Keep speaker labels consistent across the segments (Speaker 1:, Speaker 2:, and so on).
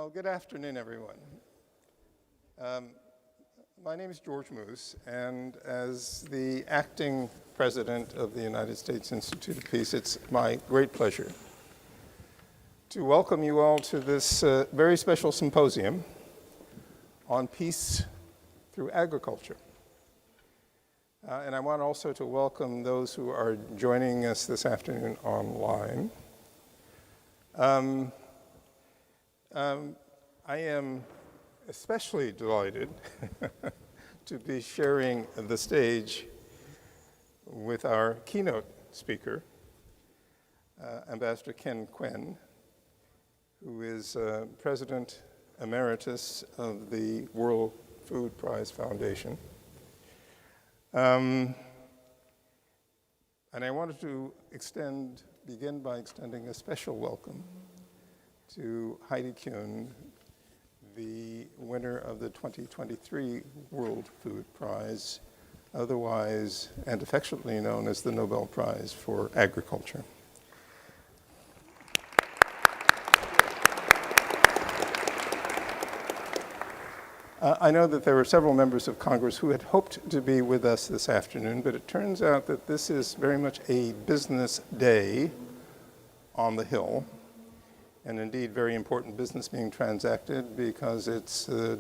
Speaker 1: Well, good afternoon, everyone. My name is George Moose, and as the acting president of the United States Institute of Peace, it's my great pleasure to welcome you all to this very special symposium on peace through agriculture. And I want also to welcome those who are joining us this afternoon online. I am especially delighted to be sharing the stage with our keynote speaker, Ambassador Quinn, who is President Emeritus of the World Food Prize Foundation. And I wanted to begin by extending a special welcome to Heidi Quinn, the winner of the 2023 World Food Prize, otherwise and affectionately known as the Nobel Prize for Agriculture. I know that there were several members of Congress who had hoped to be with us this afternoon, but it turns out that this is very much a business day on the Hill, and indeed very important business being transacted because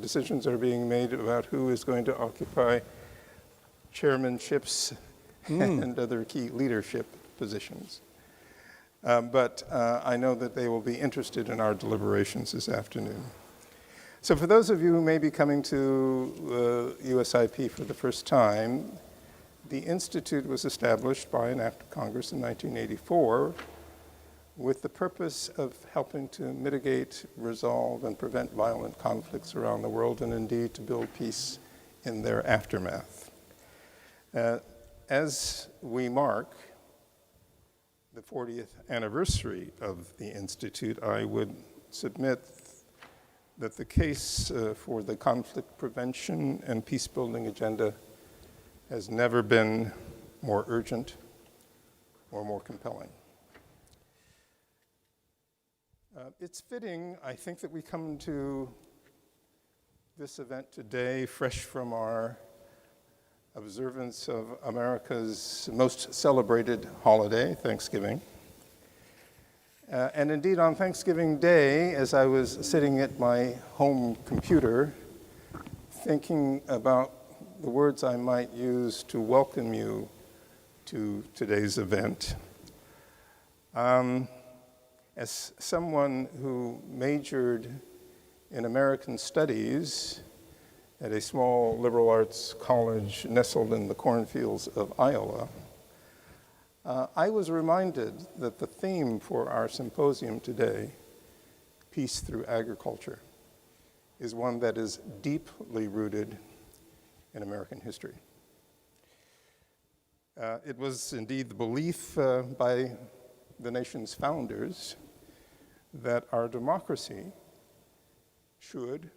Speaker 1: decisions are being made about who is going to occupy chairmanships and other key leadership positions. But I know that they will be interested in our deliberations this afternoon. So for those of you who may be coming to USIP for the first time, the Institute was established by an act of Congress in 1984 with the purpose of helping to mitigate, resolve, and prevent violent conflicts around the world, and indeed to build peace in their aftermath. As we mark the 40th anniversary of the Institute, I would submit that the case for the conflict prevention and peace-building agenda has never been more urgent or more compelling. It's fitting, I think, that we come to this event today fresh from our observance of America's most celebrated holiday, Thanksgiving. And indeed, on Thanksgiving Day, as I was sitting at my home computer, thinking about the words I might use to welcome you to today's event, as someone who majored in American studies at a small liberal arts college nestled in the cornfields of Iowa, I was reminded that the theme for our symposium today, Peace Through Agriculture, is one that is deeply rooted in American history. It was indeed the belief by the nation's founders that our democracy should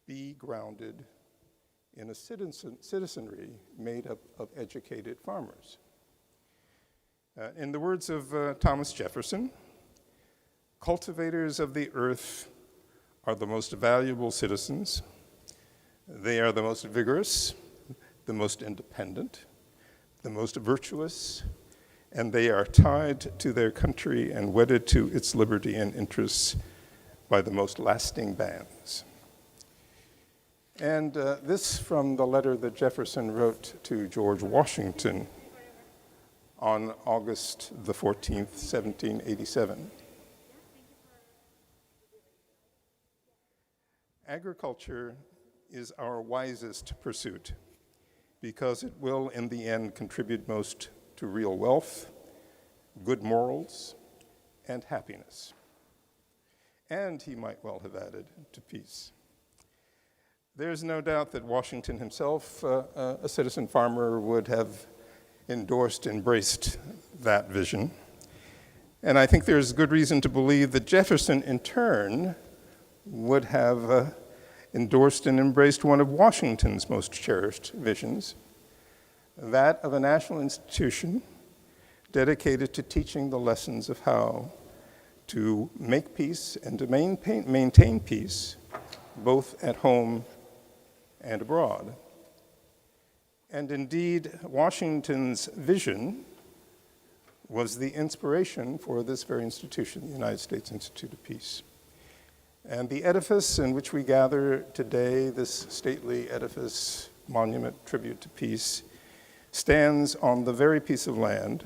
Speaker 1: be grounded in a citizenry made up of educated farmers. In the words of Thomas Jefferson, cultivators of the earth are the most valuable citizens. They are the most vigorous, the most independent, the most virtuous, and they are tied to their country and wedded to its liberty and interests by the most lasting bands. And this from the letter that Jefferson wrote to George Washington on August the 14th, 1787. Agriculture is our wisest pursuit because it will, in the end, contribute most to real wealth, good morals, and happiness. And, he might well have added, to peace. There's no doubt that Washington himself, a citizen farmer, would have embraced that vision. And I think there's good reason to believe that Jefferson, in turn, would have endorsed and embraced one of Washington's most cherished visions, that of a national institution dedicated to teaching the lessons of how to make peace and to maintain peace, both at home and abroad. And indeed, Washington's vision was the inspiration for this very institution, the United States Institute of Peace. And the edifice in which we gather today, this stately edifice, monument, tribute to peace, stands on the very piece of land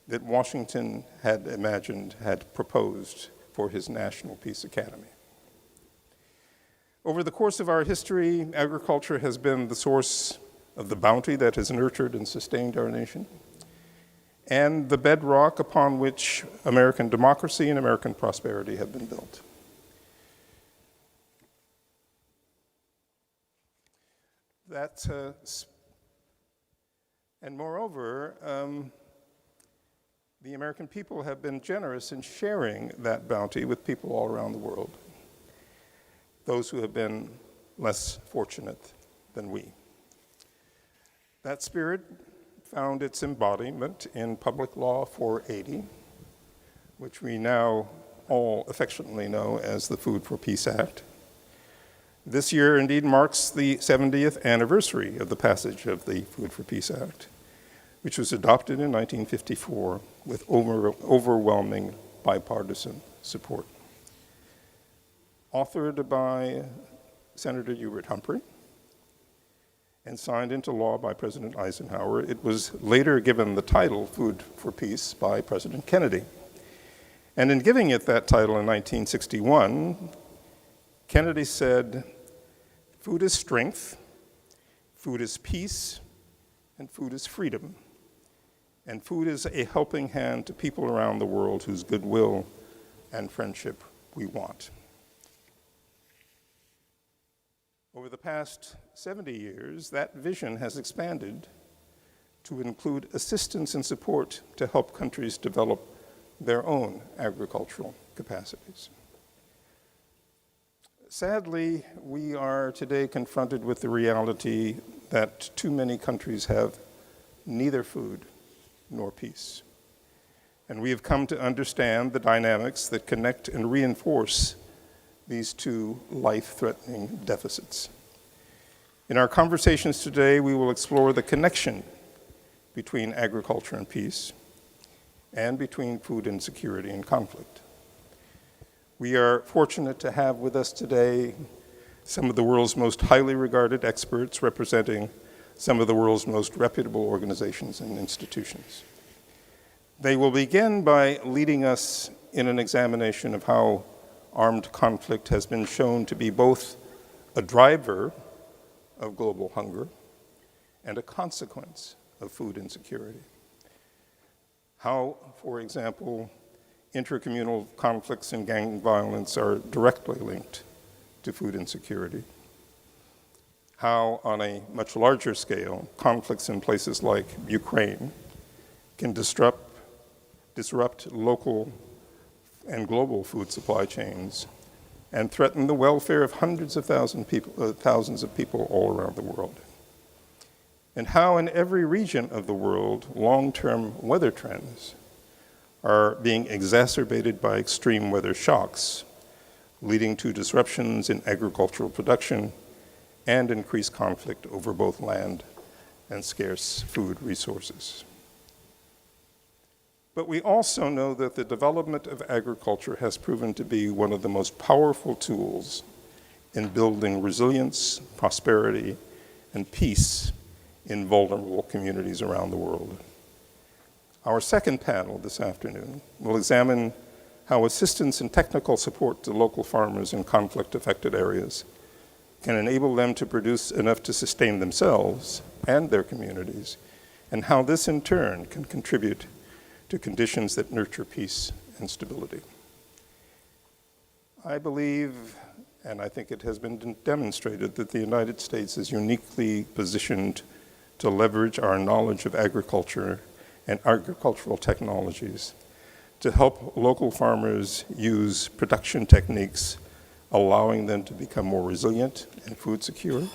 Speaker 1: that Washington had imagined, had proposed for his National Peace Academy. Over the course of our history, agriculture has been the source of the bounty that has nurtured and sustained our nation, and the bedrock upon which American democracy and American prosperity have been built. And moreover, the American people have been generous in sharing that bounty with people all around the world, those who have been less fortunate than we. That spirit found its embodiment in Public Law 480, which we now all affectionately know as the Food for Peace Act. This year indeed marks the 70th anniversary of the passage of the Food for Peace Act, which was adopted in 1954 with overwhelming bipartisan support. Authored by Senator Hubert Humphrey and signed into law by President Eisenhower, it was later given the title Food for Peace by President Kennedy. And in giving it that title in 1961, Kennedy said, "Food is strength, food is peace, and food is freedom. And food is a helping hand to people around the world whose goodwill and friendship we want." Over the past 70 years, that vision has expanded to include assistance and support to help countries develop their own agricultural capacities. Sadly, we are today confronted with the reality that too many countries have neither food nor peace. And we have come to understand the dynamics that connect and reinforce these two life-threatening deficits. In our conversations today, we will explore the connection between agriculture and peace, and between food insecurity and conflict. We are fortunate to have with us today some of the world's most highly regarded experts representing some of the world's most reputable organizations and institutions. They will begin by leading us in an examination of how armed conflict has been shown to be both a driver of global hunger and a consequence of food insecurity. How, for example, intercommunal conflicts and gang violence are directly linked to food insecurity. How, on a much larger scale, conflicts in places like Ukraine can disrupt local and global food supply chains and threaten the welfare of hundreds of thousands of people all around the world. And how in every region of the world, long-term weather trends are being exacerbated by extreme weather shocks, leading to disruptions in agricultural production and increased conflict over both land and scarce food resources. But we also know that the development of agriculture has proven to be one of the most powerful tools in building resilience, prosperity, and peace in vulnerable communities around the world. Our second panel this afternoon will examine how assistance and technical support to local farmers in conflict-affected areas can enable them to produce enough to sustain themselves and their communities, and how this in turn can contribute to conditions that nurture peace and stability. I believe, and I think it has been demonstrated, that the United States is uniquely positioned to leverage our knowledge of agriculture and agricultural technologies to help local farmers use production techniques, allowing them to become more resilient and food secure,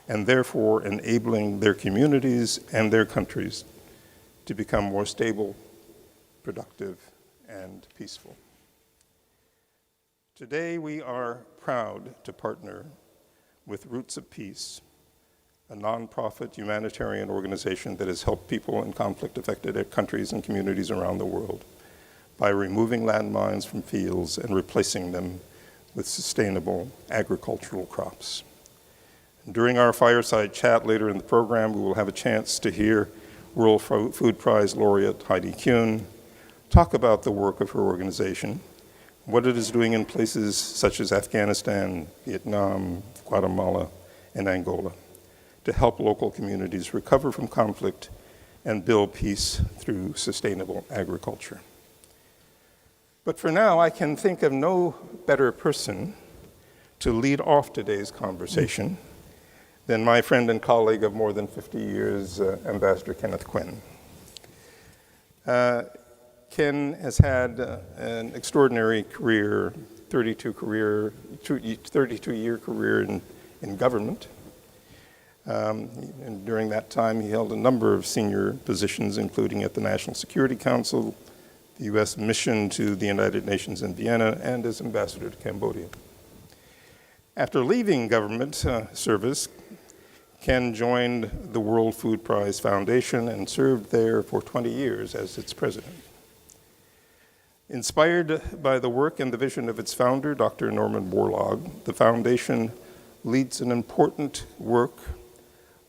Speaker 1: and therefore enabling their communities and their countries to become more stable, productive, and peaceful. Today, we are proud to partner with Roots of Peace, a nonprofit humanitarian organization that has helped people in conflict-affected countries and communities around the world by removing landmines from fields and replacing them with sustainable agricultural crops. During our Fireside Chat later in the program, we will have a chance to hear World Food Prize laureate Heidi Quinn talk about the work of her organization, what it is doing in places such as Afghanistan, Vietnam, Guatemala, and Angola to help local communities recover from conflict and build peace through sustainable agriculture. But for now, I can think of no better person to lead off today's conversation than my friend and colleague of more than 50 years, Ambassador Kenneth Quinn. Ken has had an extraordinary career, 32-year career in government. And during that time, he held a number of senior positions, including at the National Security Council, the U.S. mission to the United Nations in Vienna, and as ambassador to Cambodia. After leaving government service, Ken joined the World Food Prize Foundation and served there for 20 years as its president. Inspired by the work and the vision of its founder, Dr. Norman Borlaug, the foundation leads an important work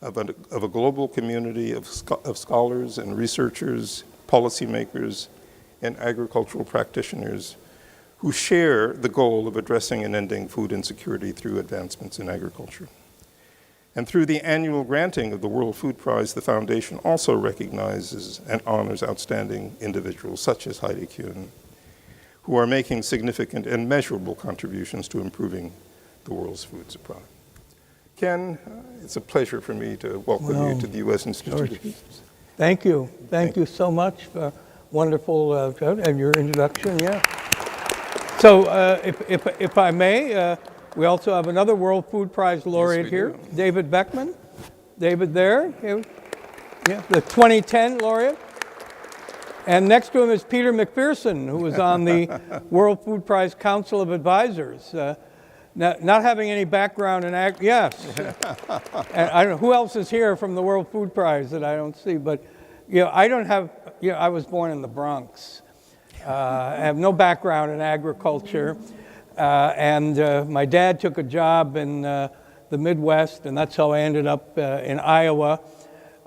Speaker 1: of a global community of scholars and researchers, policymakers, and agricultural practitioners who share the goal of addressing and ending food insecurity through advancements in agriculture. And through the annual granting of the World Food Prize, the foundation also recognizes and honors outstanding individuals such as Heidi Quinn, who are making significant and measurable contributions to improving the world's food supply. Ken, it's a pleasure for me to welcome you to the U.S. Institute of Peace.
Speaker 2: Thank you. Thank you so much for wonderful and your introduction. Yeah. So, if I may, we also have another World Food Prize laureate here, David Beckman. David there, yeah, the 2010 laureate. And next to him is Peter McPherson, who was on the World Food Prize Council of Advisors. Not having any background in yes. And I don't know who else is here from the World Food Prize that I don't see, but I don't have. I was born in the Bronx. I have no background in agriculture, and my dad took a job in the Midwest, and that's how I ended up in Iowa.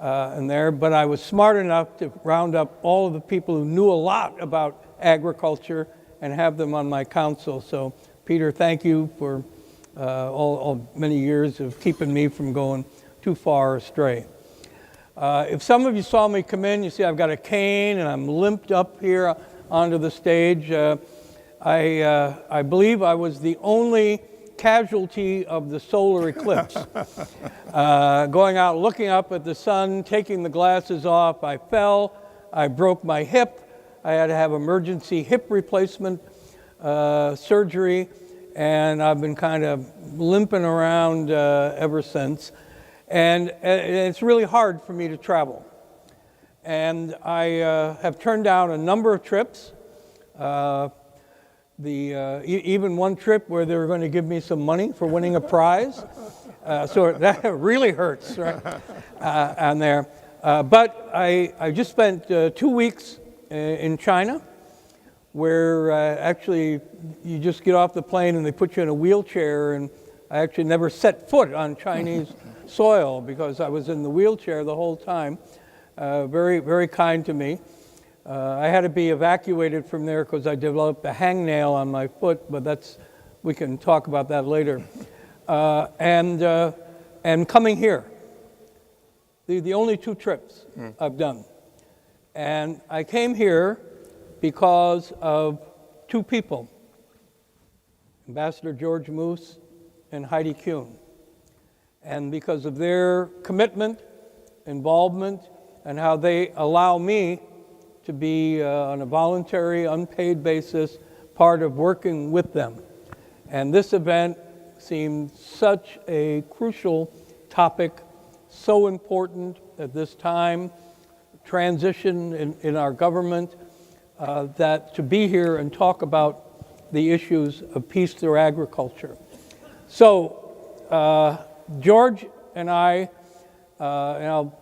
Speaker 2: But I was smart enough to round up all of the people who knew a lot about agriculture and have them on my council. So, Peter, thank you for all many years of keeping me from going too far astray. If some of you saw me come in, you see I've got a cane and I'm limped up here onto the stage. I believe I was the only casualty of the solar eclipse. Going out, looking up at the sun, taking the glasses off, I fell, I broke my hip, I had to have emergency hip replacement surgery, and I've been kind of limping around ever since. And it's really hard for me to travel. And I have turned down a number of trips. Even one trip where they were going to give me some money for winning a prize. So that really hurts, right? On there. But I just spent 2 weeks in China, where actually you just get off the plane and they put you in a wheelchair, and I actually never set foot on Chinese soil because I was in the wheelchair the whole time. Very, very kind to me. I had to be evacuated from there because I developed a hangnail on my foot, but we can talk about that later. And coming here, the only 2 trips I've done. And I came here because of 2 people, Ambassador George Moose and Heidi Quinn. And because of their commitment, involvement, and how they allow me to be on a voluntary, unpaid basis, part of working with them. And this event seemed such a crucial topic, so important at this time, transition in our government, that to be here and talk about the issues of peace through agriculture. So George and I, I'm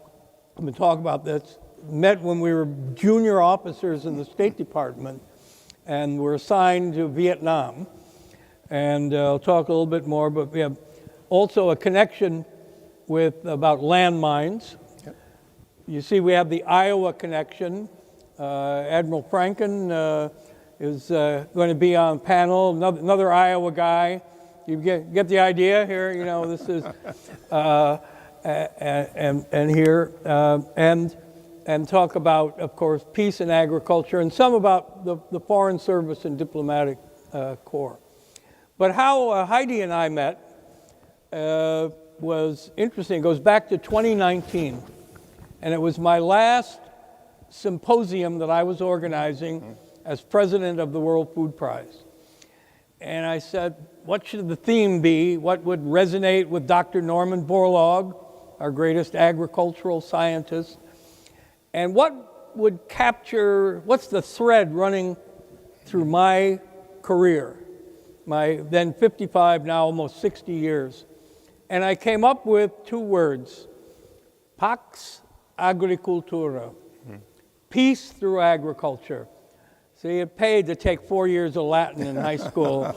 Speaker 2: going to talk about this, met when we were junior officers in the State Department and were assigned to Vietnam. And I'll talk a little bit more, but we have also a connection with about landmines. Yep. You see we have the Iowa connection. Admiral Franken is going to be on panel, another Iowa guy. You get the idea here, you know, this is, and here, and talk about, of course, peace and agriculture, and some about the Foreign Service and Diplomatic Corps. But how Heidi and I met was interesting. It goes back to 2019, and it was my last symposium that I was organizing as president of the World Food Prize. And I said, what should the theme be? What would resonate with Dr. Norman Borlaug, our greatest agricultural scientist? And what would capture, what's the thread running through my career, my then 55, now almost 60 years? And I came up with two words, Pax Agricultura, peace through agriculture. See, it paid to take 4 years of Latin in high school,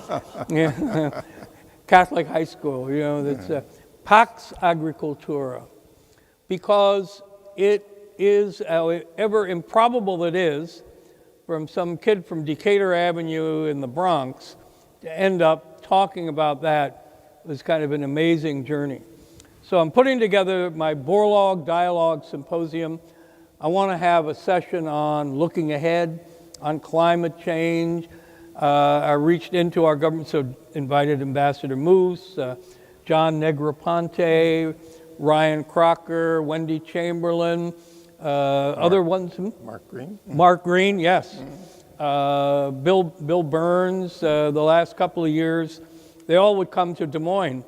Speaker 2: Catholic high school, you know, that's Pax Agricultura, because it is, however improbable it is, from some kid from Decatur Avenue in the Bronx to end up talking about that was kind of an amazing journey. So I'm putting together my Borlaug Dialogue Symposium. I want to have a session on looking ahead, on climate change. I reached into our government, so invited Ambassador Moose, John Negroponte, Ryan Crocker, Wendy Chamberlain, other ones.
Speaker 1: Mark Green.
Speaker 2: Mark Green, yes. Bill Burns, the last couple of years, they all would come to Des Moines,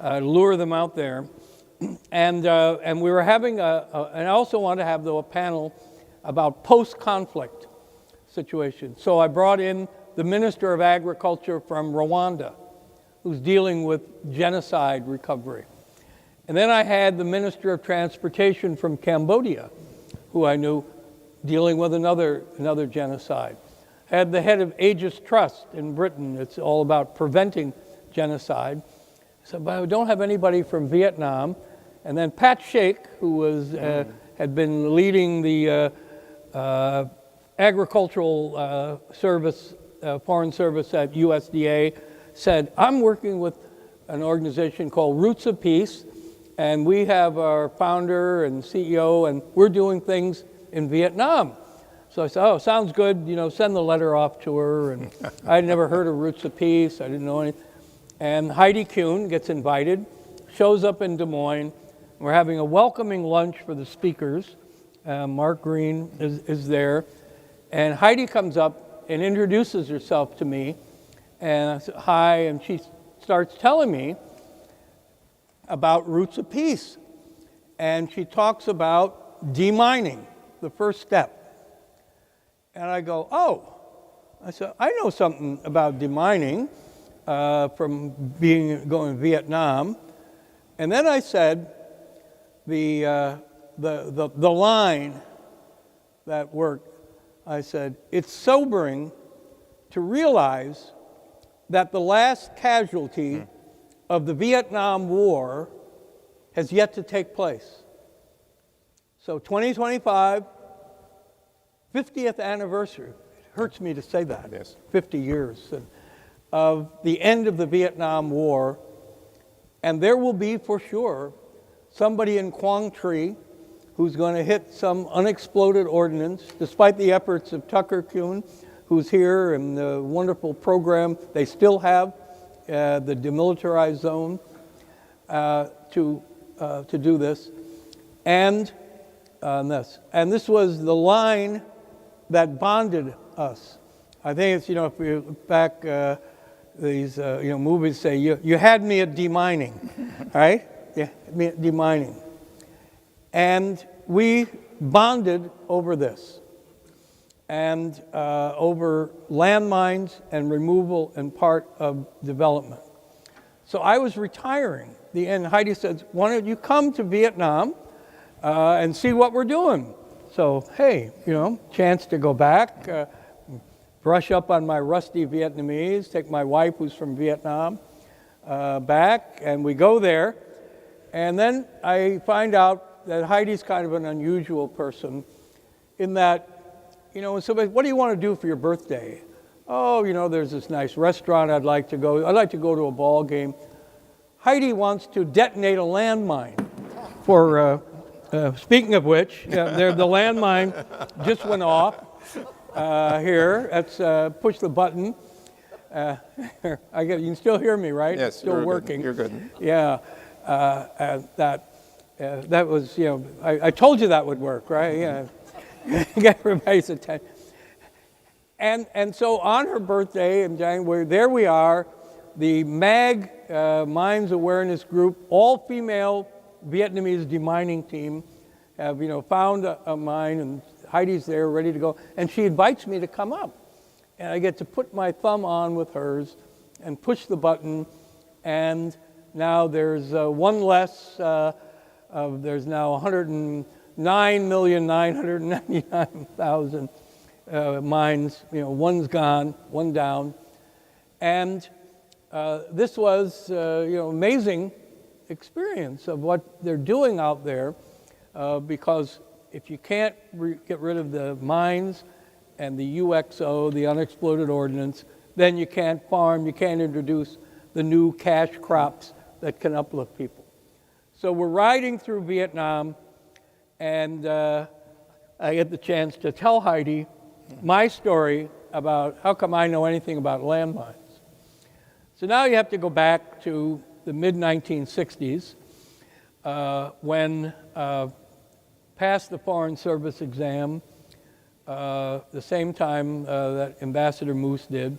Speaker 2: lure them out there. And we were having and I also wanted to have a panel about post-conflict situation. So I brought in the Minister of Agriculture from Rwanda, who's dealing with genocide recovery. And then I had the Minister of Transportation from Cambodia, who I knew dealing with another genocide. I had the head of Aegis Trust in Britain. It's all about preventing genocide. So, but I don't have anybody from Vietnam. And then Pat Sheikh, who was had been leading the agricultural service, foreign service at USDA, said, I'm working with an organization called Roots of Peace, and we have our founder and CEO, and we're doing things in Vietnam. So I said, oh, sounds good, you know, send the letter off to her. And I'd never heard of Roots of Peace, I didn't know anything. And Heidi Kuhn gets invited, shows up in Des Moines. We're having a welcoming lunch for the speakers. Mark Green is there. And Heidi comes up and introduces herself to me. And I said, hi, and she starts telling me about Roots of Peace. And she talks about demining, the first step. And I go, oh. I said, I know something about demining from going to Vietnam. And then I said, the line that worked, I said, it's sobering to realize that the last casualty of the Vietnam War has yet to take place. So 2025, 50th anniversary. It hurts me to say that.
Speaker 1: Yes.
Speaker 2: 50 years of the end of the Vietnam War. And there will be, for sure, somebody in Quang Tri who's going to hit some unexploded ordnance, despite the efforts of Tucker Kuhn, who's here, and the wonderful program they still have, the demilitarized zone, to do this. And this was the line that bonded us. I think it's, if you look back, these movies say, you had me at demining, right? Yeah, me at demining. And we bonded over this. and over landmines and removal and part of development. So I was retiring, and Heidi said, why don't you come to Vietnam and see what we're doing? So, hey, chance to go back, brush up on my rusty Vietnamese, take my wife who's from Vietnam back, and we go there. And then I find out that Heidi's kind of an unusual person in that, when somebody, what do you want to do for your birthday? Oh, there's this nice restaurant I'd like to go. I'd like to go to a ball game. Heidi wants to detonate a landmine. For speaking of which, the landmine just went off here. Let's push the button. You can still hear me, right?
Speaker 1: Yes,
Speaker 2: still working.
Speaker 1: You're good.
Speaker 2: Yeah, that was, I told you that would work, right? Yeah, get everybody's attention. And so on her birthday in January, there we are, the MAG Mines Awareness Group, all female Vietnamese demining team, have found a mine, and Heidi's there ready to go, and she invites me to come up, and I get to put my thumb on with hers and push the button, and now there's one less. There's now 109,999,000 mines. One's gone, one down, and this was amazing experience of what they're doing out there, because if you can't get rid of the mines and the UXO, the unexploded ordnance, then you can't farm, you can't introduce the new cash crops that can uplift people. So we're riding through Vietnam, and I get the chance to tell Heidi my story about how come I know anything about landmines. So now you have to go back to the mid-1960s, when passed the Foreign Service exam, the same time that Ambassador Moose did.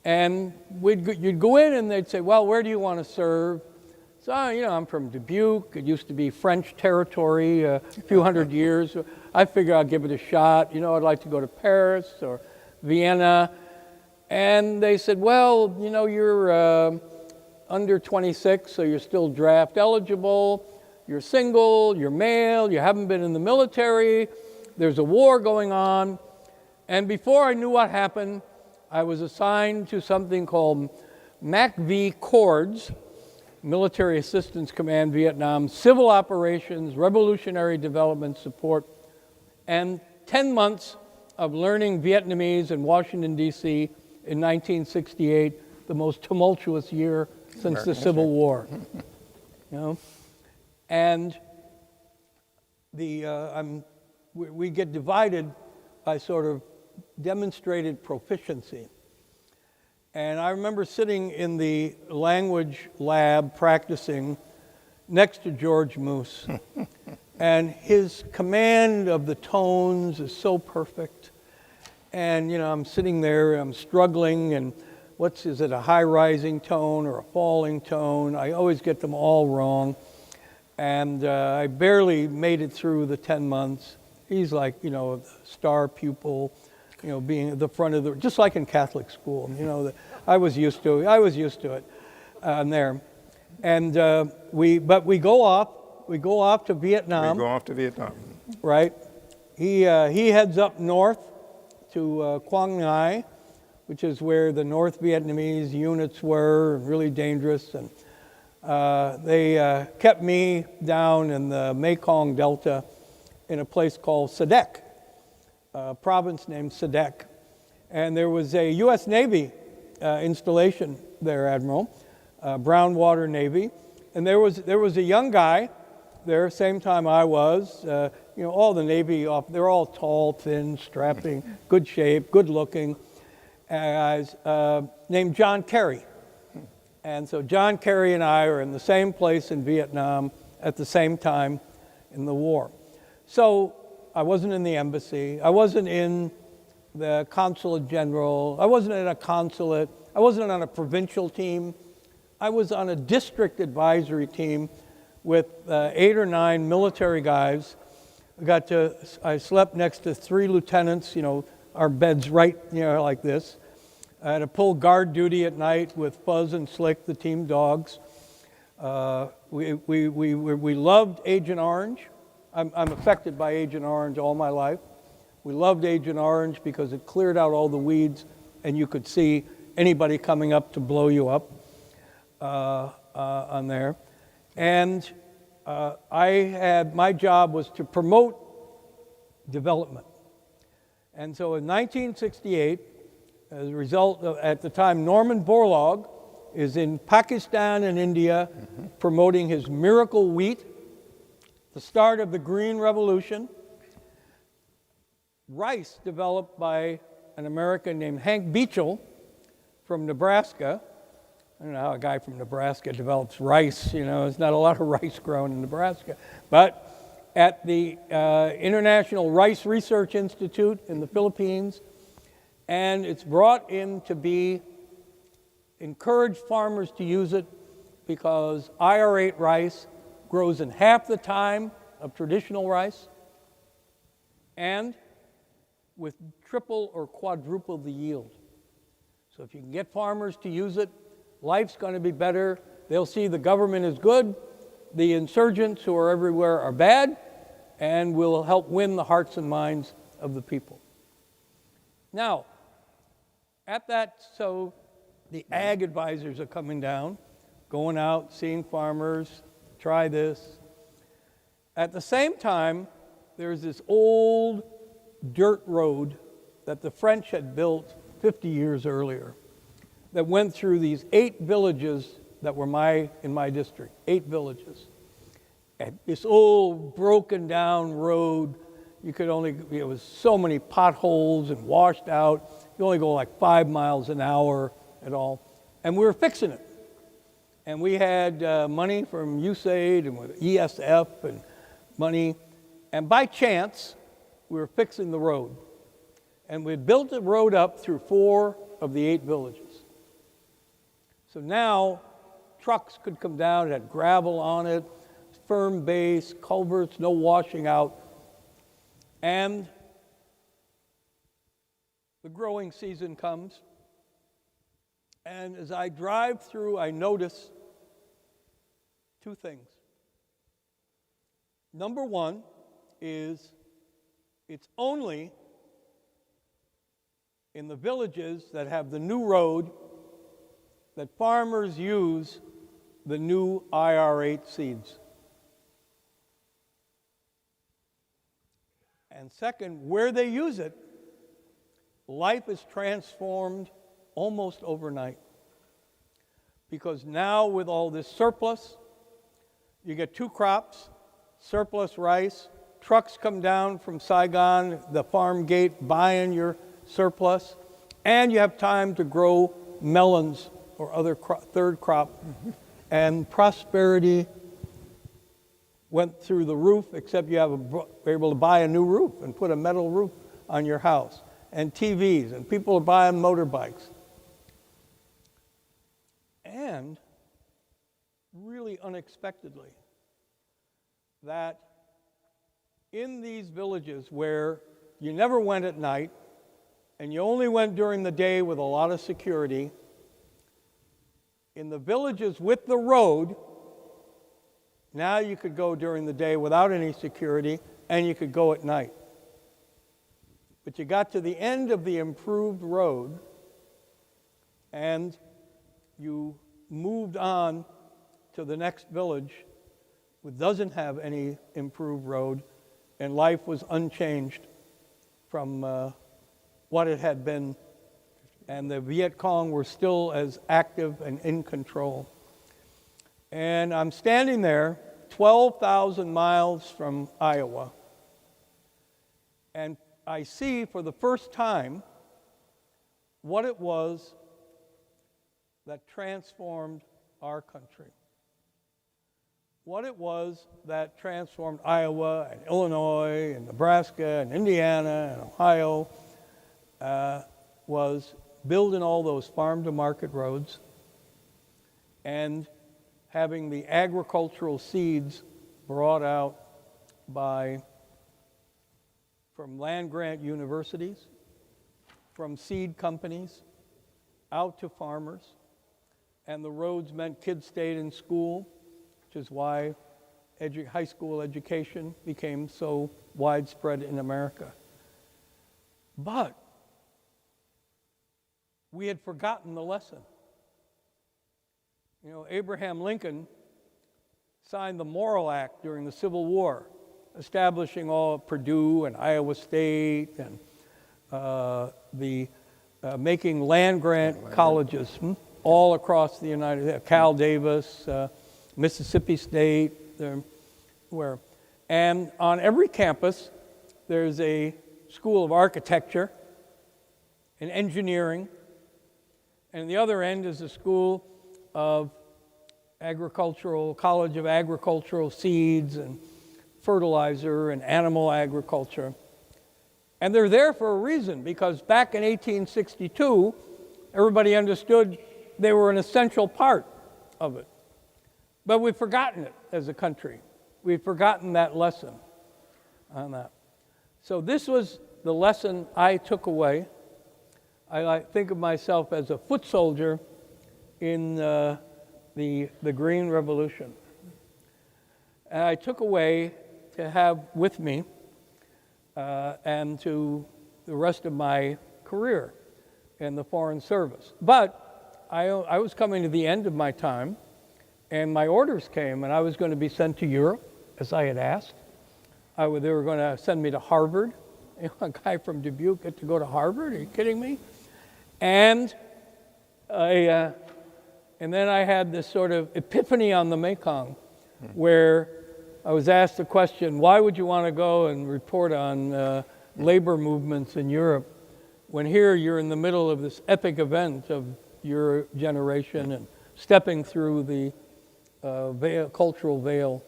Speaker 2: And you'd go in and they'd say, well, where do you want to serve? So, I'm from Dubuque. It used to be French territory a few hundred years. I figure I'll give it a shot. I'd like to go to Paris or Vienna. And they said, well, you're under 26, so you're still draft eligible. You're single, you're male, you haven't been in the military. There's a war going on. And before I knew what happened, I was assigned to something called MACV Cords, Military Assistance Command Vietnam, Civil Operations, Revolutionary Development Support, and 10 months of learning Vietnamese in Washington, D.C. in 1968, the most tumultuous year since the Civil War. And we get divided by sort of demonstrated proficiency. And I remember sitting in the language lab practicing next to George Moose. And his command of the tones is so perfect. And, I'm sitting there, I'm struggling, and is it a high rising tone or a falling tone? I always get them all wrong. And I barely made it through the 10 months. He's like, a star pupil, being at the front of just like in Catholic school, I was used to it there. And we go off to Vietnam.
Speaker 1: We go off to Vietnam.
Speaker 2: Right. He heads up north to Quang Ngai, which is where the North Vietnamese units were, really dangerous. And they kept me down in the Mekong Delta in a place called Sadek, a province named Sadek. And there was a U.S. Navy installation there, Admiral, Brownwater Navy. And there was a young guy there, same time I was. All the Navy, they're all tall, thin, strapping, good shape, good looking guys, named John Kerry. And so John Kerry and I are in the same place in Vietnam at the same time in the war. So I wasn't in the embassy. I wasn't in the consulate general. I wasn't in a consulate. I wasn't on a provincial team. I was on a district advisory team with 8 or 9 military guys. I slept next to 3 lieutenants, our beds right, like this. I had to pull guard duty at night with Fuzz and Slick, the team dogs. We loved Agent Orange. I'm affected by Agent Orange all my life. We loved Agent Orange because it cleared out all the weeds and you could see anybody coming up to blow you up on there. And my job was to promote development. And so in 1968, as a result of, at the time, Norman Borlaug is in Pakistan and India promoting his miracle wheat, the start of the Green Revolution. Rice developed by an American named Hank Beechel from Nebraska. I don't know how a guy from Nebraska develops rice, there's not a lot of rice grown in Nebraska. But at the International Rice Research Institute in the Philippines, and it's brought in to encourage farmers to use it because IR8 rice grows in half the time of traditional rice and with triple or quadruple the yield. So if you can get farmers to use it, life's going to be better. They'll see the government is good, the insurgents who are everywhere are bad, and will help win the hearts and minds of the people. Now, so the ag advisors are coming down, going out, seeing farmers, try this. At the same time, there's this old dirt road that the French had built 50 years earlier that went through these 8 villages that were in my district, 8 villages. And this old broken down road, it was so many potholes and washed out. You only go like 5 miles an hour at all. And we were fixing it. And we had money from USAID and with ESF and money. And by chance, we were fixing the road. And we built the road up through 4 of the 8 villages. So now trucks could come down, it had gravel on it, firm base, culverts, no washing out. And the growing season comes. And as I drive through, I notice 2 things. Number one is it's only in the villages that have the new road that farmers use the new IR8 seeds. And second, where they use it, life is transformed almost overnight. Because now with all this surplus, you get 2 crops, surplus rice, trucks come down from Saigon, the farm gate, buying your surplus, and you have time to grow melons or other third crop. And prosperity went through the roof, except you're able to buy a new roof and put a metal roof on your house, and TVs, and people are buying motorbikes. And really unexpectedly, that in these villages where you never went at night, and you only went during the day with a lot of security, in the villages with the road, now you could go during the day without any security, and you could go at night. But you got to the end of the improved road, and you moved on to the next village which doesn't have any improved road, and life was unchanged from what it had been. And the Viet Cong were still as active and in control. And I'm standing there, 12,000 miles from Iowa, and I see for the first time what it was that transformed our country. What it was that transformed Iowa and Illinois and Nebraska and Indiana and Ohio was building all those farm-to-market roads and having the agricultural seeds brought out from land-grant universities from seed companies out to farmers, and the roads meant kids stayed in school, which is why high school education became so widespread in America. But we had forgotten the lesson. You know, Abraham Lincoln signed the Morrill Act during the Civil War, establishing all of Purdue and Iowa State and making land-grant colleges all across the United States, Cal Davis, Mississippi State, and on every campus there's a school of architecture and engineering, and the other end is a school of college of agricultural seeds and fertilizer and animal agriculture. And they're there for a reason, because back in 1862, everybody understood they were an essential part of it. But we've forgotten it as a country. We've forgotten that lesson on that. So this was the lesson I took away. I think of myself as a foot soldier in the Green Revolution. And I took away to have with me and to the rest of my career in the Foreign Service. But I was coming to the end of my time, and my orders came, and I was going to be sent to Europe, as I had asked. They were going to send me to Harvard. You know, a guy from Dubuque get to go to Harvard? Are you kidding me? And then I had this sort of epiphany on the Mekong, where I was asked the question, why would you want to go and report on labor movements in Europe when here you're in the middle of this epic event of your generation and stepping through the cultural veil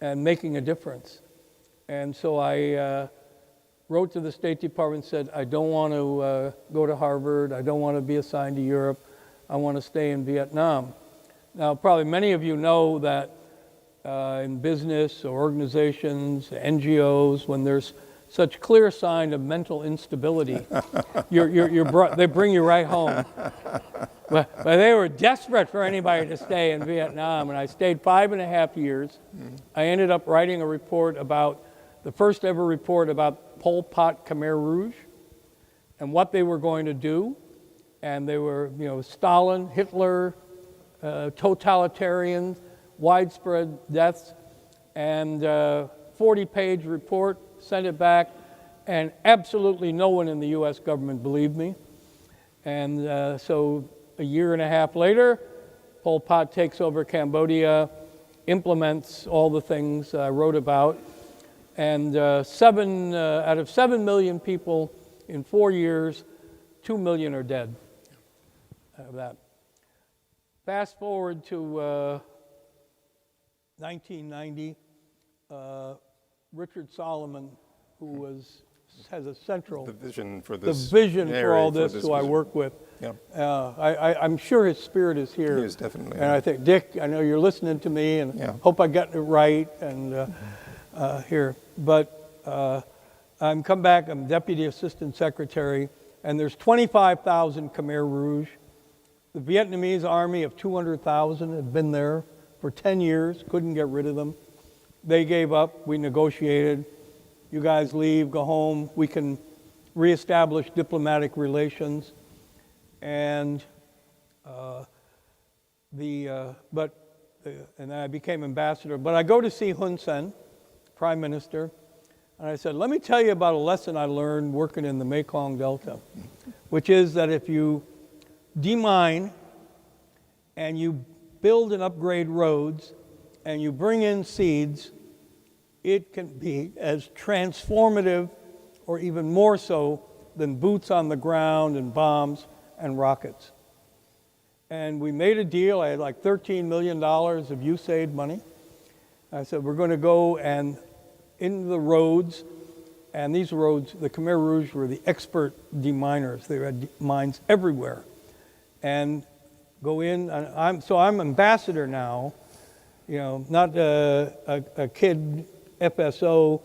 Speaker 2: and making a difference? And so I wrote to the State Department and said, I don't want to go to Harvard, I don't want to be assigned to Europe, I want to stay in Vietnam. Now, probably many of you know that in business or organizations, NGOs, when there's such clear sign of mental instability, they bring you right home. But they were desperate for anybody to stay in Vietnam, and I stayed 5.5 years. I ended up writing a report about, the first ever report about Pol Pot Khmer Rouge and what they were going to do. And they were, Stalin, Hitler, totalitarian, widespread deaths, and 40-page report, sent it back, and absolutely no one in the U.S. government believed me. And so a year and a half later, Pol Pot takes over Cambodia, implements all the things I wrote about, and out of 7 million people in 4 years, 2 million are dead. Of that. Fast forward to 1990, Richard Solomon, who has a central
Speaker 1: vision for
Speaker 2: all this, who I work with.
Speaker 1: Yeah.
Speaker 2: I'm sure his spirit is here.
Speaker 1: He is definitely.
Speaker 2: And I think, Dick, I know you're listening to me, and hope I got it right and here. But I'm come back. I'm Deputy Assistant Secretary, and there's 25,000 Khmer Rouge. The Vietnamese army of 200,000 had been there for 10 years, couldn't get rid of them. They gave up, we negotiated. You guys leave, go home, we can reestablish diplomatic relations. And and I became ambassador. But I go to see Hun Sen, Prime Minister, and I said, let me tell you about a lesson I learned working in the Mekong Delta, which is that if you demine and you build and upgrade roads and you bring in seeds, it can be as transformative or even more so than boots on the ground and bombs and rockets. And we made a deal. I had like $13 million of USAID money. I said, we're going to go and into the roads, and these roads, the Khmer Rouge were the expert deminers. They had mines everywhere. And go in, and I'm ambassador now, not a kid FSO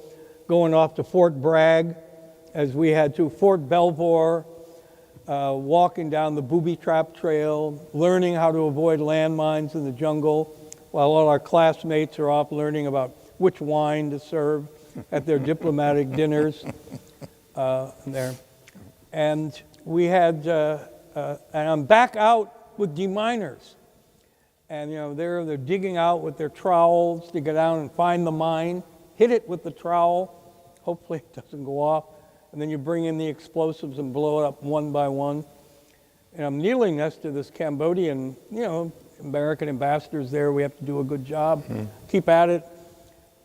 Speaker 2: going off to Fort Bragg, as we had to, Fort Belvoir, walking down the booby trap trail, learning how to avoid landmines in the jungle, while all our classmates are off learning about which wine to serve at their diplomatic dinners there. And we had, and I'm back out with deminers. And they're digging out with their trowels to get down and find the mine, hit it with the trowel, hopefully it doesn't go off, and then you bring in the explosives and blow it up one by one. And I'm kneeling next to this Cambodian, American ambassadors there. We have to do a good job, keep at it.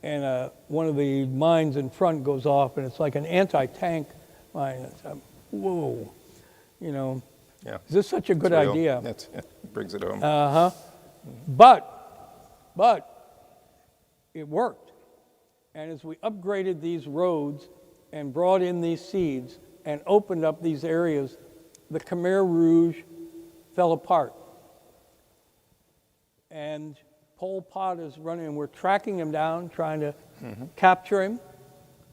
Speaker 2: And one of the mines in front goes off, and it's like an anti-tank mine. It's whoa,
Speaker 1: Yeah.
Speaker 2: Is this such a good
Speaker 1: It's real.
Speaker 2: idea?
Speaker 1: It brings it home.
Speaker 2: But it worked. And as we upgraded these roads and brought in these seeds and opened up these areas, the Khmer Rouge fell apart. And Pol Pot is running, and we're tracking him down, trying to capture him.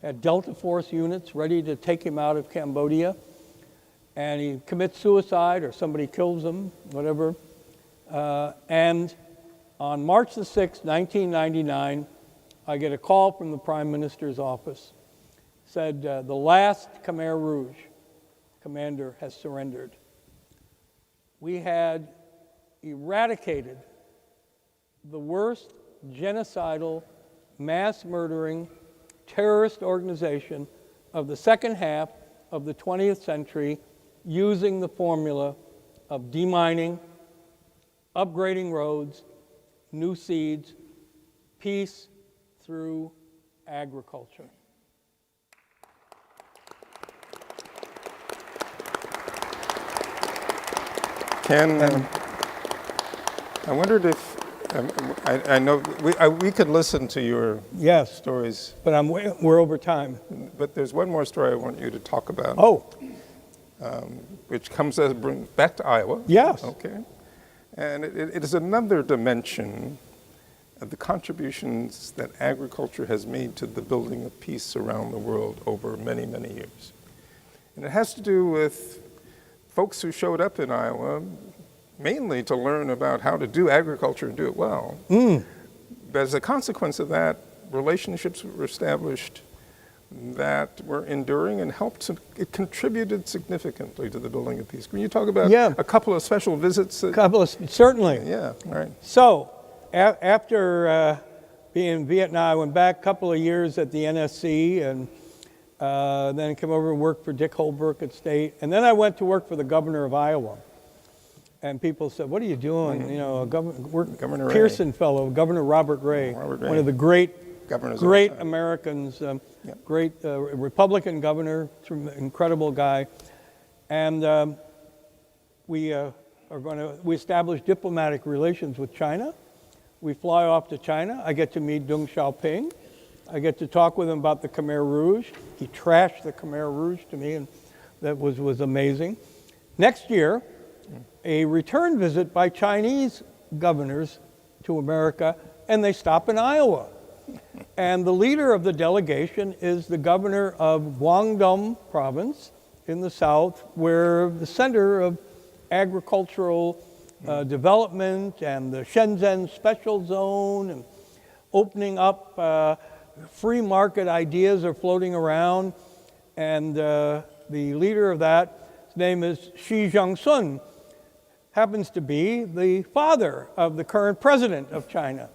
Speaker 2: Had Delta Force units ready to take him out of Cambodia. And he commits suicide or somebody kills him, whatever. And on March the 6th, 1999, I get a call from the Prime Minister's office. Said, the last Khmer Rouge commander has surrendered. We had eradicated the worst genocidal, mass-murdering, terrorist organization of the second half of the 20th century using the formula of demining, upgrading roads, new seeds, peace through agriculture.
Speaker 1: Ken, I wondered if, I know we could listen to your
Speaker 2: Yes,
Speaker 1: stories,
Speaker 2: but we're over time.
Speaker 1: but there's one more story I want you to talk about.
Speaker 2: Oh,
Speaker 1: Which comes back to Iowa.
Speaker 2: yes.
Speaker 1: Okay. And it is another dimension of the contributions that agriculture has made to the building of peace around the world over many, many years. And it has to do with folks who showed up in Iowa mainly to learn about how to do agriculture and do it well. But as a consequence of that, relationships were established that were enduring and it contributed significantly to the building of peace. Can you talk about a couple of special visits?
Speaker 2: Certainly.
Speaker 1: Yeah, all right.
Speaker 2: So, after being in Vietnam, I went back a couple of years at the NSC and then came over and worked for Dick Holbrooke at State. And then I went to work for the governor of Iowa. And people said, what are you doing?
Speaker 1: Governor
Speaker 2: Pearson Fellow, Governor Robert Ray, one of the great Americans, great Republican governor, incredible guy. And we established diplomatic relations with China. We fly off to China. I get to meet Deng Xiaoping. I get to talk with him about the Khmer Rouge. He trashed the Khmer Rouge to me, and that was amazing. Next year, a return visit by Chinese governors to America, and they stop in Iowa. And the leader of the delegation is the governor of Guangdong province in the south, where the center of agricultural development and the Shenzhen special zone and opening up free market ideas are floating around. And the leader of that, his name is Xi Jinping, happens to be the father of the current president of China.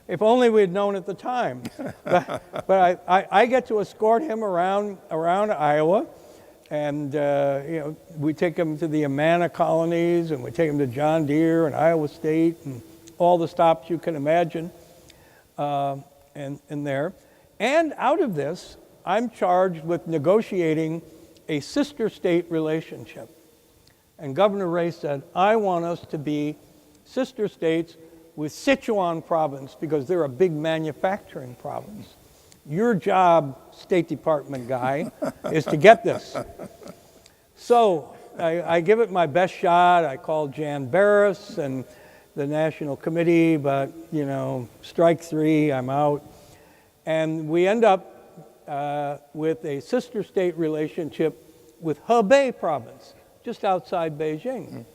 Speaker 2: If only we had known at the time. But I get to escort him around Iowa, and we take him to the Amana colonies, and we take him to John Deere and Iowa State, and all the stops you can imagine, and there. And out of this, I'm charged with negotiating a sister state relationship. And Governor Ray said, I want us to be sister states with Sichuan province because they're a big manufacturing province. Your job, State Department guy, is to get this. So I give it my best shot. I call Jan Barris and the National Committee, but, strike three, I'm out. And we end up with a sister state relationship with Hebei province, just outside Beijing.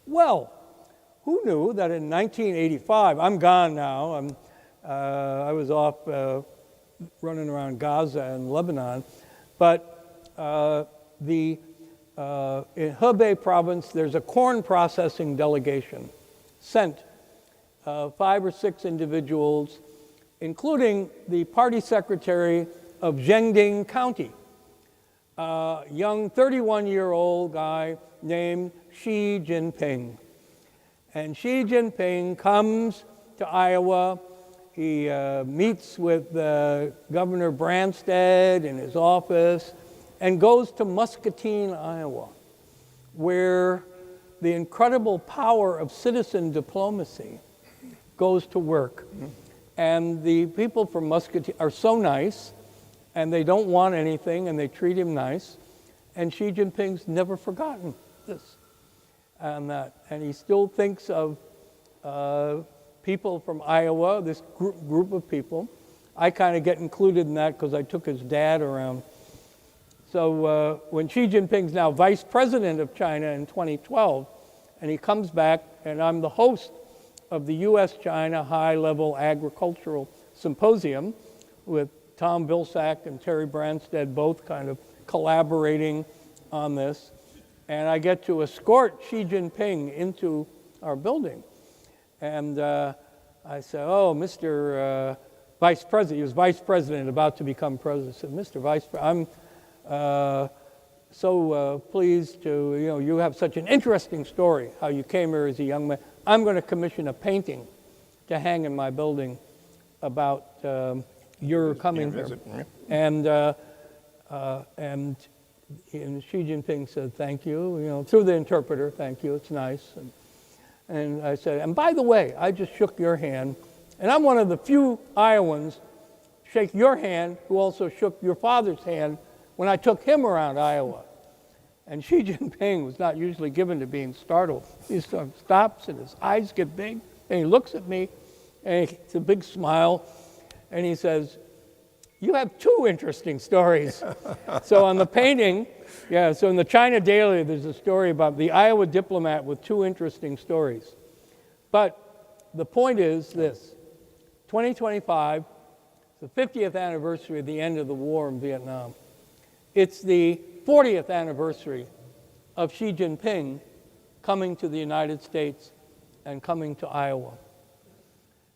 Speaker 2: Well, who knew that in 1985, I'm gone now, I was off running around Gaza and Lebanon, but in Hebei province, there's a corn processing delegation sent 5 or 6 individuals, including the party secretary of Zhengding County, a young 31-year-old guy named Xi Jinping. And Xi Jinping comes to Iowa. He meets with Governor Branstad in his office and goes to Muscatine, Iowa, where the incredible power of citizen diplomacy goes to work. And the people from Muscatine are so nice, and they don't want anything, and they treat him nice. And Xi Jinping's never forgotten this and that. And he still thinks of people from Iowa, this group of people. I kind of get included in that because I took his dad around. So when Xi Jinping's now vice president of China in 2012, and he comes back, and I'm the host of the U.S.-China High-Level Agricultural Symposium with Tom Vilsack and Terry Branstad both kind of collaborating on this. And I get to escort Xi Jinping into our building. And I said, oh, Mr. Vice President, he was Vice President, about to become President. I said, Mr. Vice President, I'm so pleased to, you have such an interesting story, how you came here as a young man. I'm going to commission a painting to hang in my building about your coming here. And Xi Jinping said, thank you, through the interpreter, thank you, it's nice. And I said, and by the way, I just shook your hand, and I'm one of the few Iowans shake your hand who also shook your father's hand when I took him around Iowa. And Xi Jinping was not usually given to being startled. He sort of stops and his eyes get big, and he looks at me, and it's a big smile, and he says, you have 2 interesting stories. So on the painting, so in the China Daily, there's a story about the Iowa diplomat with 2 interesting stories. But the point is this, 2025, the 50th anniversary of the end of the war in Vietnam. It's the 40th anniversary of Xi Jinping coming to the United States and coming to Iowa.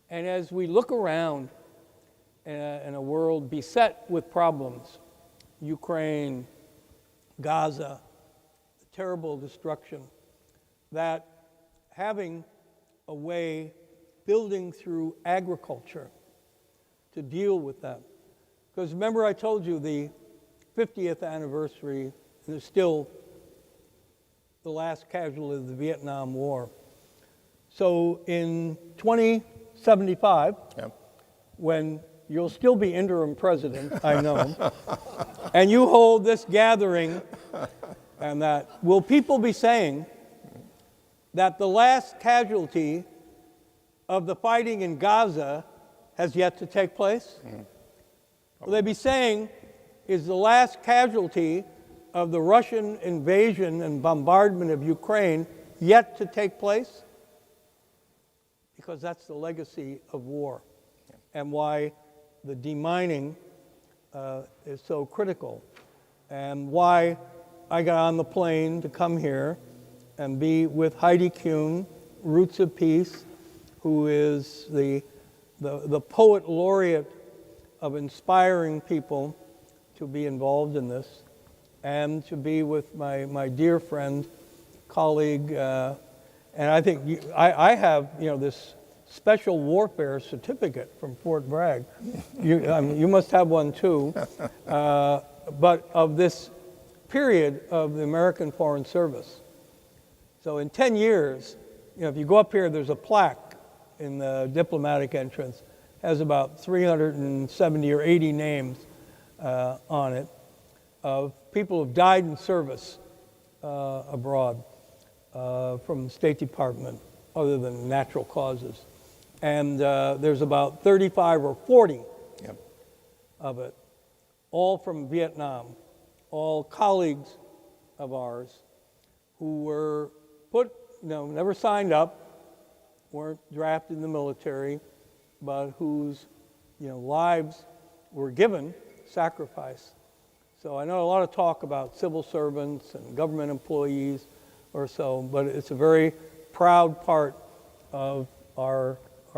Speaker 2: And as we look around in a world beset with problems, Ukraine, Gaza, the terrible destruction, that having a way, building through agriculture to deal with that. Because remember I told you the 50th anniversary is still the last casualty of the Vietnam War. So in 2075, when you'll still be interim president, I know, and you hold this gathering, and that, will people be saying that the last casualty of the fighting in Gaza has yet to take place? Will they be saying, is the last casualty of the Russian invasion and bombardment of Ukraine yet to take place? Because that's the legacy of war, and why the demining is so critical, and why I got on the plane to come here and be with Heidi Kuhn, Roots of Peace, who is the poet laureate of inspiring people to be involved in this, and to be with my dear friend, colleague, and I think I have this special warfare certificate from Fort Bragg. You must have one too, but of this period of the American Foreign Service. So in 10 years, if you go up here, there's a plaque in the diplomatic entrance, has about 370 or 80 names on it of people who've died in service abroad from the State Department, other than natural causes. And there's about 35 or 40 of it, all from Vietnam, all colleagues of ours who were never signed up, weren't drafted in the military, but whose lives were given, sacrifice. So I know a lot of talk about civil servants and government employees or so, but it's a very proud part of our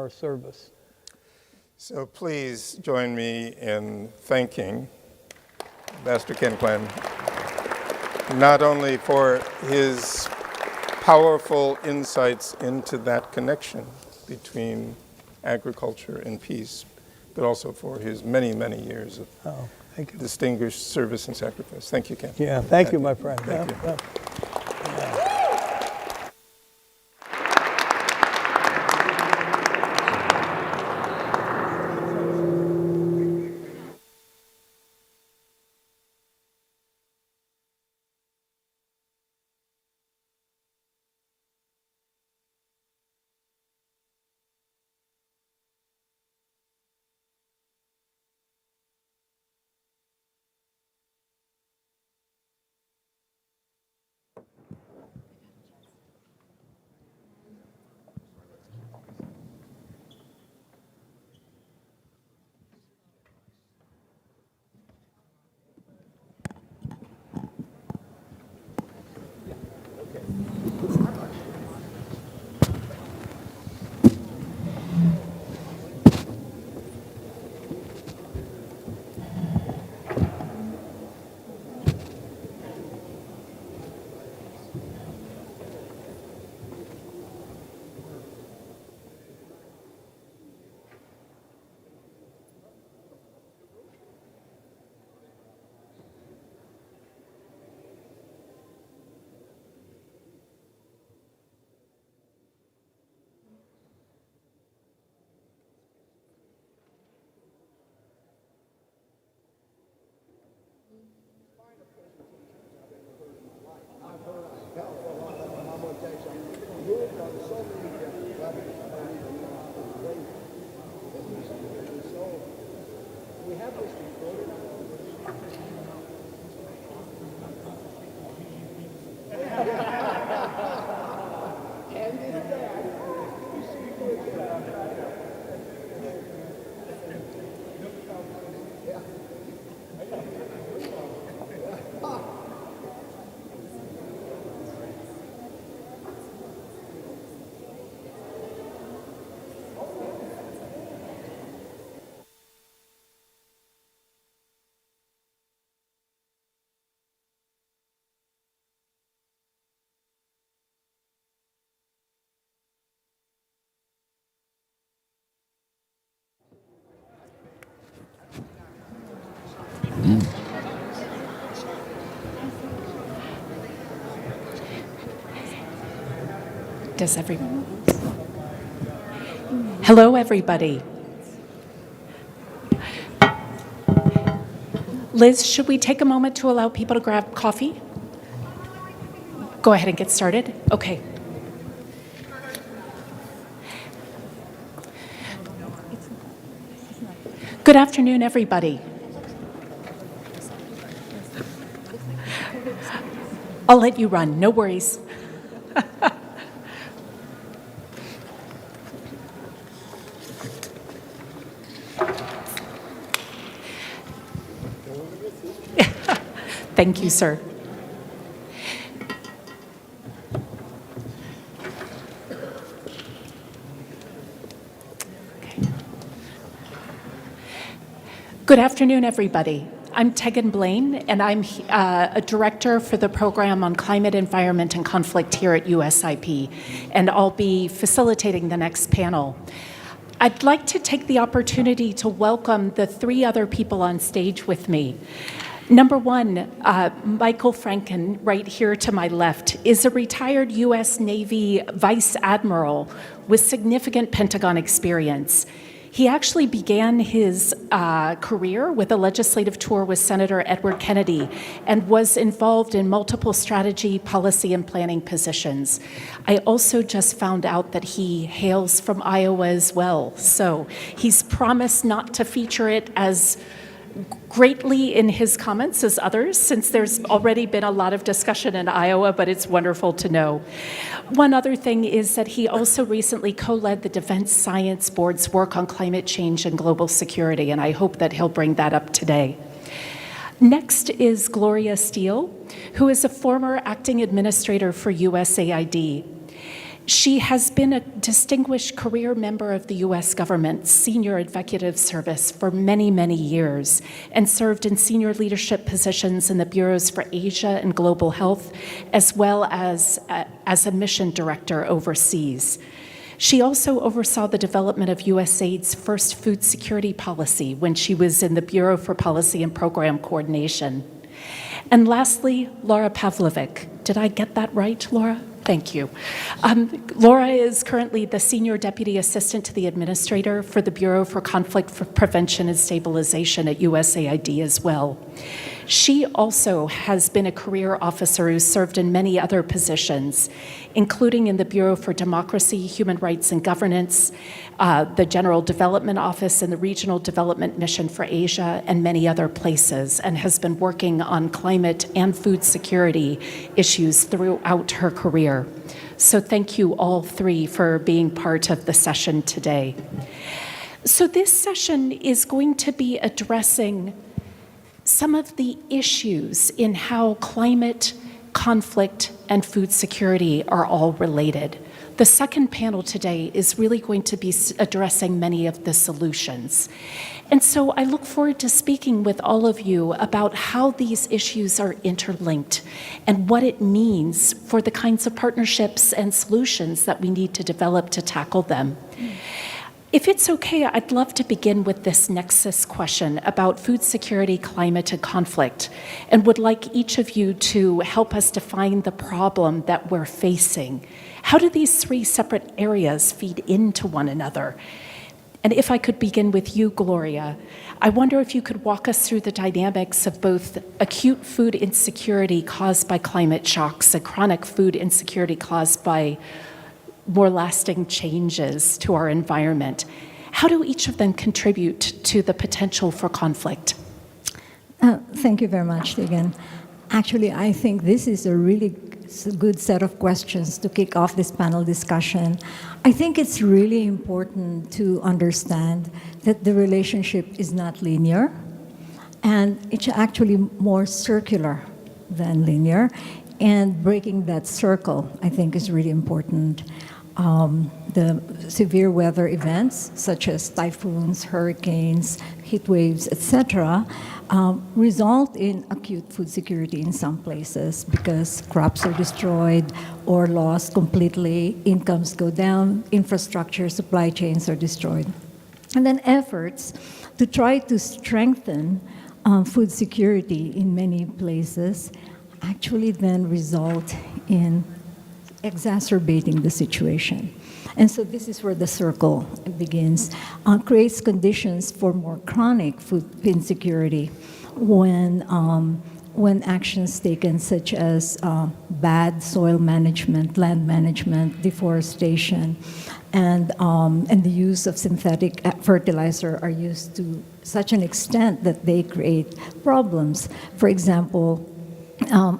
Speaker 2: service.
Speaker 1: So please join me in thanking Ambassador Ken Quinn, not only for his powerful insights into that connection between agriculture and peace, but also for his many, many years of
Speaker 2: Thank you.
Speaker 1: distinguished service and sacrifice. Thank you, Ken.
Speaker 2: Yeah, thank you, my friend.
Speaker 1: Thank you.
Speaker 3: Does everyone? Hello, everybody. Liz, should we take a moment to allow people to grab coffee? Go ahead and get started. Okay. Good afternoon, everybody. I'll let you run, no worries. Thank you, sir. Okay. Good afternoon, everybody. I'm Tegan Blaine, and I'm a director for the program on climate, environment, and conflict here at USIP, and I'll be facilitating the next panel. I'd like to take the opportunity to welcome the three other people on stage with me. Number one, Michael Franken, right here to my left, is a retired U.S. Navy Vice Admiral with significant Pentagon experience. He actually began his career with a legislative tour with Senator Edward Kennedy and was involved in multiple strategy, policy, and planning positions. I also just found out that he hails from Iowa as well, so he's promised not to feature it as greatly in his comments as others, since there's already been a lot of discussion in Iowa, but it's wonderful to know. One other thing is that he also recently co-led the Defense Science Board's work on climate change and global security, and I hope that he'll bring that up today. Next is Gloria Steele, who is a former acting administrator for USAID. She has been a distinguished career member of the U.S. government's senior executive service for many, many years and served in senior leadership positions in the bureaus for Asia and global health, as well as a mission director overseas. She also oversaw the development of USAID's first food security policy when she was in the Bureau for Policy and Program Coordination. And lastly, Laura Pavlovic. Did I get that right, Laura? Thank you. Laura is currently the Senior Deputy Assistant to the Administrator for the Bureau for Conflict Prevention and Stabilization at USAID as well. She also has been a career officer who served in many other positions, including in the Bureau for Democracy, Human Rights and Governance, the General Development Office and the Regional Development Mission for Asia, and many other places, and has been working on climate and food security issues throughout her career. So thank you all three for being part of the session today. So this session is going to be addressing some of the issues in how climate, conflict, and food security are all related. The second panel today is really going to be addressing many of the solutions. And so I look forward to speaking with all of you about how these issues are interlinked and what it means for the kinds of partnerships and solutions that we need to develop to tackle them. If it's okay, I'd love to begin with this nexus question about food security, climate, and conflict, and would like each of you to help us define the problem that we're facing. How do these three separate areas feed into one another? And if I could begin with you, Gloria, I wonder if you could walk us through the dynamics of both acute food insecurity caused by climate shocks and chronic food insecurity caused by more lasting changes to our environment. How do each of them contribute to the potential for conflict?
Speaker 4: Thank you very much, Tegan. Actually, I think this is a really good set of questions to kick off this panel discussion. I think it's really important to understand that the relationship is not linear, and it's actually more circular than linear. And breaking that circle, I think, is really important. The severe weather events, such as typhoons, hurricanes, heat waves, etc., result in acute food security in some places because crops are destroyed or lost completely, incomes go down, infrastructure, supply chains are destroyed. And then efforts to try to strengthen food security in many places actually then result in exacerbating the situation. And so this is where the circle begins. Creates conditions for more chronic food insecurity when actions taken such as bad soil management, land management, deforestation, and the use of synthetic fertilizer are used to such an extent that they create problems. For example,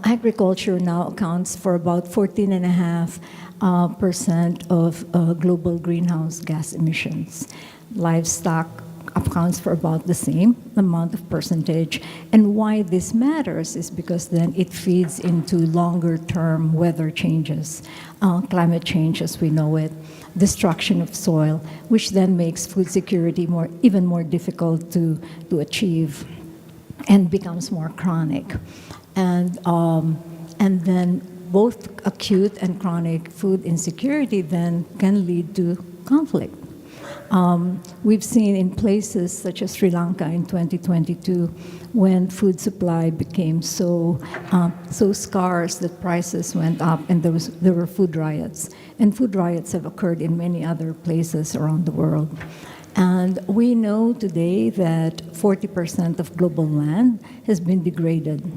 Speaker 4: agriculture now accounts for about 14.5% of global greenhouse gas emissions. Livestock accounts for about the same amount of percentage. And why this matters is because then it feeds into longer-term weather changes, climate change as we know it, destruction of soil, which then makes food security even more difficult to achieve and becomes more chronic. And then both acute and chronic food insecurity then can lead to conflict. We've seen in places such as Sri Lanka in 2022 when food supply became so scarce that prices went up and there were food riots. And food riots have occurred in many other places around the world. And we know today that 40% of global land has been degraded,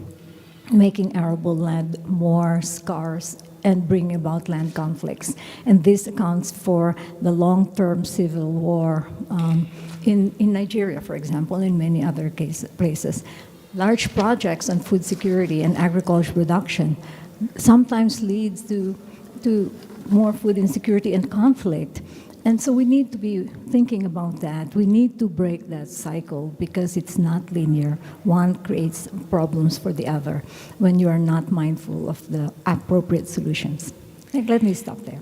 Speaker 4: making arable land more scarce and bring about land conflicts. And this accounts for the long-term civil war in Nigeria, for example, in many other places. Large projects on food security and agriculture production sometimes leads to more food insecurity and conflict. And so we need to be thinking about that. We need to break that cycle because it's not linear. One creates problems for the other when you are not mindful of the appropriate solutions. Let me stop there.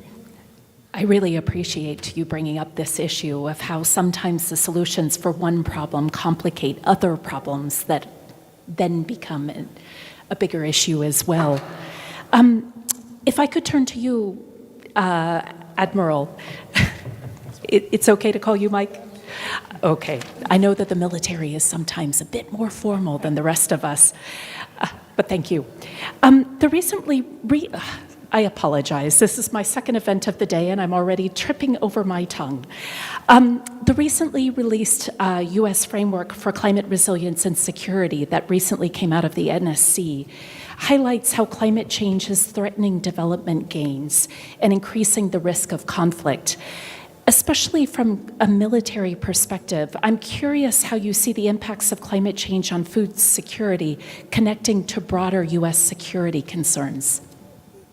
Speaker 3: I really appreciate you bringing up this issue of how sometimes the solutions for one problem complicate other problems that then become a bigger issue as well. If I could turn to you, Admiral. It's okay to call you Mike? Okay. I know that the military is sometimes a bit more formal than the rest of us, but thank you. I apologize. This is my second event of the day, and I'm already tripping over my tongue. The recently released U.S. Framework for Climate Resilience and Security that recently came out of the NSC highlights how climate change is threatening development gains and increasing the risk of conflict. Especially from a military perspective, I'm curious how you see the impacts of climate change on food security connecting to broader U.S. security concerns.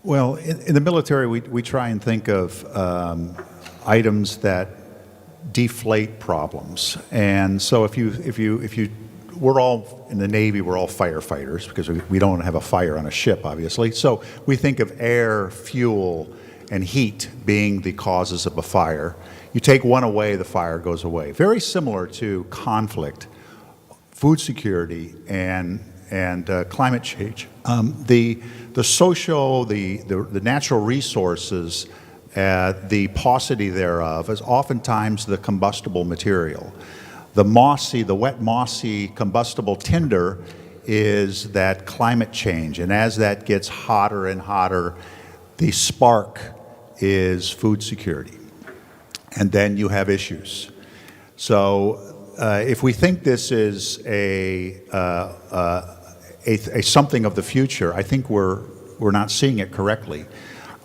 Speaker 5: Well, in the military, we try and think of items that deflate problems. And so we're all in the Navy, we're all firefighters because we don't have a fire on a ship, obviously. So we think of air, fuel, and heat being the causes of a fire. You take one away, the fire goes away. Very similar to conflict, food security, and climate change. The social, the natural resources, the paucity thereof is oftentimes the combustible material. The wet mossy combustible tinder is that climate change, and as that gets hotter and hotter, the spark is food security. And then you have issues. So if we think this is a something of the future, I think we're not seeing it correctly.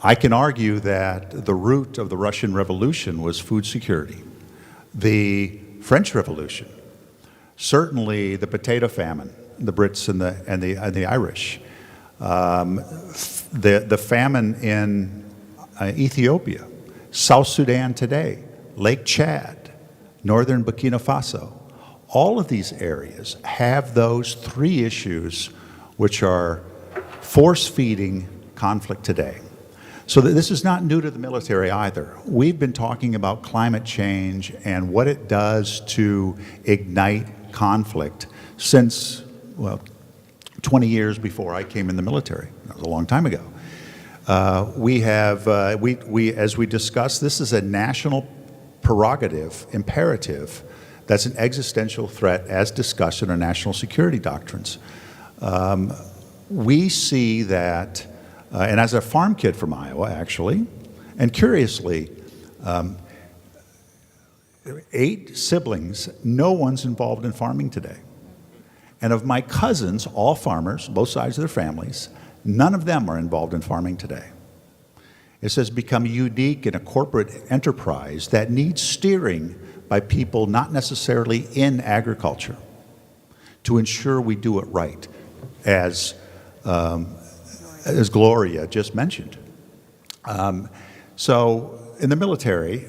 Speaker 5: I can argue that the root of the Russian Revolution was food security. The French Revolution, certainly the potato famine, the Brits and the Irish, the famine in Ethiopia, South Sudan today, Lake Chad, northern Burkina Faso. All of these areas have those three issues which are force-feeding conflict today. So this is not new to the military either. We've been talking about climate change and what it does to ignite conflict since, 20 years before I came in the military. That was a long time ago. As we discussed, this is a national prerogative, imperative, that's an existential threat as discussed in our national security doctrines. We see that, and as a farm kid from Iowa, actually, and curiously, 8 siblings, no one's involved in farming today. And of my cousins, all farmers, both sides of their families, none of them are involved in farming today. It says become unique in a corporate enterprise that needs steering by people not necessarily in agriculture to ensure we do it right, as Gloria just mentioned. So in the military,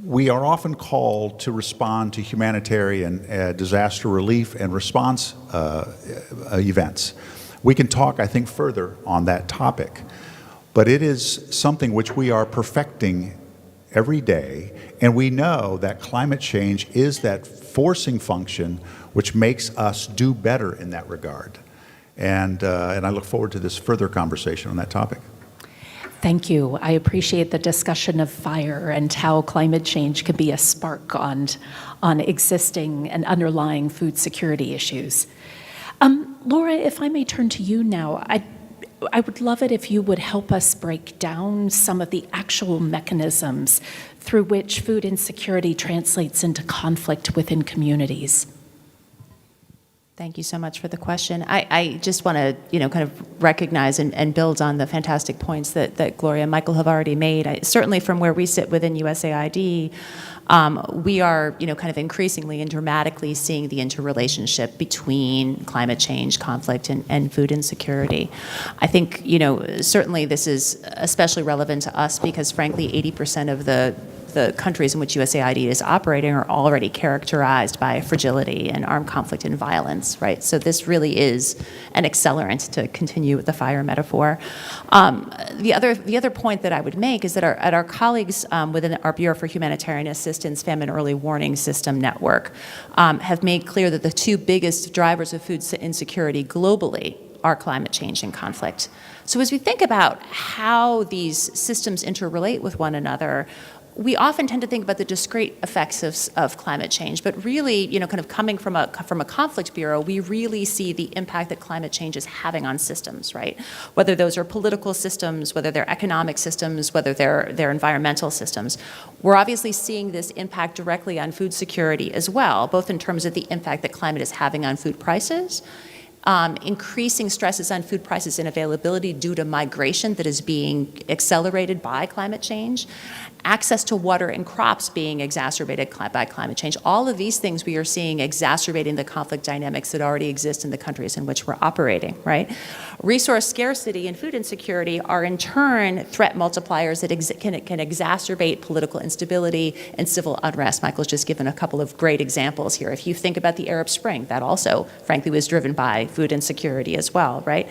Speaker 5: we are often called to respond to humanitarian disaster relief and response events. We can talk, I think, further on that topic, but it is something which we are perfecting every day, and we know that climate change is that forcing function which makes us do better in that regard. And I look forward to this further conversation on that topic.
Speaker 3: Thank you. I appreciate the discussion of fire and how climate change can be a spark on existing and underlying food security issues. Laura, if I may turn to you now, I would love it if you would help us break down some of the actual mechanisms through which food insecurity translates into conflict within communities.
Speaker 6: Thank you so much for the question. I just want to, kind of recognize and build on the fantastic points that Gloria and Michael have already made. Certainly from where we sit within USAID, we are, kind of increasingly and dramatically seeing the interrelationship between climate change, conflict, and food insecurity. I think, certainly this is especially relevant to us because, frankly, 80% of the countries in which USAID is operating are already characterized by fragility and armed conflict and violence, right? So this really is an accelerant, to continue with the fire metaphor. The other point that I would make is that our colleagues within our Bureau for Humanitarian Assistance Famine Early Warning System Network have made clear that the two biggest drivers of food insecurity globally are climate change and conflict. So as we think about how these systems interrelate with one another, we often tend to think about the discrete effects of climate change, but really, kind of coming from a conflict bureau, we really see the impact that climate change is having on systems, right? Whether those are political systems, whether they're economic systems, whether they're environmental systems. We're obviously seeing this impact directly on food security as well, both in terms of the impact that climate is having on food prices, increasing stresses on food prices and availability due to migration that is being accelerated by climate change, access to water and crops being exacerbated by climate change. All of these things we are seeing exacerbating the conflict dynamics that already exist in the countries in which we're operating, right? Resource scarcity and food insecurity are in turn threat multipliers that can exacerbate political instability and civil unrest. Michael's just given a couple of great examples here. If you think about the Arab Spring, that also, frankly, was driven by food insecurity as well, right?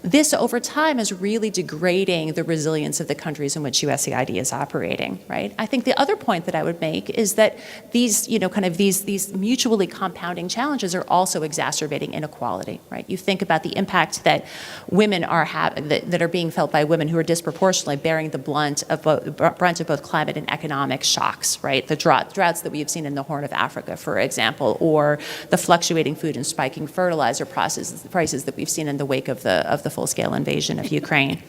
Speaker 6: This, over time, is really degrading the resilience of the countries in which USAID is operating, right? I think the other point that I would make is that these, these mutually compounding challenges are also exacerbating inequality, right? You think about the impact that women are that are being felt by women who are disproportionately bearing the brunt of both climate and economic shocks, right? The droughts that we have seen in the Horn of Africa, for example, or the fluctuating food and spiking fertilizer prices that we've seen in the wake of the full-scale invasion of Ukraine.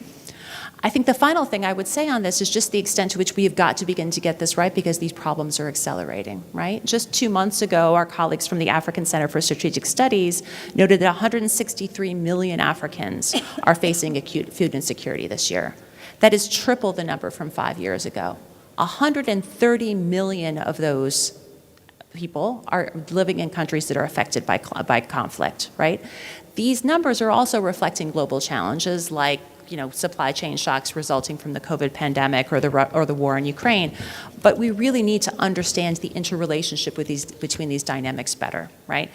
Speaker 6: I think the final thing I would say on this is just the extent to which we have got to begin to get this right, because these problems are accelerating, right? Just 2 months ago, our colleagues from the African Center for Strategic Studies noted that 163 million Africans are facing acute food insecurity this year. That is triple the number from 5 years ago. 130 million of those people are living in countries that are affected by conflict, right? These numbers are also reflecting global challenges like supply chain shocks resulting from the COVID pandemic or the war in Ukraine. But we really need to understand the interrelationship between these dynamics better, right?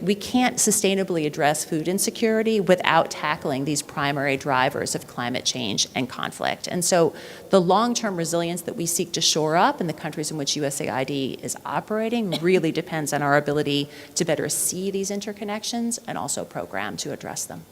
Speaker 6: We can't sustainably address food insecurity without tackling these primary drivers of climate change and conflict. And so the long-term resilience that we seek to shore up in the countries in which USAID is operating really depends on our ability to better see these interconnections and also program to address them.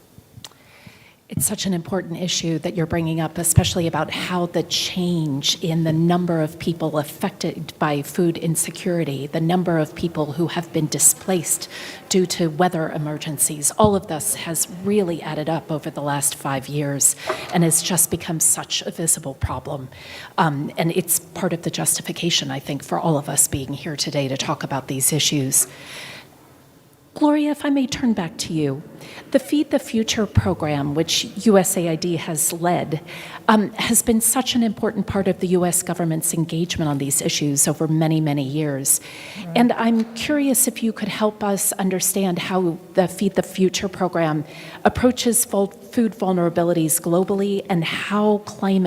Speaker 3: It's such an important issue that you're bringing up, especially about how the change in the number of people affected by food insecurity, the number of people who have been displaced due to weather emergencies, all of this has really added up over the last 5 years and has just become such a visible problem. And it's part of the justification, I think, for all of us being here today to talk about these issues. Gloria, if I may turn back to you. The Feed the Future program, which USAID has led, has been such an important part of the U.S. government's engagement on these issues over many, many years. Right. And I'm curious if you could help us understand how the Feed the Future program approaches food vulnerabilities globally and how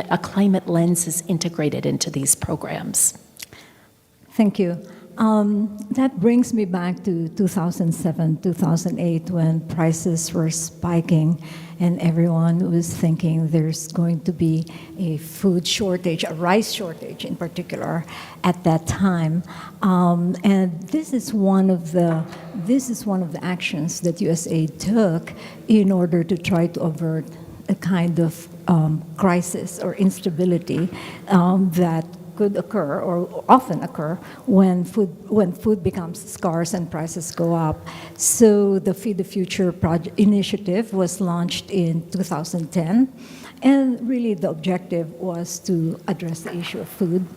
Speaker 3: a climate lens is integrated into these programs.
Speaker 4: Thank you. That brings me back to 2007, 2008, when prices were spiking and everyone was thinking there's going to be a food shortage, a rice shortage in particular, at that time. And this is one of the actions that USAID took in order to try to avert a kind of crisis or instability that could occur or often occur when food becomes scarce and prices go up. So the Feed the Future project initiative was launched in 2010, and really the objective was to address the issue of food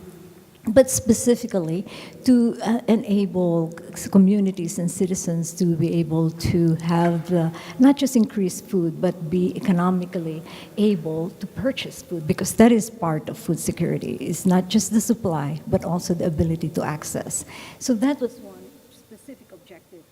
Speaker 4: but specifically to enable communities and citizens to be able to have not just increased food, but be economically able to purchase food, because that is part of food security. It's not just the supply, but also the ability to access. So that was one specific objective.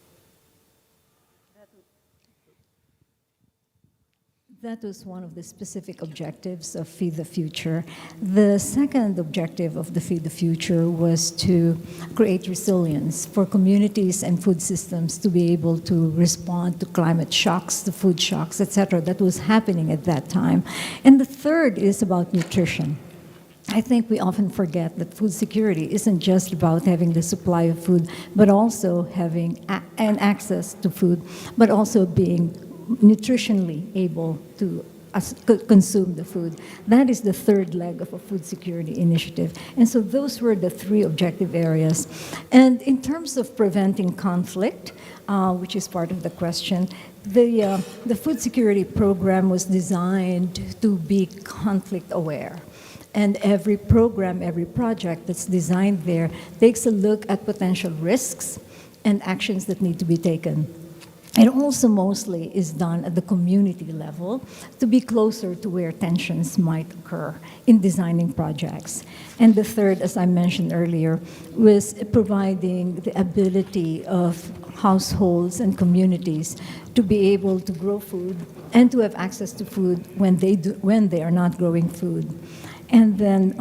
Speaker 4: That was one of the specific objectives of Feed the Future. The second objective of the Feed the Future was to create resilience for communities and food systems to be able to respond to climate shocks, the food shocks, et cetera, that was happening at that time. And the third is about nutrition. I think we often forget that food security isn't just about having the supply of food, but also having an access to food, but also being nutritionally able to consume the food. That is the third leg of a food security initiative. And so those were the three objective areas. And in terms of preventing conflict, which is part of the question, the food security program was designed to be conflict aware. And every program, every project that's designed there takes a look at potential risks and actions that need to be taken. It also mostly is done at the community level to be closer to where tensions might occur in designing projects. And the third, as I mentioned earlier, was providing the ability of households and communities to be able to grow food and to have access to food when they are not growing food. And then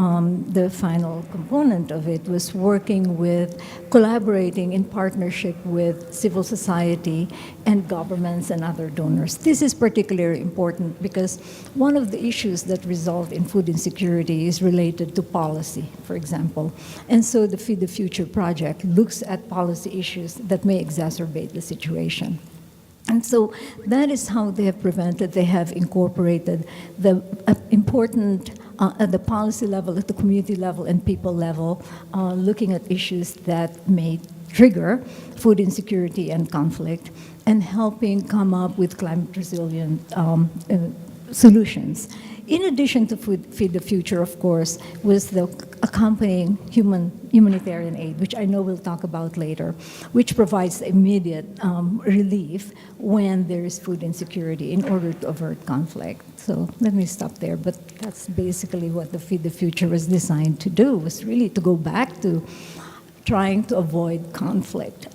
Speaker 4: the final component of it was working with, collaborating in partnership with civil society and governments and other donors. This is particularly important because one of the issues that result in food insecurity is related to policy, for example. And so the Feed the Future project looks at policy issues that may exacerbate the situation. And so that is how they have prevented, they have incorporated the important at the policy level, at the community level, and people level, looking at issues that may trigger food insecurity and conflict, and helping come up with climate resilient solutions. In addition to Feed the Future, of course, was the accompanying humanitarian aid, which I know we'll talk about later, which provides immediate relief when there is food insecurity in order to avert conflict. So let me stop there, but that's basically what the Feed the Future was designed to do, was really to go back to trying to avoid conflict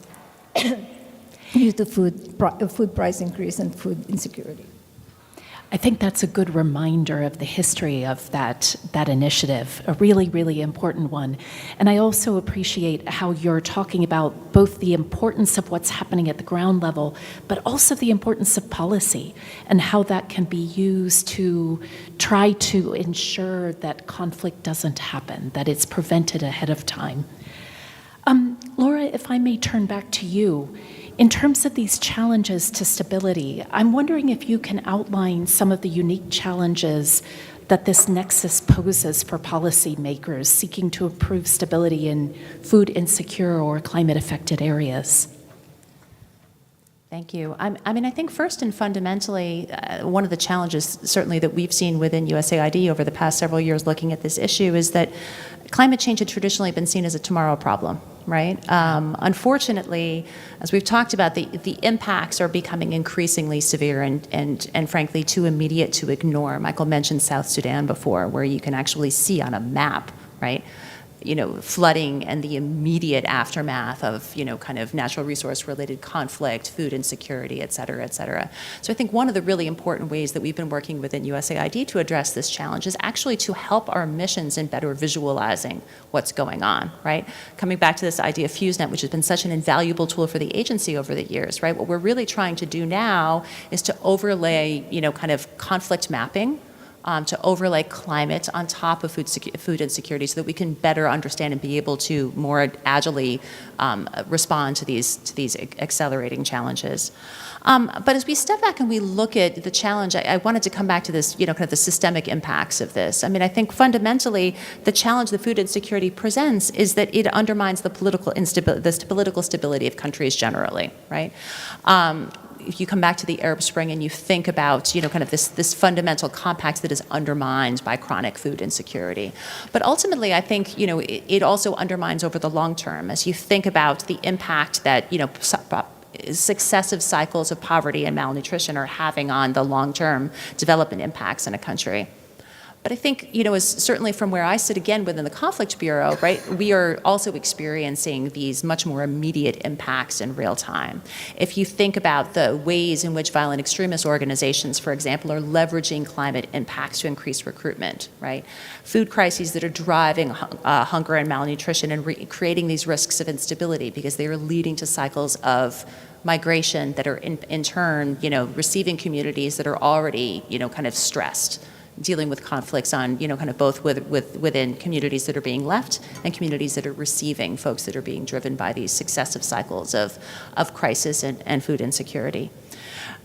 Speaker 4: due to food price increase and food insecurity.
Speaker 3: I think that's a good reminder of the history of that initiative, a really, really important one. And I also appreciate how you're talking about both the importance of what's happening at the ground level, but also the importance of policy and how that can be used to try to ensure that conflict doesn't happen, that it's prevented ahead of time. Laura, if I may turn back to you. In terms of these challenges to stability, I'm wondering if you can outline some of the unique challenges that this nexus poses for policymakers seeking to improve stability in food insecure or climate-affected areas.
Speaker 6: Thank you. I mean, I think first and fundamentally, one of the challenges certainly that we've seen within USAID over the past several years looking at this issue is that climate change had traditionally been seen as a tomorrow problem, right? Unfortunately, as we've talked about, the impacts are becoming increasingly severe and frankly too immediate to ignore. Michael mentioned South Sudan before, where you can actually see on a map, right? Flooding and the immediate aftermath of, kind of natural resource related conflict, food insecurity, et cetera, et cetera. So I think one of the really important ways that we've been working within USAID to address this challenge is actually to help our missions in better visualizing what's going on, right? Coming back to this idea of FuseNet, which has been such an invaluable tool for the agency over the years, right? What we're really trying to do now is to overlay, kind of conflict mapping, to overlay climate on top of food insecurity so that we can better understand and be able to more agilely respond to these accelerating challenges. But as we step back and we look at the challenge, I wanted to come back to this, kind of the systemic impacts of this. I mean, I think fundamentally the challenge that food insecurity presents is that it undermines the political stability of countries generally, right? if you come back to the Arab Spring and you think about, kind of this fundamental compact that is undermined by chronic food insecurity. But ultimately, I think, it also undermines over the long term as you think about the impact that, successive cycles of poverty and malnutrition are having on the long-term development impacts in a country. But I think, as certainly from where I sit again within the Conflict Bureau, right, we are also experiencing these much more immediate impacts in real time. If you think about the ways in which violent extremist organizations, for example, are leveraging climate impacts to increase recruitment, right? Food crises that are driving hunger and malnutrition and creating these risks of instability because they are leading to cycles of migration that are in turn, receiving communities that are already, kind of stressed, dealing with conflicts on, kind of both within communities that are being left and communities that are receiving folks that are being driven by these successive cycles of crisis and food insecurity.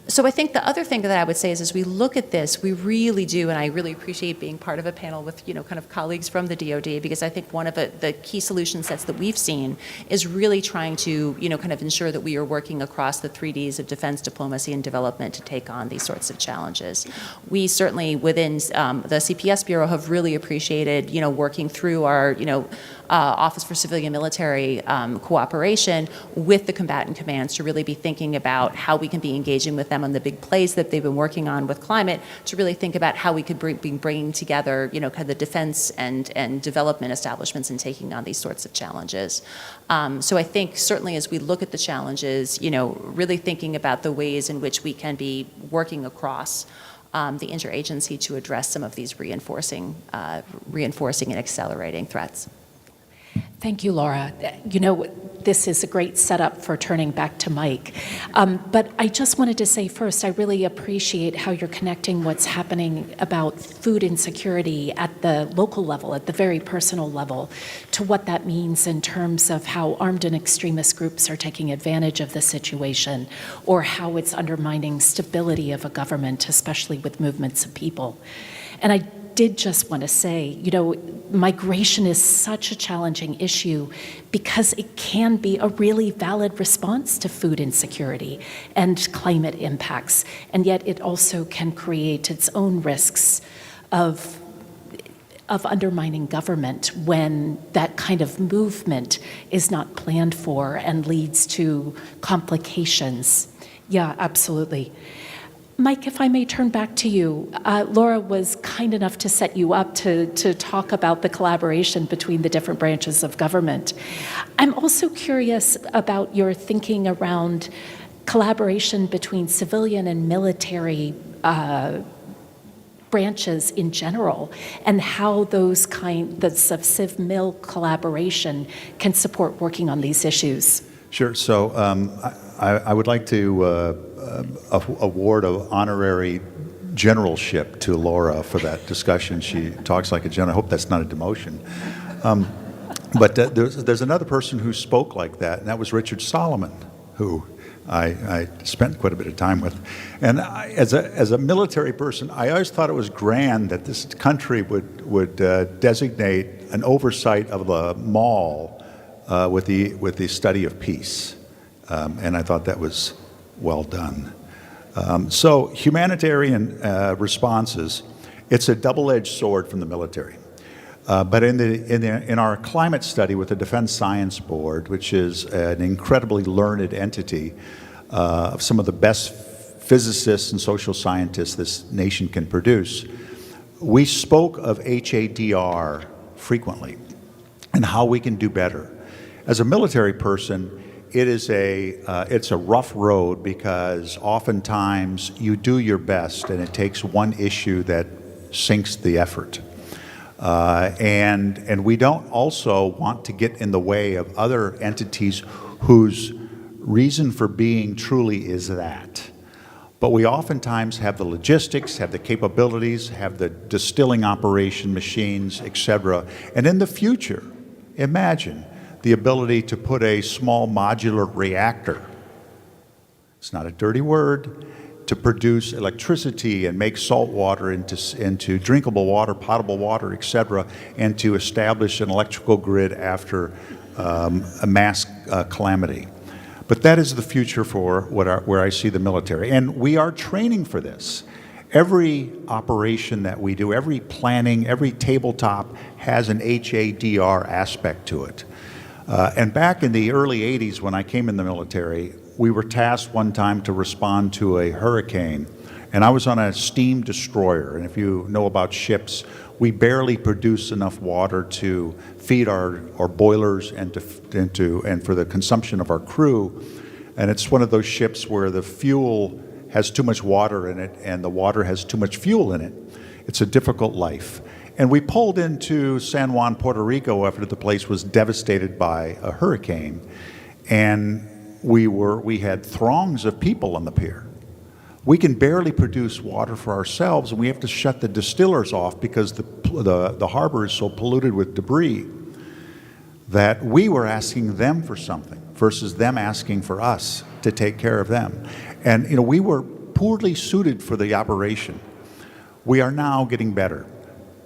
Speaker 6: So I think the other thing that I would say is as we look at this, we really do, and I really appreciate being part of a panel with, kind of colleagues from the DoD, because I think one of the key solution sets that we've seen is really trying to, kind of ensure that we are working across the 3Ds of defense, diplomacy, and development to take on these sorts of challenges. We certainly within the CPS Bureau have really appreciated, working through our, Office for Civilian Military cooperation with the combatant commands to really be thinking about how we can be engaging with them on the big plays that they've been working on with climate, to really think about how we could be bringing together, kind of the defense and development establishments and taking on these sorts of challenges. So I think certainly as we look at the challenges, really thinking about the ways in which we can be working across the interagency to address some of these reinforcing and accelerating threats.
Speaker 3: Thank you, Laura. This is a great setup for turning back to Mike. But I just wanted to say first, I really appreciate how you're connecting what's happening about food insecurity at the local level, at the very personal level, to what that means in terms of how armed and extremist groups are taking advantage of the situation, or how it's undermining stability of a government, especially with movements of people. And I did just want to say, migration is such a challenging issue because it can be a really valid response to food insecurity and climate impacts, and yet it also can create its own risks of undermining government when that kind of movement is not planned for and leads to complications. Yeah, absolutely. Mike, if I may turn back to you, Laura was kind enough to set you up to talk about the collaboration between the different branches of government. I'm also curious about your thinking around collaboration between civilian and military branches in general, and how those kinds of civ-mil collaboration can support working on these issues.
Speaker 5: Sure. So I would like to award an honorary generalship to Laura for that discussion. She talks like a general. I hope that's not a demotion. But there's another person who spoke like that, and that was Richard Solomon, who I spent quite a bit of time with. And as a military person, I always thought it was grand that this country would designate an oversight of the mall with the study of peace. And I thought that was well done. So humanitarian responses, it's a double-edged sword from the military. But in our climate study with the Defense Science Board, which is an incredibly learned entity of some of the best physicists and social scientists this nation can produce, we spoke of HADR frequently and how we can do better. As a military person, it's a rough road because oftentimes you do your best and it takes one issue that sinks the effort. And we don't also want to get in the way of other entities whose reason for being truly is that. But we oftentimes have the logistics, have the capabilities, have the distilling operation machines, etc. And in the future, imagine the ability to put a small modular reactor, it's not a dirty word, to produce electricity and make salt water into drinkable water, potable water, etc., and to establish an electrical grid after a mass calamity. But that is the future for where I see the military. And we are training for this. Every operation that we do, every planning, every tabletop has an HADR aspect to it. And back in the early 80s when I came in the military, we were tasked one time to respond to a hurricane. And I was on a steam destroyer. And if you know about ships, we barely produce enough water to feed our boilers and for the consumption of our crew. And it's one of those ships where the fuel has too much water in it and the water has too much fuel in it. It's a difficult life. And we pulled into San Juan, Puerto Rico after the place was devastated by a hurricane. And we had throngs of people on the pier. We can barely produce water for ourselves, and we have to shut the distillers off because the harbor is so polluted with debris that we were asking them for something versus them asking for us to take care of them. And we were poorly suited for the operation. We are now getting better.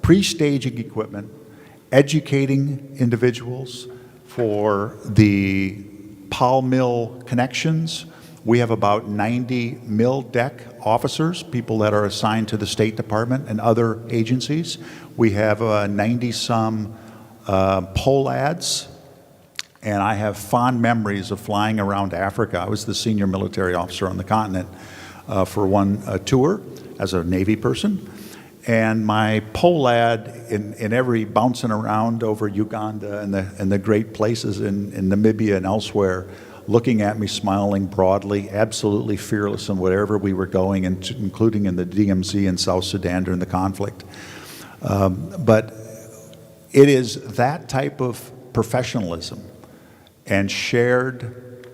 Speaker 5: Pre-staging equipment, educating individuals for the PAL mill connections. We have about 90 mill deck officers, people that are assigned to the State Department and other agencies. We have 90-some POLADs, and I have fond memories of flying around Africa. I was the senior military officer on the continent for one tour as a Navy person. And my POLAD in every bouncing around over Uganda and the great places in Namibia and elsewhere, looking at me, smiling broadly, absolutely fearless in wherever we were going, including in the DMZ and South Sudan during the conflict. But it is that type of professionalism and shared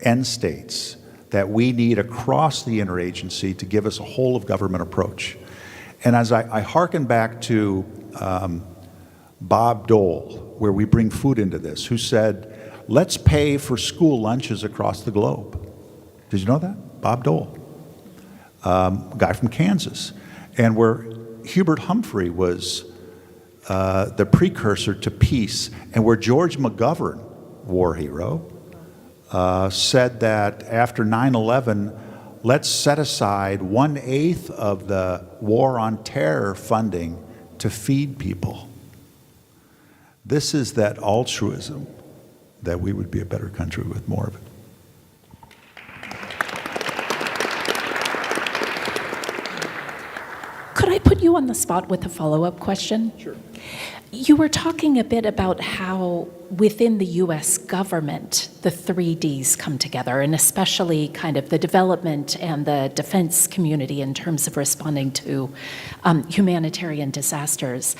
Speaker 5: end states that we need across the interagency to give us a whole of government approach. And as I hearken back to Bob Dole, where we bring food into this, who said, let's pay for school lunches across the globe. Did you know that? Bob Dole, guy from Kansas. And where Hubert Humphrey was the precursor to peace, and where George McGovern, war hero, said that after 9/11, let's set aside 1/8 of the war on terror funding to feed people. This is that altruism that we would be a better country with more of it.
Speaker 3: Could I put you on the spot with a follow-up question?
Speaker 1: Sure.
Speaker 3: You were talking a bit about how within the U.S. government, the 3Ds come together, and especially kind of the development and the defense community in terms of responding to humanitarian disasters.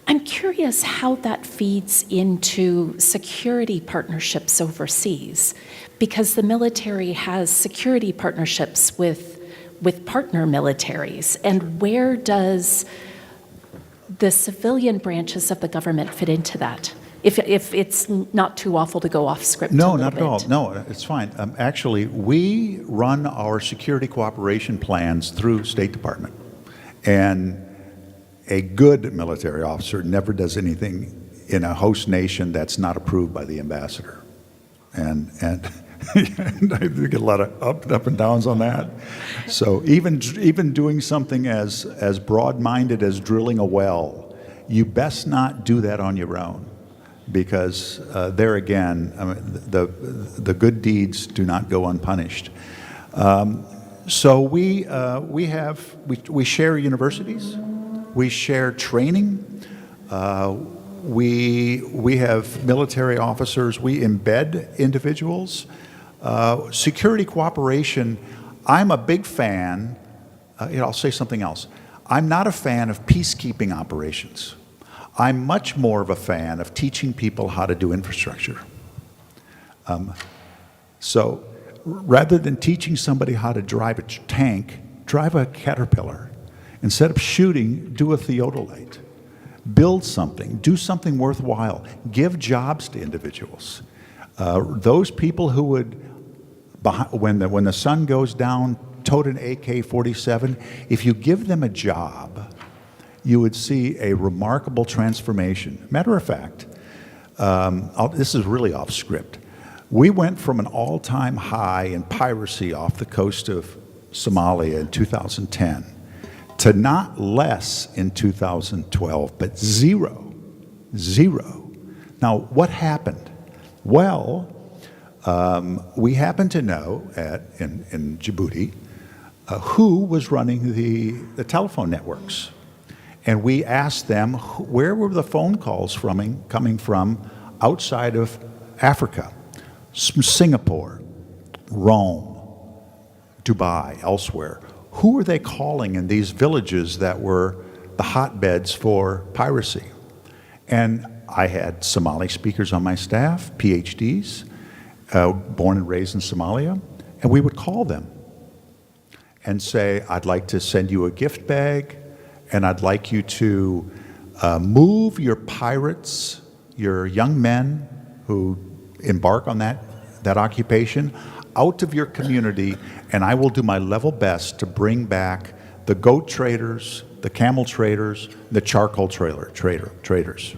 Speaker 3: I'm curious how that feeds into security partnerships overseas, because the military has security partnerships with partner militaries, and where does the civilian branches of the government fit into that? If it's not too awful to go off script a
Speaker 5: No,
Speaker 3: little
Speaker 5: not at all.
Speaker 3: bit.
Speaker 5: No, it's fine. Actually, we run our security cooperation plans through State Department. And a good military officer never does anything in a host nation that's not approved by the ambassador. And I get a lot of up and downs on that. So even doing something as broad-minded as drilling a well, you best not do that on your own, because there again, I mean, the good deeds do not go unpunished. So we share universities, we share training. We have military officers, we embed individuals. Security cooperation, I'm a big fan, I'll say something else. I'm not a fan of peacekeeping operations. I'm much more of a fan of teaching people how to do infrastructure. So rather than teaching somebody how to drive a tank, drive a Caterpillar. Instead of shooting, do a theodolite. Build something, do something worthwhile, give jobs to individuals. Those people who would, when the sun goes down, tote an AK-47, if you give them a job, you would see a remarkable transformation. Matter of fact, this is really off script, We went from an all-time high in piracy off the coast of Somalia in 2010 to not less in 2012, but zero. Now, what happened? Well, we happen to know in Djibouti who was running the telephone networks. And we asked them, where were the phone calls coming from outside of Africa? Singapore, Rome, Dubai, elsewhere. Who were they calling in these villages that were the hotbeds for piracy? And I had Somali speakers on my staff, PhDs, born and raised in Somalia, and we would call them and say, I'd like to send you a gift bag, and I'd like you to move your pirates, your young men who embark on that occupation, out of your community, and I will do my level best to bring back the goat traders, the camel traders, the charcoal traders,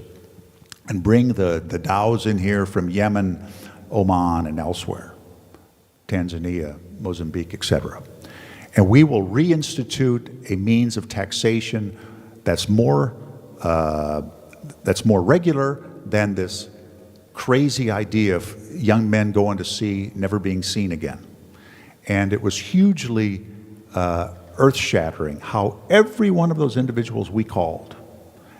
Speaker 5: and bring the dhows in here from Yemen, Oman, and elsewhere, Tanzania, Mozambique, etc. And we will reinstitute a means of taxation that's more regular than this crazy idea of young men going to sea, never being seen again. And it was hugely earth-shattering how every one of those individuals we called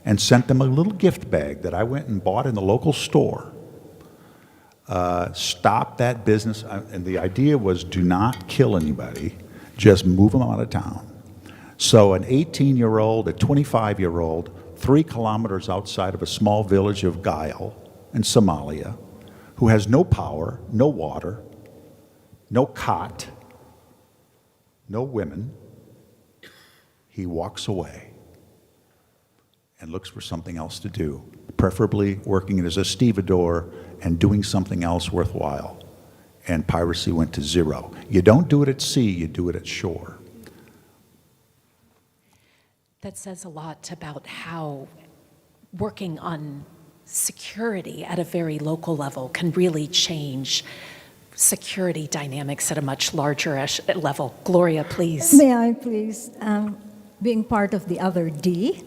Speaker 5: and sent them a little gift bag that I went and bought in the local store, stopped that business. And the idea was, do not kill anybody, just move them out of town. So an 18-year-old, a 25-year-old, 3 kilometers outside of a small village of Gail in Somalia, who has no power, no water, no cot, no women, he walks away and looks for something else to do, preferably working as a stevedore and doing something else worthwhile. And piracy went to zero. You don't do it at sea, you do it at shore.
Speaker 3: That says a lot about how working on security at a very local level can really change security dynamics at a much larger level. Gloria, please.
Speaker 4: May I please, being part of the other D,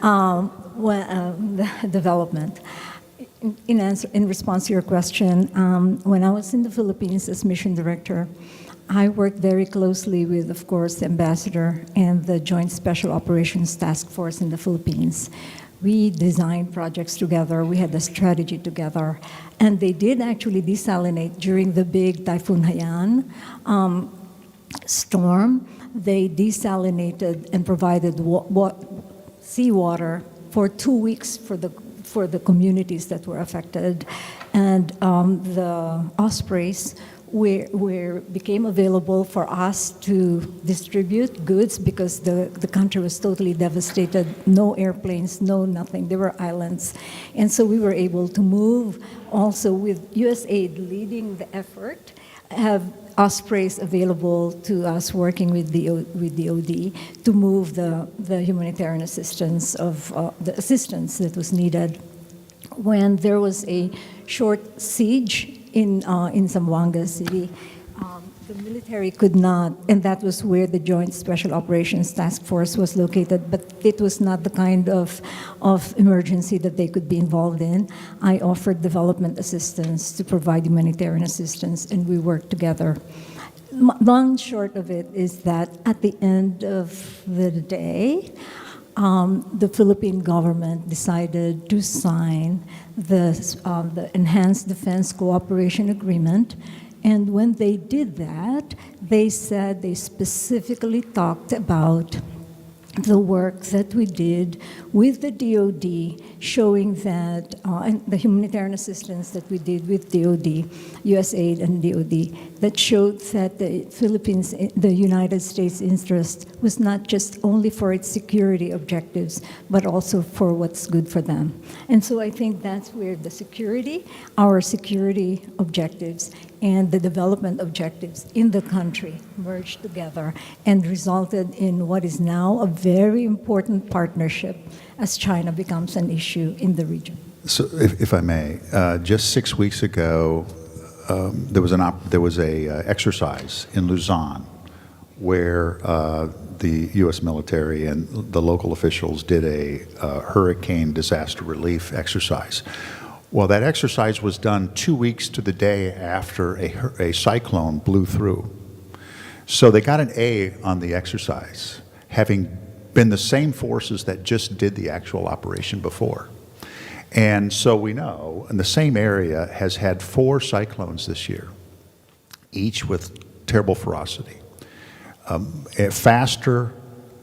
Speaker 4: the development. In response to your question, when I was in the Philippines as mission director, I worked very closely with, of course, the ambassador and the Joint Special Operations Task Force in the Philippines. We designed projects together, we had a strategy together, and they did actually desalinate during the big Typhoon Haiyan storm. They desalinated and provided seawater for 2 weeks for the communities that were affected, and the ospreys became available for us to distribute goods because the country was totally devastated. No airplanes, no nothing. There were islands. And so we were able to move also with USAID leading the effort, have ospreys available to us working with DOD to move the humanitarian assistance of the assistance that was needed. When there was a short siege in Zamboanga City, the military could not, and that was where the Joint Special Operations Task Force was located, but it was not the kind of emergency that they could be involved in. I offered development assistance to provide humanitarian assistance, and we worked together. Long and short of it is that at the end of the day, the Philippine government decided to sign the Enhanced Defense Cooperation Agreement. And when they did that, they said they specifically talked about the work that we did with the DOD, showing that, and the humanitarian assistance that we did with DOD, USAID and DOD, that showed that the Philippines, the United States interest was not just only for its security objectives, but also for what's good for them. And so I think that's where the security, our security objectives, and the development objectives in the country merged together and resulted in what is now a very important partnership as China becomes an issue in the region.
Speaker 5: So if I may, just 6 weeks ago, there was a exercise in Luzon where the U.S. military and the local officials did a hurricane disaster relief exercise. Well, that exercise was done 2 weeks to the day after a cyclone blew through. So they got an A on the exercise, having been the same forces that just did the actual operation before. And so we know, and the same area has had 4 cyclones this year, each with terrible ferocity. Faster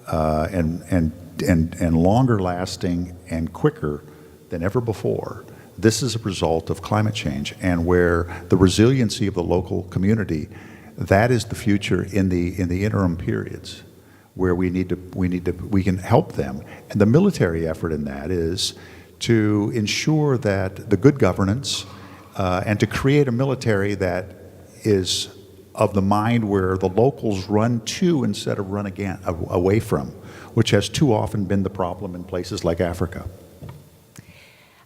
Speaker 5: and longer lasting and quicker than ever before. This is a result of climate change, and where the resiliency of the local community, that is the future in the interim periods, where we can help them. And the military effort in that is to ensure that the good governance and to create a military that is of the mind where the locals run to instead of run away from, which has too often been the problem in places like Africa.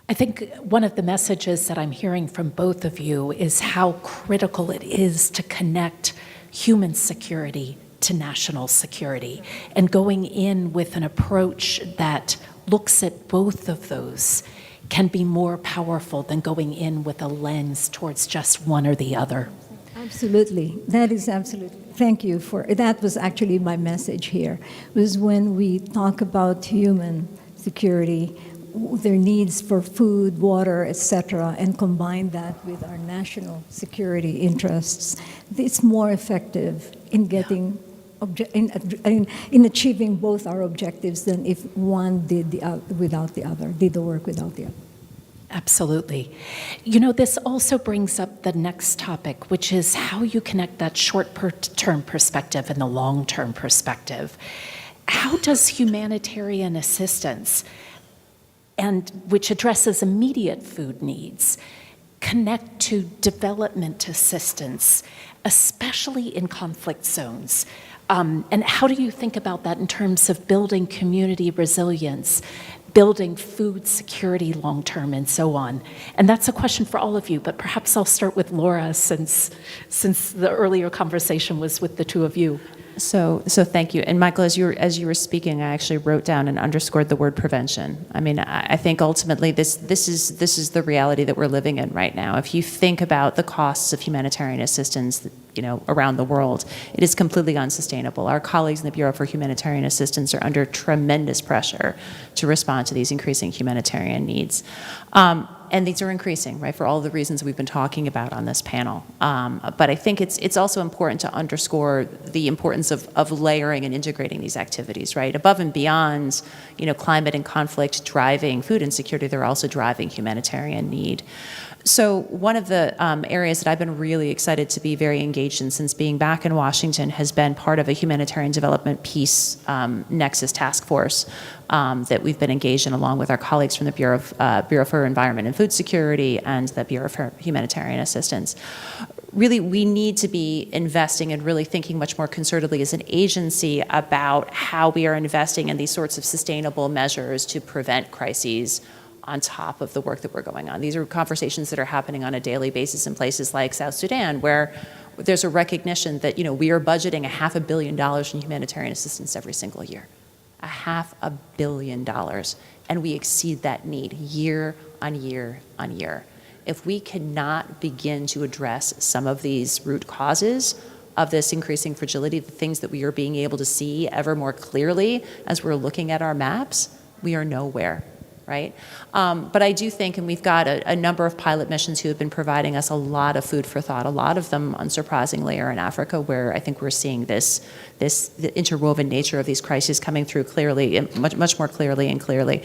Speaker 3: I think one of the messages that I'm hearing from both of you is how critical it is to connect human security to national security, and going in with an approach that looks at both of those can be more powerful than going in with a lens towards just one or the other.
Speaker 4: Absolutely. That is absolutely. Thank you for that. Was actually my message here, was when we talk about human security, their needs for food, water, etc., and combine that with our national security interests, it's more effective in getting in achieving both our objectives than if one did the without the other, did the work without the other.
Speaker 3: Absolutely. You know, this also brings up the next topic, which is how you connect that short-term perspective and the long-term perspective. How does humanitarian assistance, and which addresses immediate food needs, connect to development assistance, especially in conflict zones? And how do you think about that in terms of building community resilience, building food security long-term, and so on? And that's a question for all of you, but perhaps I'll start with Laura, since the earlier conversation was with the two of you.
Speaker 6: So thank you. And Michael, as you were speaking, I actually wrote down and underscored the word prevention. I mean, I think ultimately this is the reality that we're living in right now. If you think about the costs of humanitarian assistance, around the world, it is completely unsustainable. Our colleagues in the Bureau for Humanitarian Assistance are under tremendous pressure to respond to these increasing humanitarian needs. And these are increasing, right, for all the reasons we've been talking about on this panel. But I think it's also important to underscore the importance of layering and integrating these activities, right? Above and beyond, climate and conflict driving food insecurity, they're also driving humanitarian need. So one of the areas that I've been really excited to be very engaged in since being back in Washington has been part of a humanitarian development peace nexus task force that we've been engaged in along with our colleagues from the Bureau for Environment and Food Security and the Bureau for Humanitarian Assistance. Really, we need to be investing and really thinking much more concertedly as an agency about how we are investing in these sorts of sustainable measures to prevent crises on top of the work that we're going on. These are conversations that are happening on a daily basis in places like South Sudan, where there's a recognition that, we are budgeting $500 million in humanitarian assistance every single year. $500 million. And we exceed that need year on year on year. If we cannot begin to address some of these root causes of this increasing fragility, the things that we are being able to see ever more clearly as we're looking at our maps, we are nowhere. Right? But I do think, and we've got a number of pilot missions who have been providing us a lot of food for thought. A lot of them, unsurprisingly, are in Africa, where I think we're seeing the interwoven nature of these crises coming through clearly, much more clearly and clearly.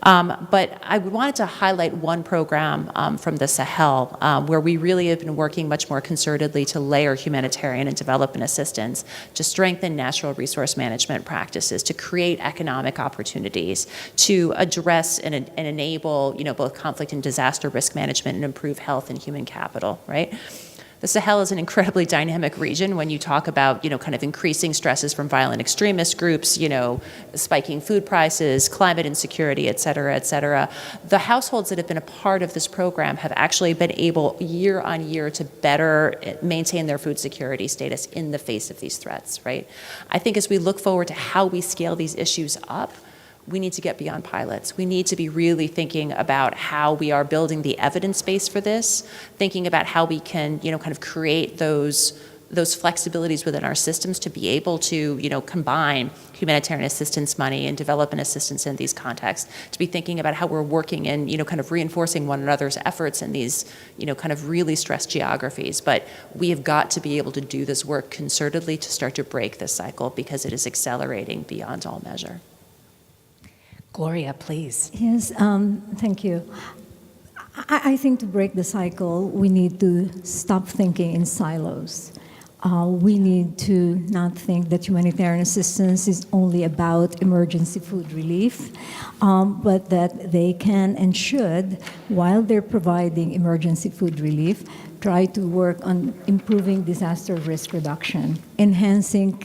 Speaker 6: But I wanted to highlight one program from the Sahel, where we really have been working much more concertedly to layer humanitarian and development assistance, to strengthen natural resource management practices, to create economic opportunities, to address and enable, both conflict and disaster risk management and improve health and human capital, right? The Sahel is an incredibly dynamic region when you talk about, kind of increasing stresses from violent extremist groups, spiking food prices, climate insecurity, et cetera, et cetera. The households that have been a part of this program have actually been able year on year to better maintain their food security status in the face of these threats, right? I think as we look forward to how we scale these issues up, we need to get beyond pilots. We need to be really thinking about how we are building the evidence base for this, thinking about how we can, kind of create those flexibilities within our systems to be able to, combine humanitarian assistance money and development assistance in these contexts, to be thinking about how we're working and, kind of reinforcing one another's efforts in these, kind of really stressed geographies. But we have got to be able to do this work concertedly to start to break this cycle because it is accelerating beyond all measure.
Speaker 3: Gloria, please.
Speaker 4: Yes, thank you. I think to break the cycle, we need to stop thinking in silos. We need to not think that humanitarian assistance is only about emergency food relief, but that they can and should, while they're providing emergency food relief, try to work on improving disaster risk reduction, enhancing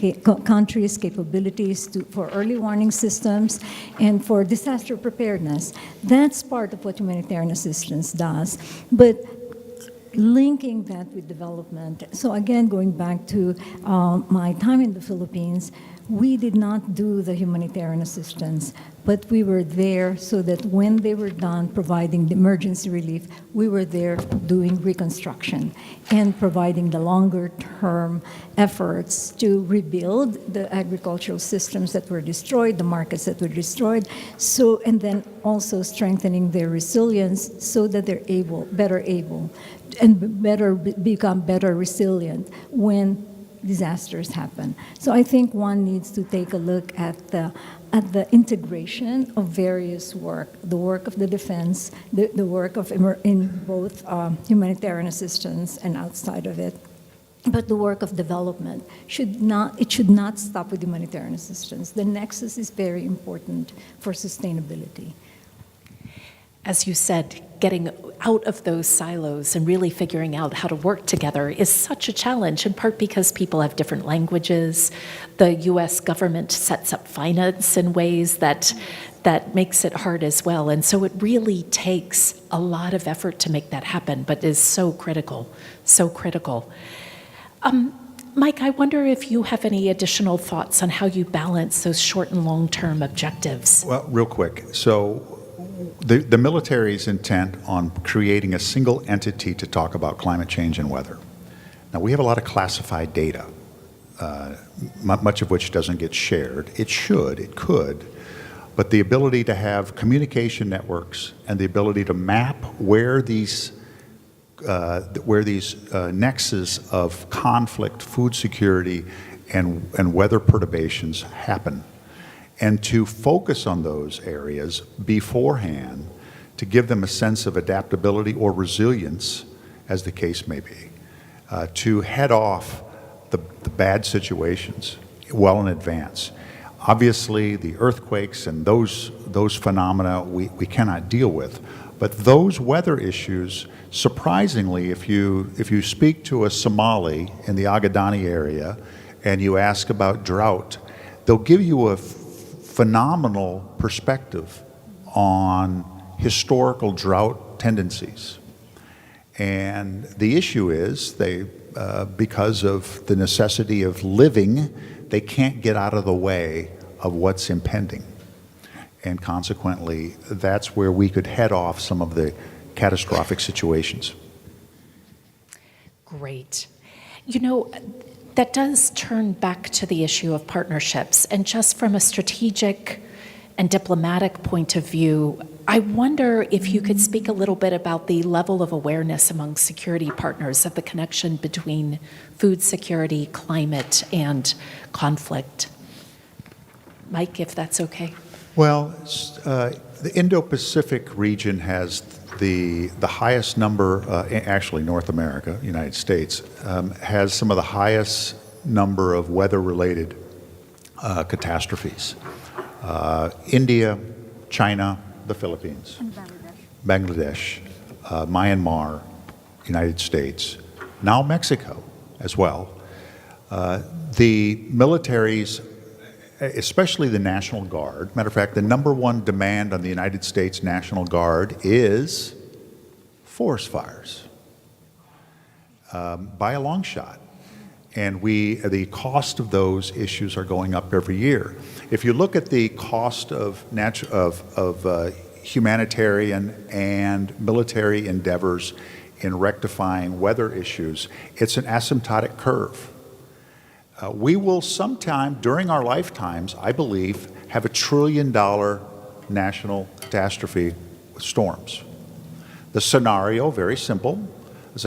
Speaker 4: countries' capabilities for early warning systems and for disaster preparedness. That's part of what humanitarian assistance does. But linking that with development. So again, going back to my time in the Philippines, we did not do the humanitarian assistance, but we were there so that when they were done providing the emergency relief, we were there doing reconstruction and providing the longer-term efforts to rebuild the agricultural systems that were destroyed, the markets that were destroyed, and then also strengthening their resilience so that they're better able and become better resilient when disasters happen. So I think one needs to take a look at the integration of various work, the work of the defense, the work in both humanitarian assistance and outside of it. But the work of development should not stop with humanitarian assistance. The nexus is very important for sustainability.
Speaker 3: As you said, getting out of those silos and really figuring out how to work together is such a challenge, in part because people have different languages. The US government sets up finance in ways that makes it hard as well. And so it really takes a lot of effort to make that happen, but is so critical, so critical. Mike, I wonder if you have any additional thoughts on how you balance those short and long-term objectives.
Speaker 5: Well, real quick. So the military's intent on creating a single entity to talk about climate change and weather. Now, we have a lot of classified data, much of which doesn't get shared. It could, but the ability to have communication networks and the ability to map where these nexus of conflict, food security, and weather perturbations happen, and to focus on those areas beforehand to give them a sense of adaptability or resilience, as the case may be, to head off the bad situations well in advance. Obviously, the earthquakes and those phenomena we cannot deal with, but those weather issues, surprisingly, if you speak to a Somali in the Agadani area and you ask about drought, they'll give you a phenomenal perspective on historical drought tendencies. And the issue is because of the necessity of living, they can't get out of the way of what's impending. And consequently, that's where we could head off some of the catastrophic situations.
Speaker 3: Great. That does turn back to the issue of partnerships. And just from a strategic and diplomatic point of view, I wonder if you could speak a little bit about the level of awareness among security partners of the connection between food security, climate, and conflict. Mike, if that's okay.
Speaker 5: Well, the Indo-Pacific region has the highest number, actually North America, United States, has some of the highest number of weather-related catastrophes. India, China, the Philippines, Bangladesh, Myanmar, United States, now Mexico as well. The militaries, especially the National Guard, matter of fact, the number one demand on the United States National Guard is forest fires, by a long shot. And the cost of those issues are going up every year. If you look at the cost of humanitarian and military endeavors in rectifying weather issues, it's an asymptotic curve. We will sometime during our lifetimes, I believe, have $1 trillion national catastrophe with storms. The scenario, very simple, is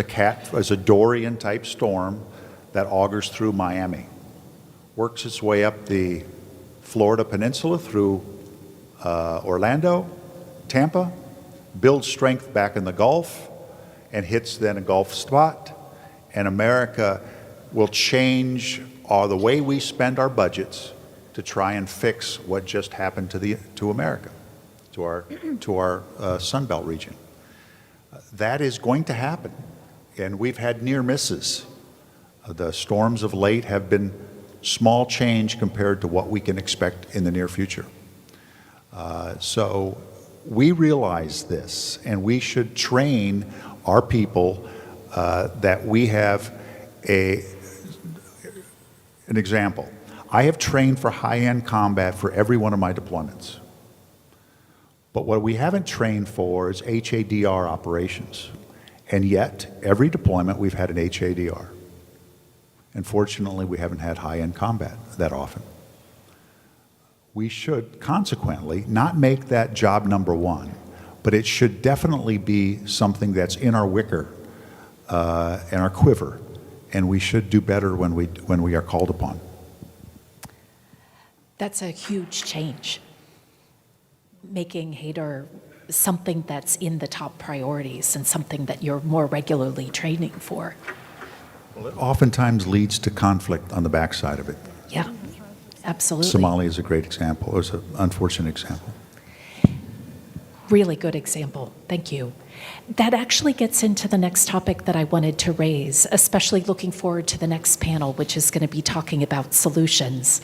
Speaker 5: a Dorian type storm that augurs through Miami, works its way up the Florida Peninsula through Orlando, Tampa, builds strength back in the Gulf, and hits then a Gulf spot, and America will change the way we spend our budgets to try and fix what just happened to America, to our Sun Belt region. That is going to happen, and we've had near misses. The storms of late have been small change compared to what we can expect in the near future. So we realize this, and we should train our people that we have an example. I have trained for high-end combat for every one of my deployments. But what we haven't trained for is HADR operations. And yet, every deployment we've had an HADR. And fortunately, we haven't had high-end combat that often. We should, consequently, not make that job number one, but it should definitely be something that's in our wicker, in our quiver, and we should do better when we are called upon.
Speaker 3: That's a huge change, making HADR something that's in the top priorities and something that you're more regularly training for.
Speaker 5: Well, it oftentimes leads to conflict on the backside of it.
Speaker 3: Yeah, absolutely.
Speaker 5: Somalia is a great example. It was an unfortunate example.
Speaker 3: Really good example. Thank you. That actually gets into the next topic that I wanted to raise, especially looking forward to the next panel, which is going to be talking about solutions.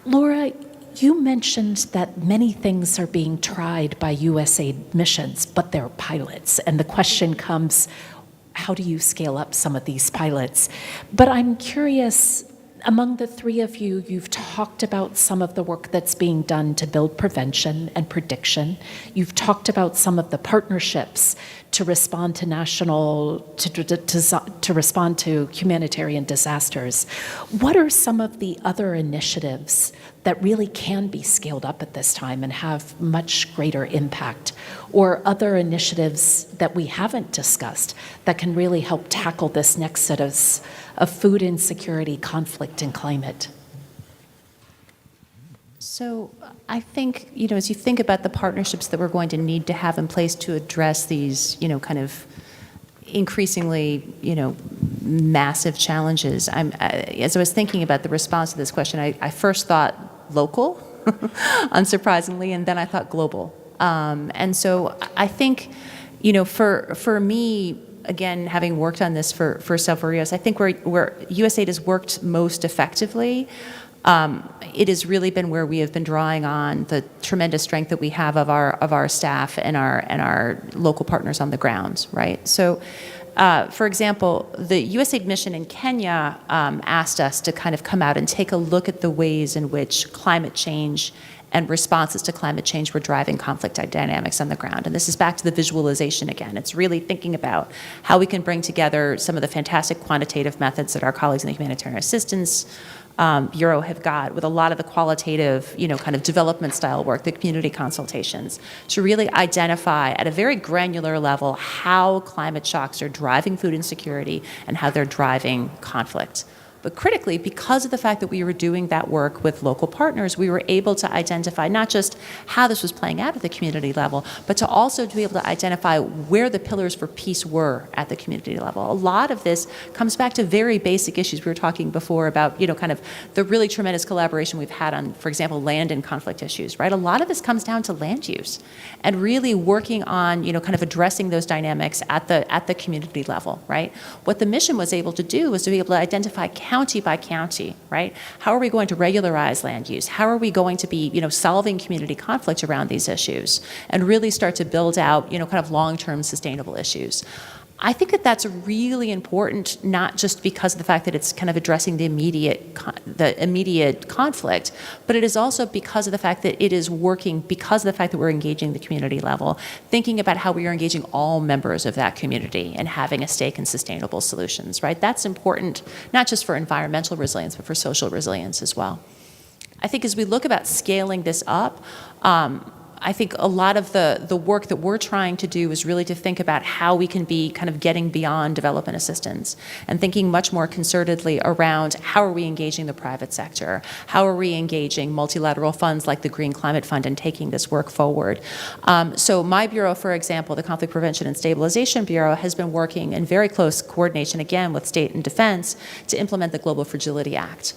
Speaker 3: Laura, you mentioned that many things are being tried by USAID missions, but they're pilots. And the question comes, how do you scale up some of these pilots? But I'm curious, among the three of you, you've talked about some of the work that's being done to build prevention and prediction. You've talked about some of the partnerships to respond to to respond to humanitarian disasters. What are some of the other initiatives that really can be scaled up at this time and have much greater impact? Or other initiatives that we haven't discussed that can really help tackle this nexus of food insecurity, conflict, and climate?
Speaker 6: So I think, as you think about the partnerships that we're going to need to have in place to address these, kind of increasingly, massive challenges, as I was thinking about the response to this question, I first thought local, unsurprisingly, and then I thought global. And so I think, for me, again, having worked on this for several years, I think where USAID has worked most effectively, it has really been where we have been drawing on the tremendous strength that we have of our staff and our local partners on the ground, right? So, for example, the USAID mission in Kenya asked us to kind of come out and take a look at the ways in which climate change and responses to climate change were driving conflict dynamics on the ground. And this is back to the visualization again. It's really thinking about how we can bring together some of the fantastic quantitative methods that our colleagues in the Humanitarian Assistance Bureau have got with a lot of the qualitative, kind of development style work, the community consultations, to really identify at a very granular level how climate shocks are driving food insecurity and how they're driving conflict. But critically, because of the fact that we were doing that work with local partners, we were able to identify not just how this was playing out at the community level, but to also to be able to identify where the pillars for peace were at the community level. A lot of this comes back to very basic issues. We were talking before about, kind of the really tremendous collaboration we've had on, for example, land and conflict issues, right? A lot of this comes down to land use and really working on, kind of addressing those dynamics at the community level, right? What the mission was able to do was to be able to identify county by county, right? How are we going to regularize land use? How are we going to be, solving community conflict around these issues and really start to build out, kind of long-term sustainable issues? I think that that's really important, not just because of the fact that it's kind of addressing the immediate conflict, but it is also because of the fact that it is working, because of the fact that we're engaging the community level, thinking about how we are engaging all members of that community and having a stake in sustainable solutions, right? That's important, not just for environmental resilience, but for social resilience as well. I think as we look about scaling this up, I think a lot of the work that we're trying to do is really to think about how we can be kind of getting beyond development assistance and thinking much more concertedly around how are we engaging the private sector? How are we engaging multilateral funds like the Green Climate Fund and taking this work forward? So my bureau, for example, the Conflict Prevention and Stabilization Bureau, has been working in very close coordination, again, with state and defense to implement the Global Fragility Act.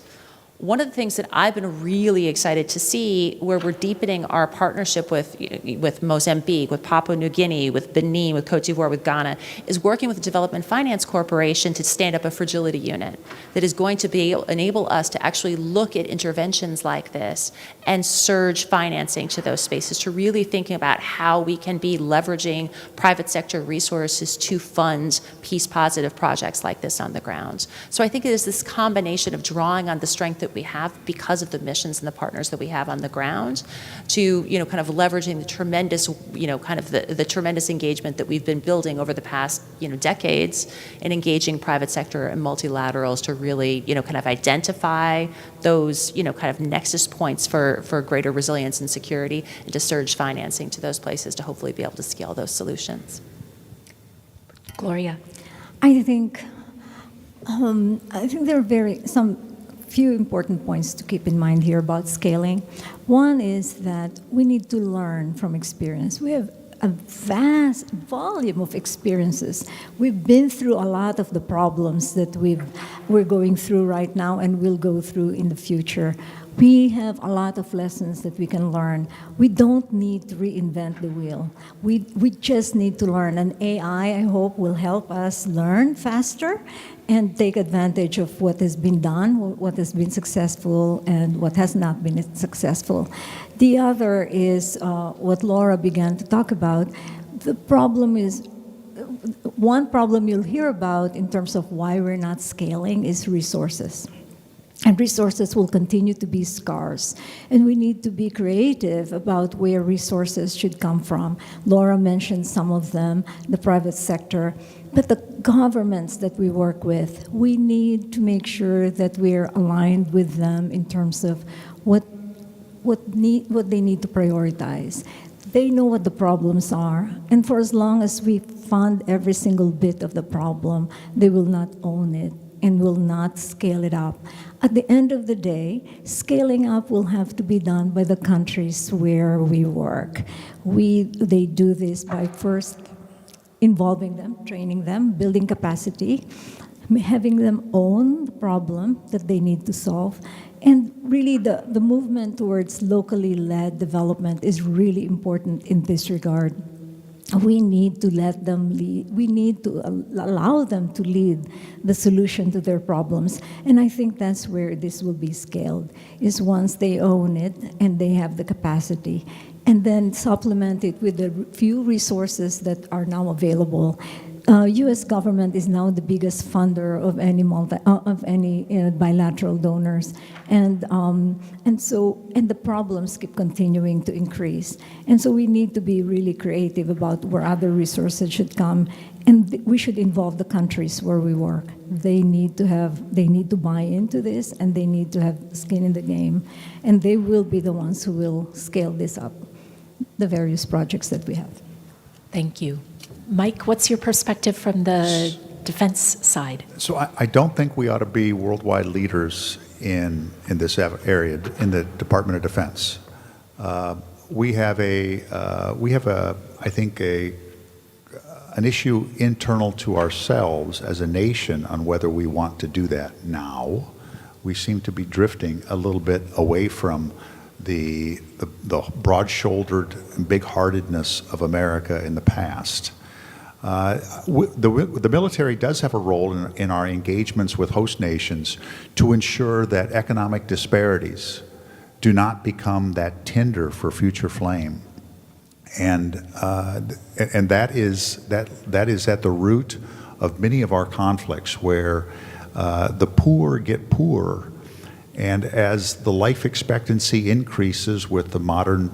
Speaker 6: One of the things that I've been really excited to see, where we're deepening our partnership with Mozambique, with Papua New Guinea, with Benin, with Cote d'Ivoire, with Ghana, is working with the Development Finance Corporation to stand up a fragility unit that is going to enable us to actually look at interventions like this and surge financing to those spaces, to really thinking about how we can be leveraging private sector resources to fund peace-positive projects like this on the ground. So I think it is this combination of drawing on the strength that we have because of the missions and the partners that we have on the ground to, kind of leveraging the tremendous, kind of the tremendous engagement that we've been building over the past, decades in engaging private sector and multilaterals to really, kind of identify those, kind of nexus points for greater resilience and security and to surge financing to those places to hopefully be able to scale those solutions.
Speaker 3: Gloria.
Speaker 4: I think there are few important points to keep in mind here about scaling. One is that we need to learn from experience. We have a vast volume of experiences. We've been through a lot of the problems that we're going through right now and will go through in the future. We have a lot of lessons that we can learn. We don't need to reinvent the wheel. We just need to learn. And AI, I hope, will help us learn faster and take advantage of what has been done, what has been successful, and what has not been successful. The other is what Laura began to talk about. The problem is, one problem you'll hear about in terms of why we're not scaling is resources. And resources will continue to be scarce. And we need to be creative about where resources should come from. Laura mentioned some of them, the private sector. But the governments that we work with, we need to make sure that we're aligned with them in terms of what they need to prioritize. They know what the problems are. And for as long as we fund every single bit of the problem, they will not own it and will not scale it up. At the end of the day, scaling up will have to be done by the countries where we work. They do this by first involving them, training them, building capacity, having them own the problem that they need to solve. And really the movement towards locally led development is really important in this regard. We need to let them lead. We need to allow them to lead the solution to their problems. And I think that's where this will be scaled, is once they own it and they have the capacity. And then supplement it with the few resources that are now available. U.S. government is now the biggest funder of any bilateral donors, and the problems keep continuing to increase, and so we need to be really creative about where other resources should come, and we should involve the countries where we work. They need to buy into this, and they need to have skin in the game, and they will be the ones who will scale this up, the various projects that we have.
Speaker 3: Thank you. Mike, what's your perspective from the defense side?
Speaker 5: So I don't think we ought to be worldwide leaders in this area, in the Department of Defense. We have I think an issue internal to ourselves as a nation on whether we want to do that now. We seem to be drifting a little bit away from the broad-shouldered and big-heartedness of America in the past. The military does have a role in our engagements with host nations to ensure that economic disparities do not become that tinder for future flame. And that is at the root of many of our conflicts, where the poor get poorer, and as the life expectancy increases with modern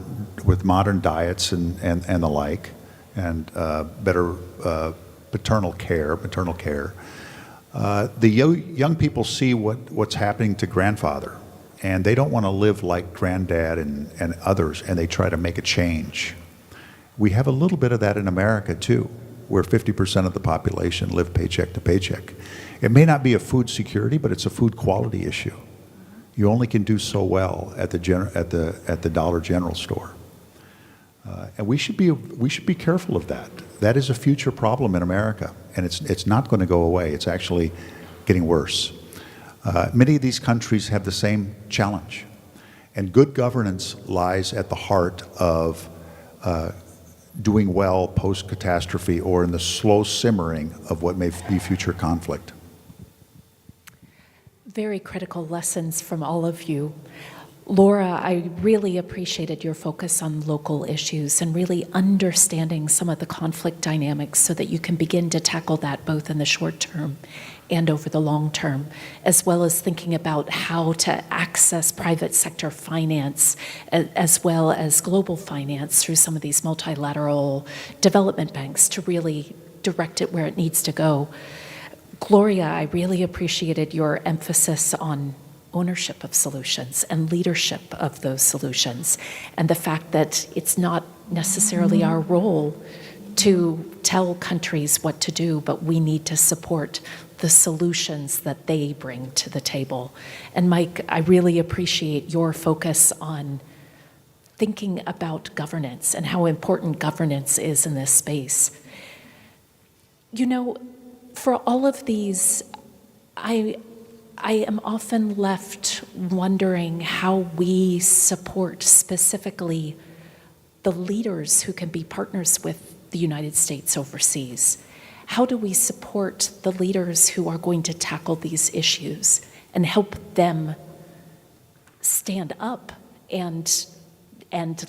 Speaker 5: diets and the like, and better maternal care, the young people see what's happening to grandfather, and they don't want to live like granddad and others, and they try to make a change. We have a little bit of that in America too, where 50% of the population live paycheck to paycheck. It may not be a food security, but it's a food quality issue. You only can do so well at the Dollar General store, and we should be careful of that. That is a future problem in America, and it's not going to go away. It's actually getting worse. Many of these countries have the same challenge, and good governance lies at the heart of doing well post-catastrophe, or in the slow simmering of what may be future conflict.
Speaker 3: Very critical lessons from all of you. Laura, I really appreciated your focus on local issues and really understanding some of the conflict dynamics so that you can begin to tackle that both in the short term and over the long term, as well as thinking about how to access private sector finance as well as global finance through some of these multilateral development banks to really direct it where it needs to go. Gloria, I really appreciated your emphasis on ownership of solutions and leadership of those solutions, and the fact that it's not necessarily our role to tell countries what to do, but we need to support the solutions that they bring to the table. And Mike, I really appreciate your focus on thinking about governance and how important governance is in this space. You know, for all of these, I am often left wondering how we support specifically the leaders who can be partners with the United States overseas. How do we support the leaders who are going to tackle these issues and help them stand up and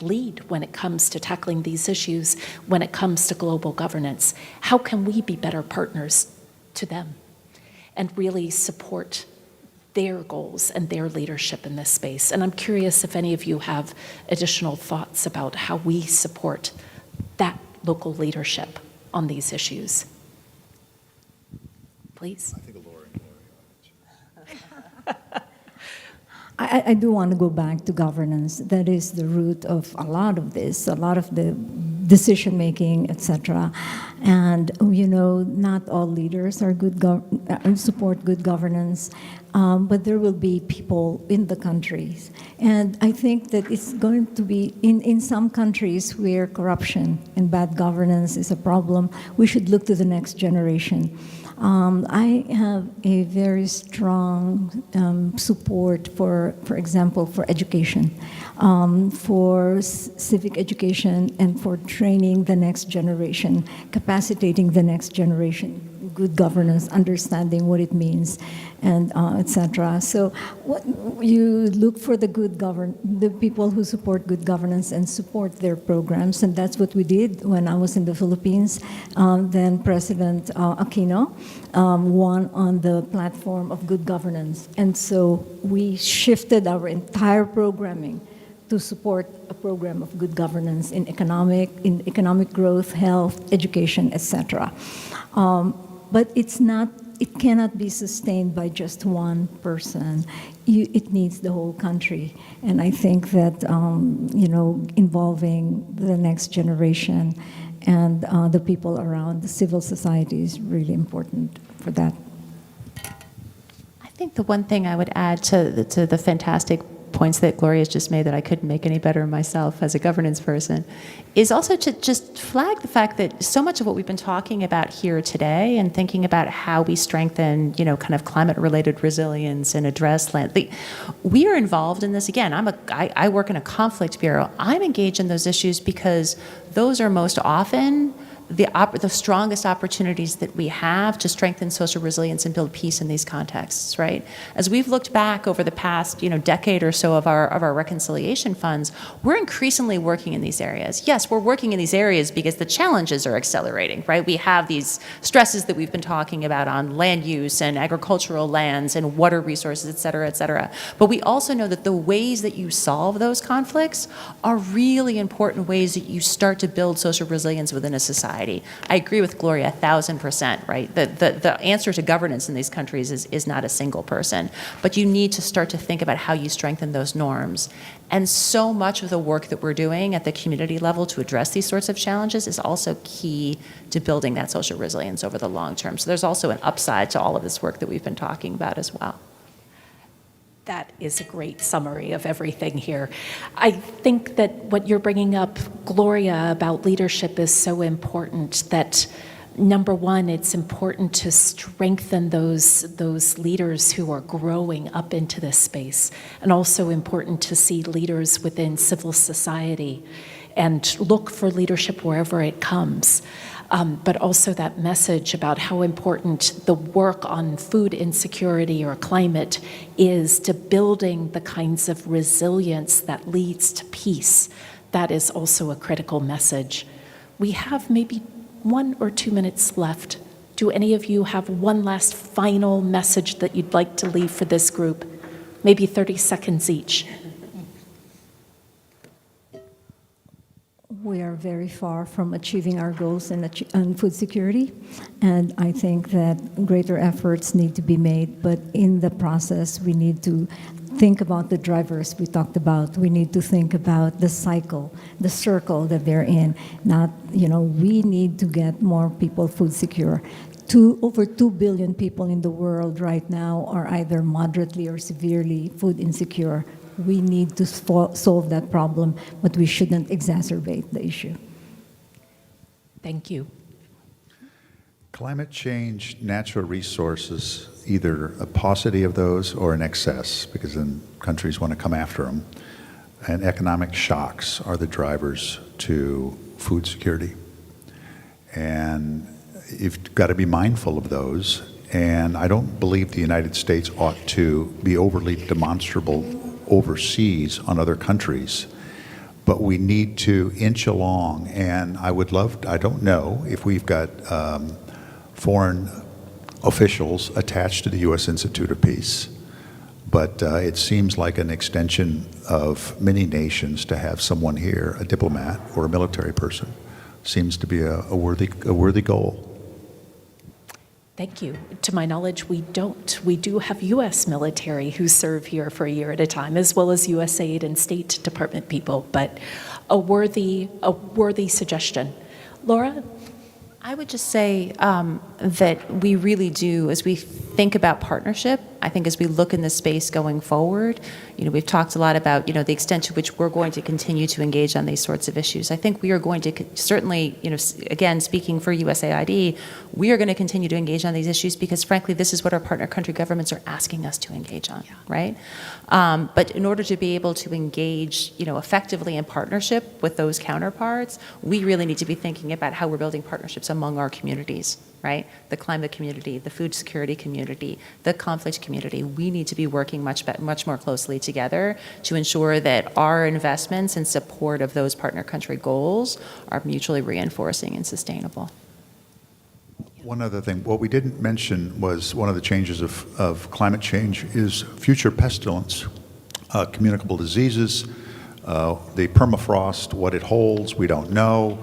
Speaker 3: lead when it comes to tackling these issues, when it comes to global governance? How can we be better partners to them and really support their goals and their leadership in this space? And I'm curious if any of you have additional thoughts about how we support that local leadership on these issues. Please.
Speaker 5: I think Laura.
Speaker 4: I do want to go back to governance. That is the root of a lot of this, a lot of the decision making, etc. And you know, not all leaders are support good governance, but there will be people in the countries. And I think that it's going to be in some countries where corruption and bad governance is a problem, we should look to the next generation. I have a very strong support for example, for education, for civic education, and for training the next generation, capacitating the next generation, good governance, understanding what it means, and etc. So you look for the the people who support good governance and support their programs, and that's what we did when I was in the Philippines. Then President Aquino won on the platform of good governance, and so we shifted our entire programming to support a program of good governance in economic growth, health, education, etc. But it cannot be sustained by just one person. It needs the whole country. And I think that, involving the next generation and the people around the civil society is really important. for that.
Speaker 6: I think the one thing I would add to the fantastic points that Gloria's just made that I couldn't make any better myself as a governance person is also to just flag the fact that so much of what we've been talking about here today and thinking about how we strengthen, kind of climate-related resilience and address land. We are involved in this. Again, I work in a conflict bureau. I'm engaged in those issues because those are most often the strongest opportunities that we have to strengthen social resilience and build peace in these contexts, right? As we've looked back over the past, decade or so of our reconciliation funds, we're increasingly working in these areas. Yes, we're working in these areas because the challenges are accelerating, right? We have these stresses that we've been talking about on land use and agricultural lands and water resources, et cetera, et cetera. But we also know that the ways that you solve those conflicts are really important ways that you start to build social resilience within a society. I agree with Gloria 1,000%, right? The answer to governance in these countries is not a single person, but you need to start to think about how you strengthen those norms. And so much of the work that we're doing at the community level to address these sorts of challenges is also key to building that social resilience over the long term. So there's also an upside to all of this work that we've been talking about as well.
Speaker 3: That is a great summary of everything here. I think that what you're bringing up, Gloria, about leadership is so important that, number one, it's important to strengthen those leaders who are growing up into this space, and also important to see leaders within civil society and look for leadership wherever it comes. But also that message about how important the work on food insecurity or climate is to building the kinds of resilience that leads to peace. That is also a critical message. We have maybe 1 or 2 minutes left. Do any of you have one last final message that you'd like to leave for this group? Maybe 30 seconds each.
Speaker 4: We are very far from achieving our goals on food security, and I think that greater efforts need to be made, but in the process, we need to think about the drivers we talked about. We need to think about the cycle, the circle that they're in. We need to get more people food secure. Over 2 billion people in the world right now are either moderately or severely food insecure. We need to solve that problem, but we shouldn't exacerbate the issue.
Speaker 3: Thank you.
Speaker 5: Climate change, natural resources, either a paucity of those or an excess, because then countries want to come after them, and economic shocks are the drivers to food security. And you've got to be mindful of those, and I don't believe the United States ought to be overly demonstrable overseas on other countries, but we need to inch along. And I don't know if we've got foreign officials attached to the U.S. Institute of Peace, but it seems like an extension of many nations to have someone here, a diplomat or a military person. Seems to be a worthy goal.
Speaker 3: Thank you. To my knowledge, we don't. We do have U.S. military who serve here for a year at a time, as well as USAID and State Department people, but a worthy suggestion. Laura?
Speaker 6: I would just say that we really do, as we think about partnership, I think as we look in this space going forward, we've talked a lot about, the extent to which we're going to continue to engage on these sorts of issues. I think we are going to certainly, again, speaking for USAID, we are going to continue to engage on these issues because, frankly, this is what our partner country governments are asking us to engage on, right? But in order to be able to engage, effectively in partnership with those counterparts, we really need to be thinking about how we're building partnerships among our communities, right? The climate community, the food security community, the conflict community. We need to be working much more closely together to ensure that our investments in support of those partner country goals are mutually reinforcing and sustainable.
Speaker 5: One other thing, what we didn't mention was one of the changes of climate change is future pestilence, communicable diseases, the permafrost, what it holds, we don't know.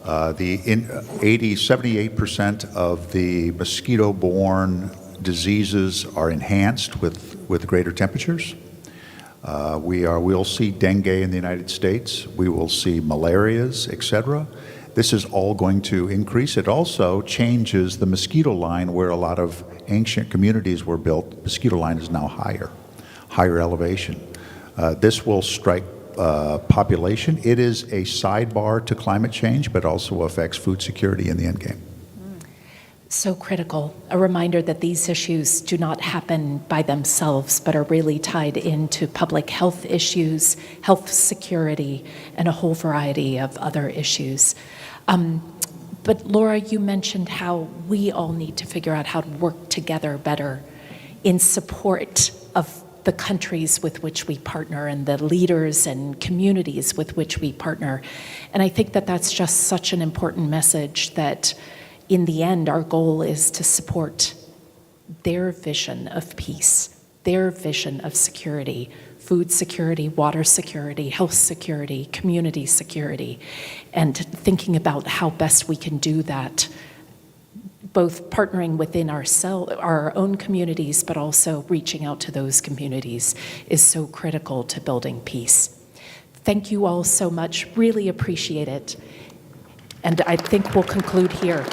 Speaker 5: 78% of the mosquito-borne diseases are enhanced with greater temperatures. We'll see dengue in the United States. We will see malarias, et cetera. this is all going to increase. It also changes the mosquito line where a lot of ancient communities were built. The mosquito line is now higher elevation. This will strike population. It is a sidebar to climate change, but also affects food security in the end game.
Speaker 3: So critical. A reminder that these issues do not happen by themselves, but are really tied into public health issues, health security, and a whole variety of other issues. But Laura, you mentioned how we all need to figure out how to work together better in support of the countries with which we partner and the leaders and communities with which we partner. And I think that that's just such an important message that in the end, our goal is to support their vision of peace, their vision of security, food security, water security, health security, community security, and thinking about how best we can do that, both partnering within our own communities, but also reaching out to those communities is so critical to building peace. Thank you all so much, really appreciate it. And I think we'll conclude here.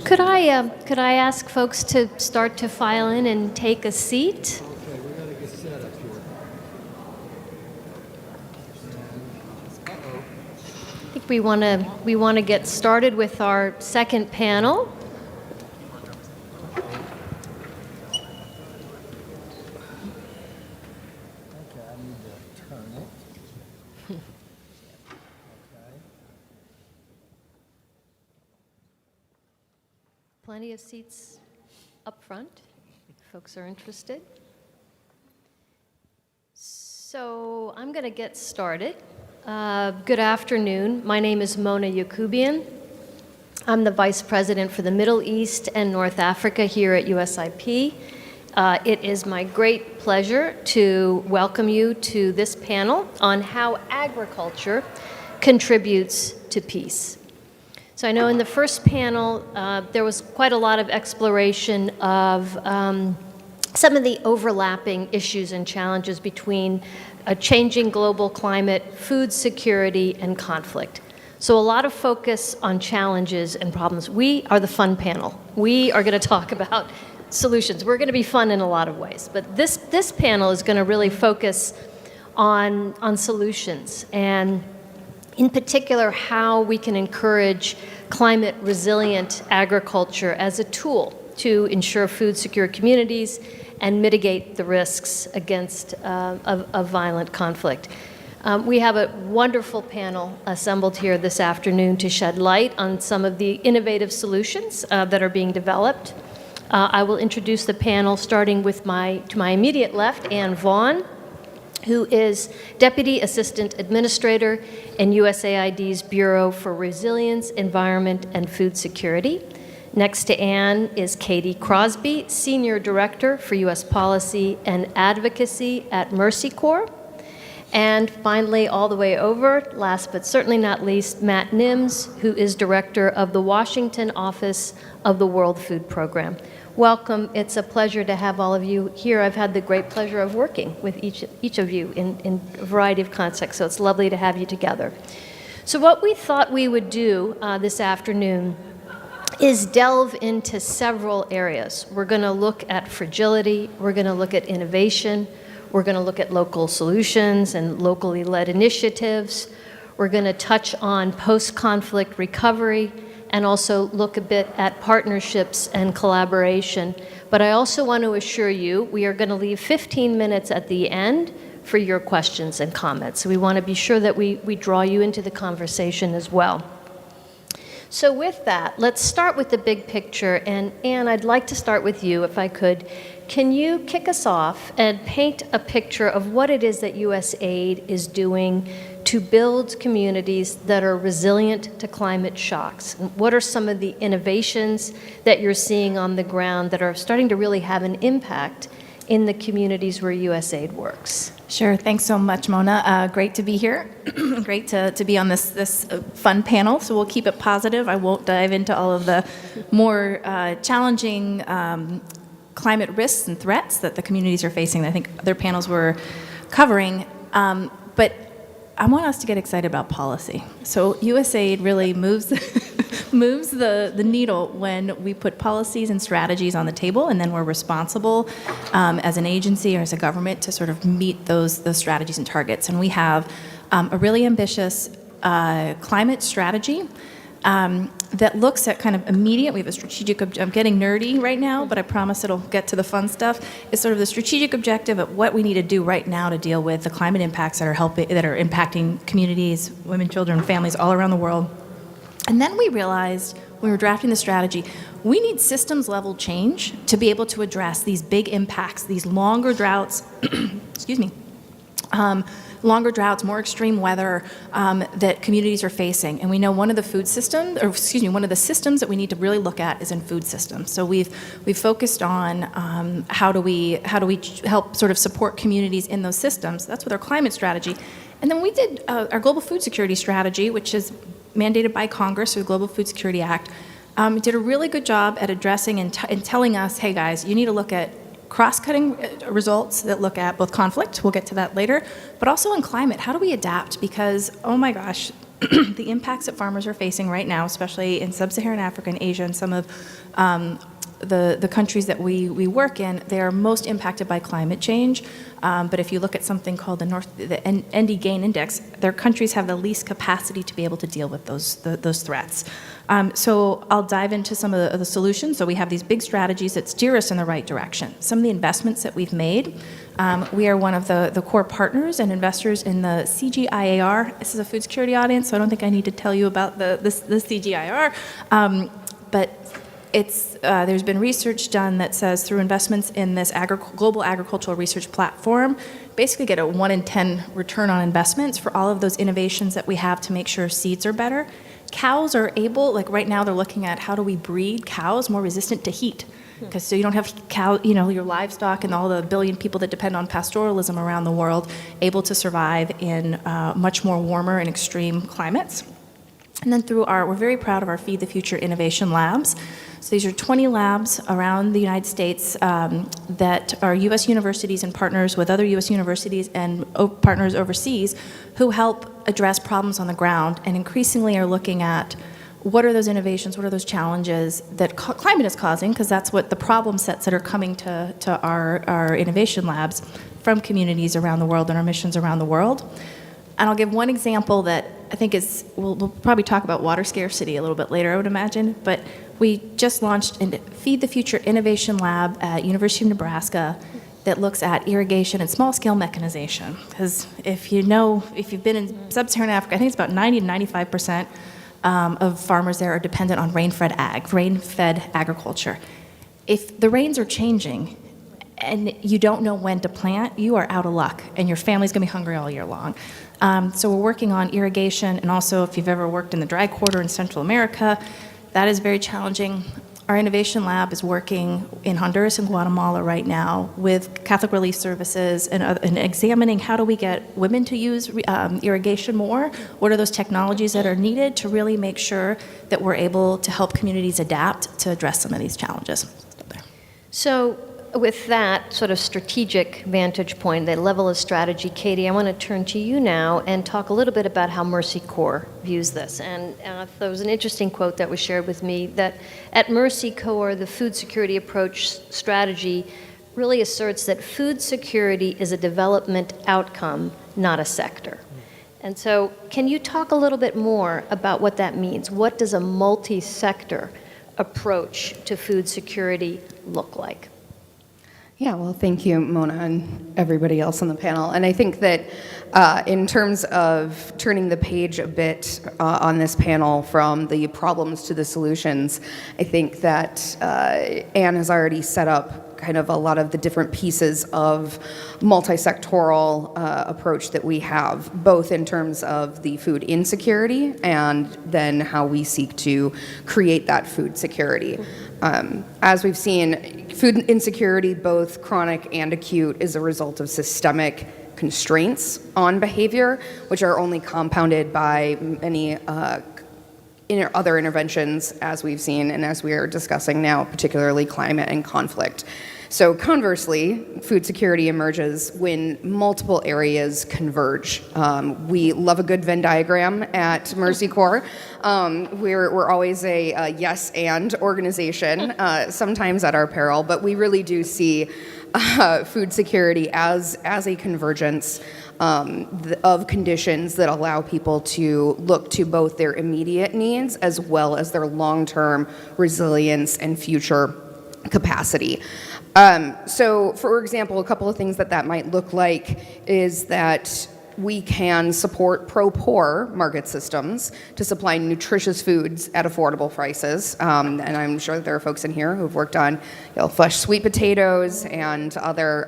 Speaker 7: Could I ask folks to start to file in and take a seat? I think we want to get started with our second panel. Plenty of seats up front, if folks are interested. So I'm going to get started. Good afternoon. My name is Mona Yakubian. I'm the Vice President for the Middle East and North Africa here at USIP. It is my great pleasure to welcome you to this panel on how agriculture contributes to peace. So I know in the first panel, there was quite a lot of exploration of some of the overlapping issues and challenges between a changing global climate, food security, and conflict. So a lot of focus on challenges and problems. We are the fun panel. We are going to talk about solutions. We're going to be fun in a lot of ways. But this panel is going to really focus on solutions, and in particular, how we can encourage climate resilient agriculture as a tool to ensure food secure communities and mitigate the risks against of violent conflict. We have a wonderful panel assembled here this afternoon to shed light on some of the innovative solutions that are being developed. I will introduce the panel starting with to my immediate left, Ann Vaughn, who is Deputy Assistant Administrator in USAID's Bureau for Resilience, Environment, and Food Security. Next to Ann is Katie Crosby, Senior Director for U.S. Policy and Advocacy at Mercy Corps. And finally, all the way over, last but certainly not least, Matt Nims, who is Director of the Washington Office of the World Food Program. Welcome. It's a pleasure to have all of you here. I've had the great pleasure of working with each of you in a variety of contexts, so it's lovely to have you together. So what we thought we would do this afternoon is delve into several areas. We're going to look at fragility, we're going to look at innovation, we're going to look at local solutions and locally led initiatives, we're going to touch on post-conflict recovery, and also look a bit at partnerships and collaboration. But I also want to assure you, we are going to leave 15 minutes at the end for your questions and comments. So we want to be sure that we draw you into the conversation as well. So with that, let's start with the big picture. And Ann, I'd like to start with you, if I could. Can you kick us off and paint a picture of what it is that USAID is doing to build communities that are resilient to climate shocks? And what are some of the innovations that you're seeing on the ground that are starting to really have an impact in the communities where USAID works?
Speaker 8: Sure. Thanks so much, Mona. Great to be here. Great to be on this fun panel. So we'll keep it positive. I won't dive into all of the more challenging climate risks and threats that the communities are facing that I think other panels were covering. But I want us to get excited about policy. So USAID really moves the needle when we put policies and strategies on the table, and then we're responsible as an agency or as a government to sort of meet those strategies and targets. And we have a really ambitious climate strategy that looks at kind of immediate. We have a strategic. I'm getting nerdy right now, but I promise it'll get to the fun stuff. It's sort of the strategic objective of what we need to do right now to deal with the climate impacts that are impacting communities, women, children, families all around the world. And then we realized when we were drafting the strategy, we need systems level change to be able to address these big impacts, these longer droughts. Excuse me. Longer droughts, more extreme weather that communities are facing. And we know one of the one of the systems that we need to really look at is in food systems. So we've focused on how do we help sort of support communities in those systems. That's with our climate strategy. And then we did our global food security strategy, which is mandated by Congress through the Global Food Security Act. Did a really good job at addressing and telling us, hey guys, you need to look at cross-cutting results that look at both conflict, we'll get to that later, but also in climate. How do we adapt? Because, oh my gosh, the impacts that farmers are facing right now, especially in sub-Saharan Africa and Asia and some of the countries that we work in, they are most impacted by climate change. But if you look at something called the ND Gain Index, their countries have the least capacity to be able to deal with those threats. So I'll dive into some of the solutions. So we have these big strategies that steer us in the right direction. Some of the investments that we've made, we are one of the core partners and investors in the CGIAR. This is a food security audience, so I don't think I need to tell you about the CGIAR. But there's been research done that says through investments in this global agricultural research platform, basically get a 1 in 10 return on investments for all of those innovations that we have to make sure seeds are better. Cows are able, like right now they're looking at how do we breed cows more resistant to heat. Because so you don't have your livestock and all the billion people that depend on pastoralism around the world able to survive in much more warmer and extreme climates. And then we're very proud of our Feed the Future Innovation Labs. So these are 20 labs around the United States that are U.S. universities and partners with other U.S. universities and partners overseas who help address problems on the ground and increasingly are looking at what are those innovations, what are those challenges that climate is causing, because that's what the problem sets that are coming to our innovation labs from communities around the world and our missions around the world. And I'll give one example that I think we'll probably talk about water scarcity a little bit later, I would imagine, but we just launched a Feed the Future Innovation Lab at University of Nebraska that looks at irrigation and small-scale mechanization. Because if you've been in sub-Saharan Africa, I think it's about 90 to 95% of farmers there are dependent on rain-fed agriculture. If the rains are changing and you don't know when to plant, you are out of luck, and your family's going to be hungry all year long. So we're working on irrigation, and also if you've ever worked in the dry quarter in Central America, that is very challenging. Our innovation lab is working in Honduras and Guatemala right now with Catholic Relief Services and examining how do we get women to use irrigation more, what are those technologies that are needed to really make sure that we're able to help communities adapt to address some of these challenges.
Speaker 7: So with that sort of strategic vantage point, that level of strategy, Katie, I want to turn to you now and talk a little bit about how Mercy Corps views this. And there was an interesting quote that was shared with me that at Mercy Corps, the food security approach strategy really asserts that food security is a development outcome, not a sector. And so can you talk a little bit more about what that means? What does a multi-sector approach to food security look like?
Speaker 9: Yeah, well, thank you, Mona, and everybody else on the panel. And I think that in terms of turning the page a bit on this panel from the problems to the solutions, I think that Anne has already set up kind of a lot of the different pieces of multi-sectoral approach that we have, both in terms of the food insecurity and then how we seek to create that food security. As we've seen, food insecurity, both chronic and acute, is a result of systemic constraints on behavior, which are only compounded by many other interventions, as we've seen and as we are discussing now, particularly climate and conflict. So conversely, food security emerges when multiple areas converge. We love a good Venn diagram at Mercy Corps. We're always a yes and organization, sometimes at our peril, but we really do see food security as a convergence of conditions that allow people to look to both their immediate needs as well as their long-term resilience and future capacity. So, for example, a couple of things that might look like is that we can support pro-poor market systems to supply nutritious foods at affordable prices. And I'm sure that there are folks in here who've worked on fresh sweet potatoes and other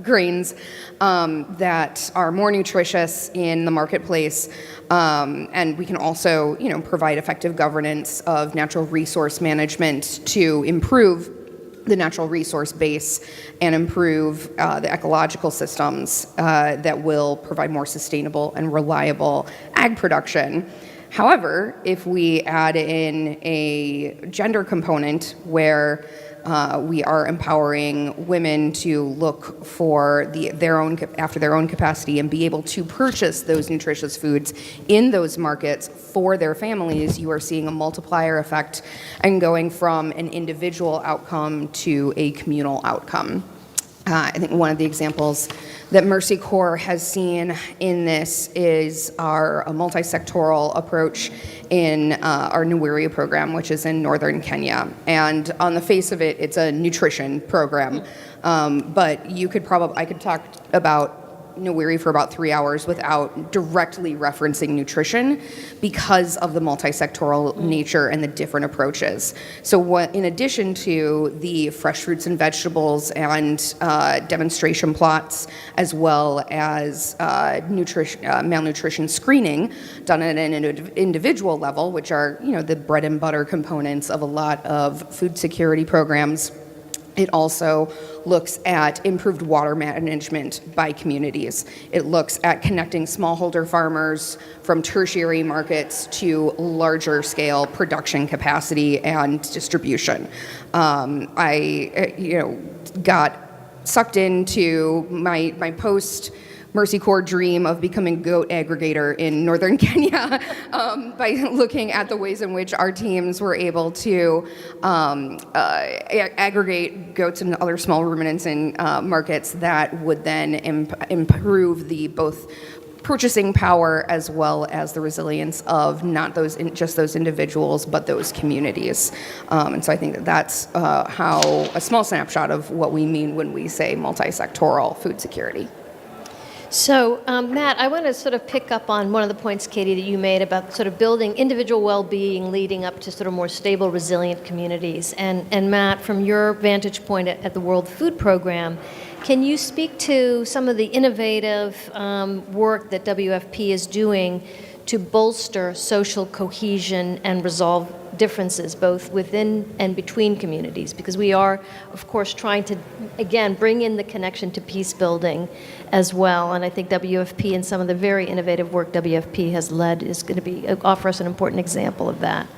Speaker 9: grains that are more nutritious in the marketplace. And we can also, provide effective governance of natural resource management to improve the natural resource base and improve the ecological systems that will provide more sustainable and reliable ag production. However, if we add in a gender component where we are empowering women to look for after their own capacity and be able to purchase those nutritious foods in those markets for their families, you are seeing a multiplier effect and going from an individual outcome to a communal outcome. I think one of the examples that Mercy Corps has seen in this is our multi-sectoral approach in our Nwiri program, which is in northern Kenya. And on the face of it, it's a nutrition program. But I could talk about Nwiri for about 3 hours without directly referencing nutrition because of the multi-sectoral nature and the different approaches. So in addition to the fresh fruits and vegetables and demonstration plots, as well as malnutrition screening done at an individual level, which are the bread and butter components of a lot of food security programs, it also looks at improved water management by communities. It looks at connecting smallholder farmers from tertiary markets to larger scale production capacity and distribution. I got sucked into my post Mercy Corps dream of becoming goat aggregator in northern Kenya by looking at the ways in which our teams were able to aggregate goats and other small ruminants in markets that would then improve both purchasing power as well as the resilience of not just those individuals, but those communities. And so I think that's how a small snapshot of what we mean when we say multi-sectoral food security.
Speaker 7: So, Matt, I want to sort of pick up on one of the points, Katie, that you made about sort of building individual well-being leading up to sort of more stable, resilient communities. And Matt, from your vantage point at the World Food Program, can you speak to some of the innovative work that WFP is doing to bolster social cohesion and resolve differences both within and between communities? Because we are, of course, trying to, again, bring in the connection to peace building as well. And I think WFP and some of the very innovative work WFP has led is going to offer us an important example of that.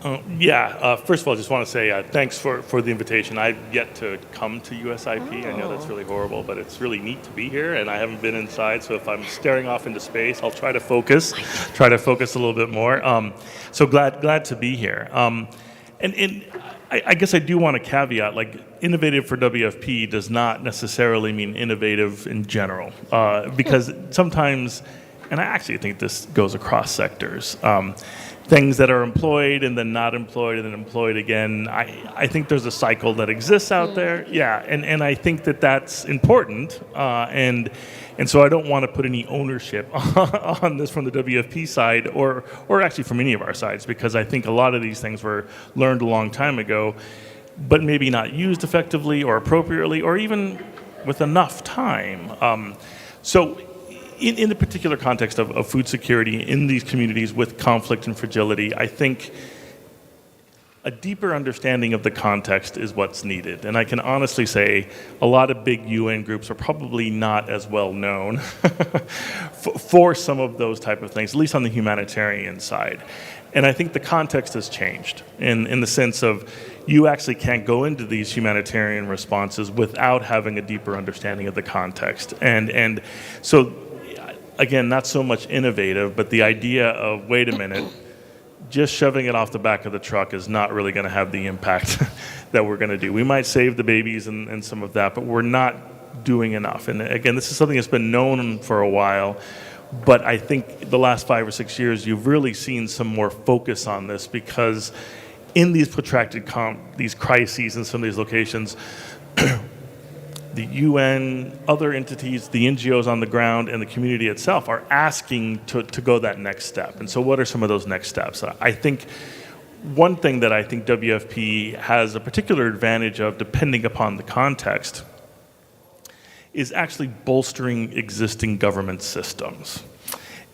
Speaker 10: First of all, I just want to say thanks for the invitation. I've yet to come to USIP. I know that's really horrible, but it's really neat to be here, and I haven't been inside, so if I'm staring off into space, I'll try to focus a little bit more. So glad to be here. And I guess I do want to caveat, like, innovative for WFP does not necessarily mean innovative in general, because sometimes, and I actually think this goes across sectors, things that are employed and then not employed and then employed again. I think there's a cycle that exists out there. Yeah, and I think that's important. And so I don't want to put any ownership on this from the WFP side or actually from any of our sides, because I think a lot of these things were learned a long time ago, but maybe not used effectively or appropriately or even with enough time. So in the particular context of food security in these communities with conflict and fragility, I think a deeper understanding of the context is what's needed. And I can honestly say a lot of big UN groups are probably not as well known for some of those type of things, at least on the humanitarian side. And I think the context has changed in the sense of you actually can't go into these humanitarian responses without having a deeper understanding of the context. And so, again, not so much innovative, but the idea of, wait a minute, just shoving it off the back of the truck is not really going to have the impact that we're going to do. We might save the babies and some of that, but we're not doing enough. And again, this is something that's been known for a while, but I think the last 5 or 6 years, you've really seen some more focus on this, because in these protracted these crises in some of these locations, the UN, other entities, the NGOs on the ground, and the community itself are asking to go that next step. And so what are some of those next steps? I think one thing that I think WFP has a particular advantage of, depending upon the context, is actually bolstering existing government systems.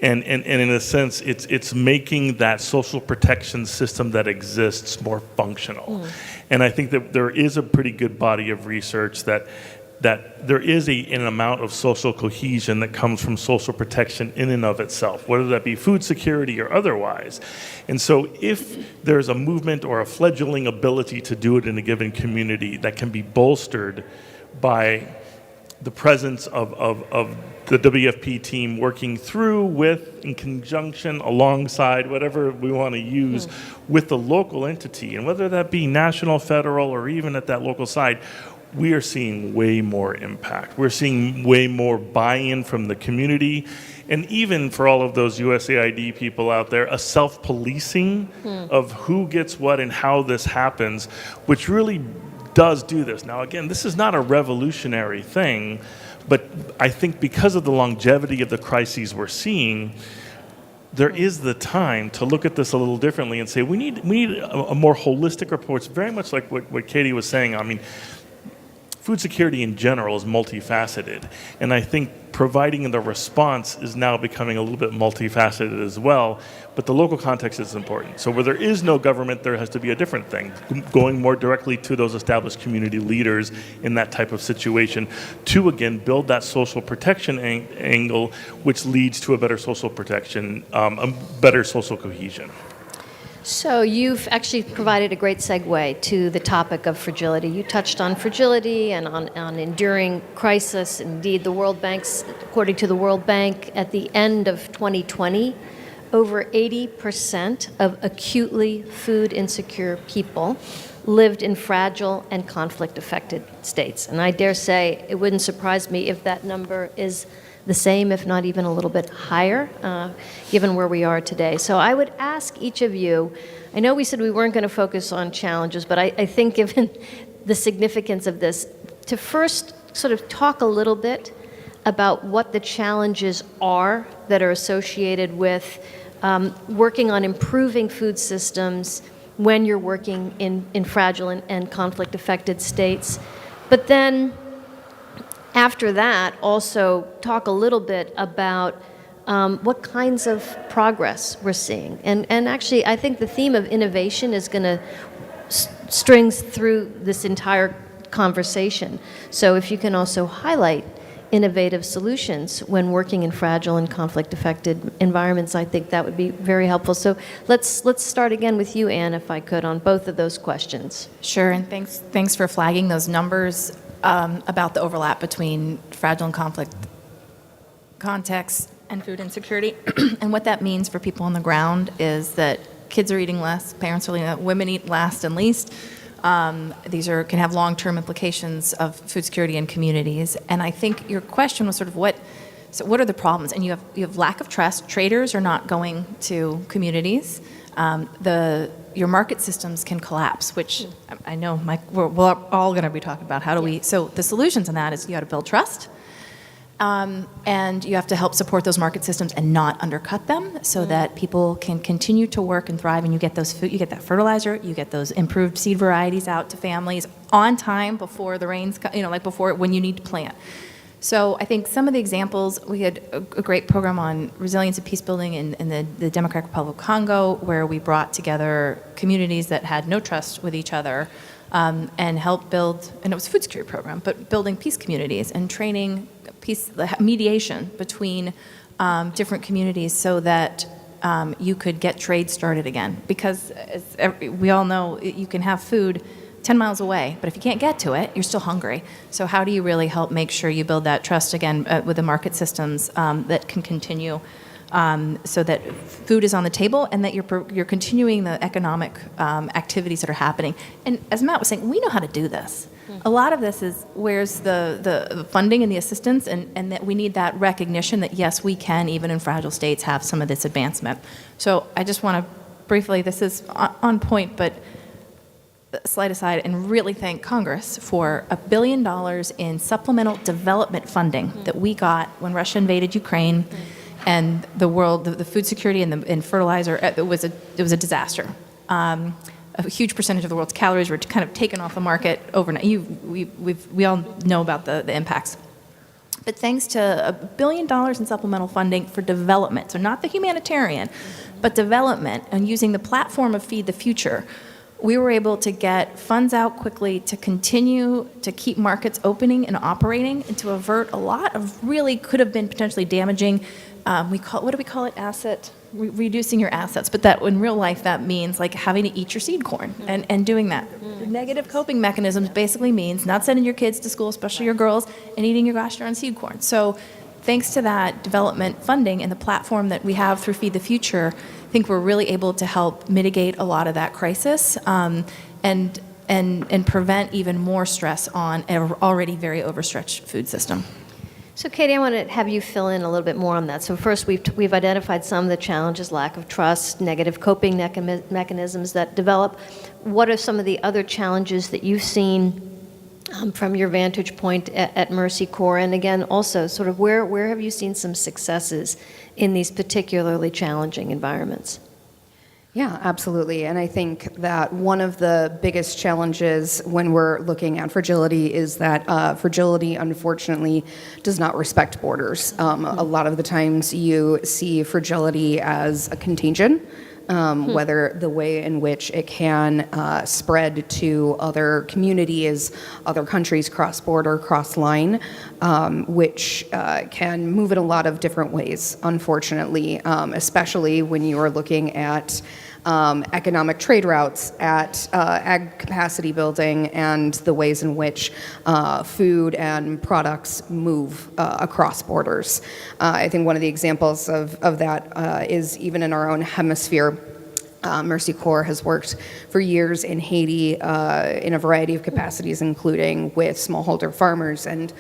Speaker 10: And in a sense, it's making that social protection system that exists more functional. And I think that there is a pretty good body of research that there is an amount of social cohesion that comes from social protection in and of itself, whether that be food security or otherwise. And so if there's a movement or a fledgling ability to do it in a given community that can be bolstered by the presence of the WFP team working through with, in conjunction, alongside, whatever we want to use, with the local entity, and whether that be national, federal, or even at that local side, we are seeing way more impact. We're seeing way more buy-in from the community, and even for all of those USAID people out there, a self-policing of who gets what and how this happens, which really does do this. Now, again, this is not a revolutionary thing, but I think because of the longevity of the crises we're seeing, there is the time to look at this a little differently and say we need a more holistic approach. Very much like what Katie was saying. I mean, food security in general is multifaceted, and I think providing the response is now becoming a little bit multifaceted as well, but the local context is important. So where there is no government, there has to be a different thing, going more directly to those established community leaders in that type of situation to, again, build that social protection angle, which leads to a better social protection, a better social cohesion.
Speaker 7: So you've actually provided a great segue to the topic of fragility. You touched on fragility and on enduring crisis. Indeed, according to the World Bank, at the end of 2020, over 80% of acutely food insecure people lived in fragile and conflict-affected states. And I dare say it wouldn't surprise me if that number is the same, if not even a little bit higher, given where we are today. So I would ask each of you, I know we said we weren't going to focus on challenges, but I think given the significance of this, to first sort of talk a little bit about what the challenges are that are associated with working on improving food systems when you're working in fragile and conflict-affected states. But then after that, also talk a little bit about what kinds of progress we're seeing. And actually, I think the theme of innovation is going to strings through this entire conversation. So if you can also highlight innovative solutions when working in fragile and conflict-affected environments, I think that would be very helpful. So let's start again with you, Anne, if I could, on both of those questions.
Speaker 8: Sure, and thanks for flagging those numbers about the overlap between fragile and conflict contexts and food insecurity. And what that means for people on the ground is that kids are eating less, parents are eating less, women eat last and least. These can have long-term implications of food security in communities. And I think your question was sort of what are the problems? And you have lack of trust. Traders are not going to communities. Your market systems can collapse, which I know we're all going to be talking about. How do we? So the solutions in that is you got to build trust, and you have to help support those market systems and not undercut them, so that people can continue to work and thrive. And you get those food, you get that fertilizer, you get those improved seed varieties out to families on time before the rains, like before when you need to plant. So I think some of the examples, we had a great program on resilience and peacebuilding in the Democratic Republic of Congo, where we brought together communities that had no trust with each other and helped build, and it was a food security program, but building peace communities and training mediation between different communities so that you could get trade started again. Because we all know you can have food 10 miles away, but if you can't get to it, you're still hungry. So how do you really help make sure you build that trust again with the market systems that can continue so that food is on the table and that you're continuing the economic activities that are happening? And as Matt was saying, we know how to do this. A lot of this is where's the funding and the assistance, and that we need that recognition that yes, we can, even in fragile states, have some of this advancement. So I just want to briefly, this is on point, but slide aside, and really thank Congress for $1 billion in supplemental development funding that we got when Russia invaded Ukraine, and the world, the food security and fertilizer, it was a disaster. A huge percentage of the world's calories were kind of taken off the market overnight. We all know about the impacts. But thanks to $1 billion in supplemental funding for development, so not the humanitarian, but development, and using the platform of Feed the Future, we were able to get funds out quickly to continue to keep markets opening and operating and to avert a lot of really could have been potentially damaging, what do we call it, reducing your assets, but that in real life that means like having to eat your seed corn and doing that. Negative coping mechanisms basically means not sending your kids to school, especially your girls, and eating your gosh darn seed corn. So thanks to that development funding and the platform that we have through Feed the Future, I think we're really able to help mitigate a lot of that crisis and prevent even more stress on an already very overstretched food system.
Speaker 7: So Katie, I want to have you fill in a little bit more on that. So first, we've identified some of the challenges: lack of trust, negative coping mechanisms that develop. What are some of the other challenges that you've seen from your vantage point at Mercy Corps? And again, also, sort of where have you seen some successes in these particularly challenging environments?
Speaker 9: Yeah, absolutely. And I think that one of the biggest challenges when we're looking at fragility is that fragility, unfortunately, does not respect borders. A lot of the times you see fragility as a contagion, whether the way in which it can spread to other communities, other countries, cross-border, cross-line, which can move in a lot of different ways, unfortunately, especially when you are looking at economic trade routes, at ag capacity building, and the ways in which food and products move across borders. I think one of the examples of that is even in our own hemisphere. Mercy Corps has worked for years in Haiti in a variety of capacities, including with smallholder farmers. And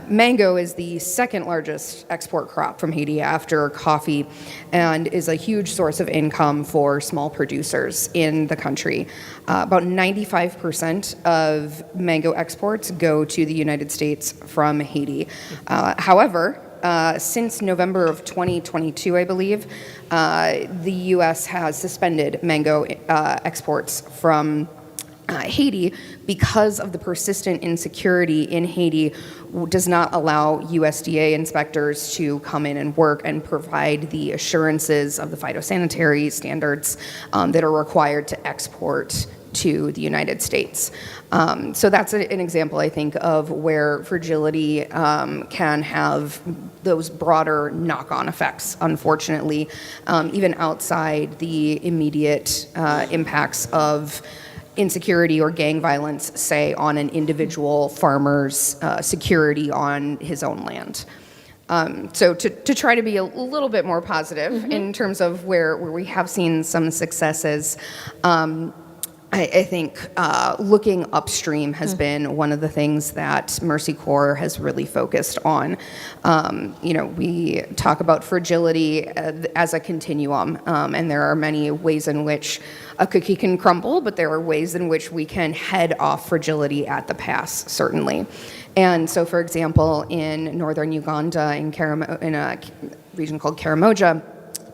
Speaker 9: mango is the second largest export crop from Haiti after coffee, and is a huge source of income for small producers in the country. About 95% of mango exports go to the United States from Haiti. However, since November of 2022, I believe, the U.S. has suspended mango exports from Haiti because of the persistent insecurity in Haiti. Does not allow USDA inspectors to come in and work and provide the assurances of the phytosanitary standards that are required to export to the United States. So that's an example, I think, of where fragility can have those broader knock-on effects, unfortunately, even outside the immediate impacts of insecurity or gang violence, say, on an individual farmer's security on his own land. So to try to be a little bit more positive in terms of where we have seen some successes, I think looking upstream has been one of the things that Mercy Corps has really focused on. We talk about fragility as a continuum, and there are many ways in which a cookie can crumble, but there are ways in which we can head off fragility at the pass, certainly. And so, for example, in northern Uganda, in a region called Karamoja,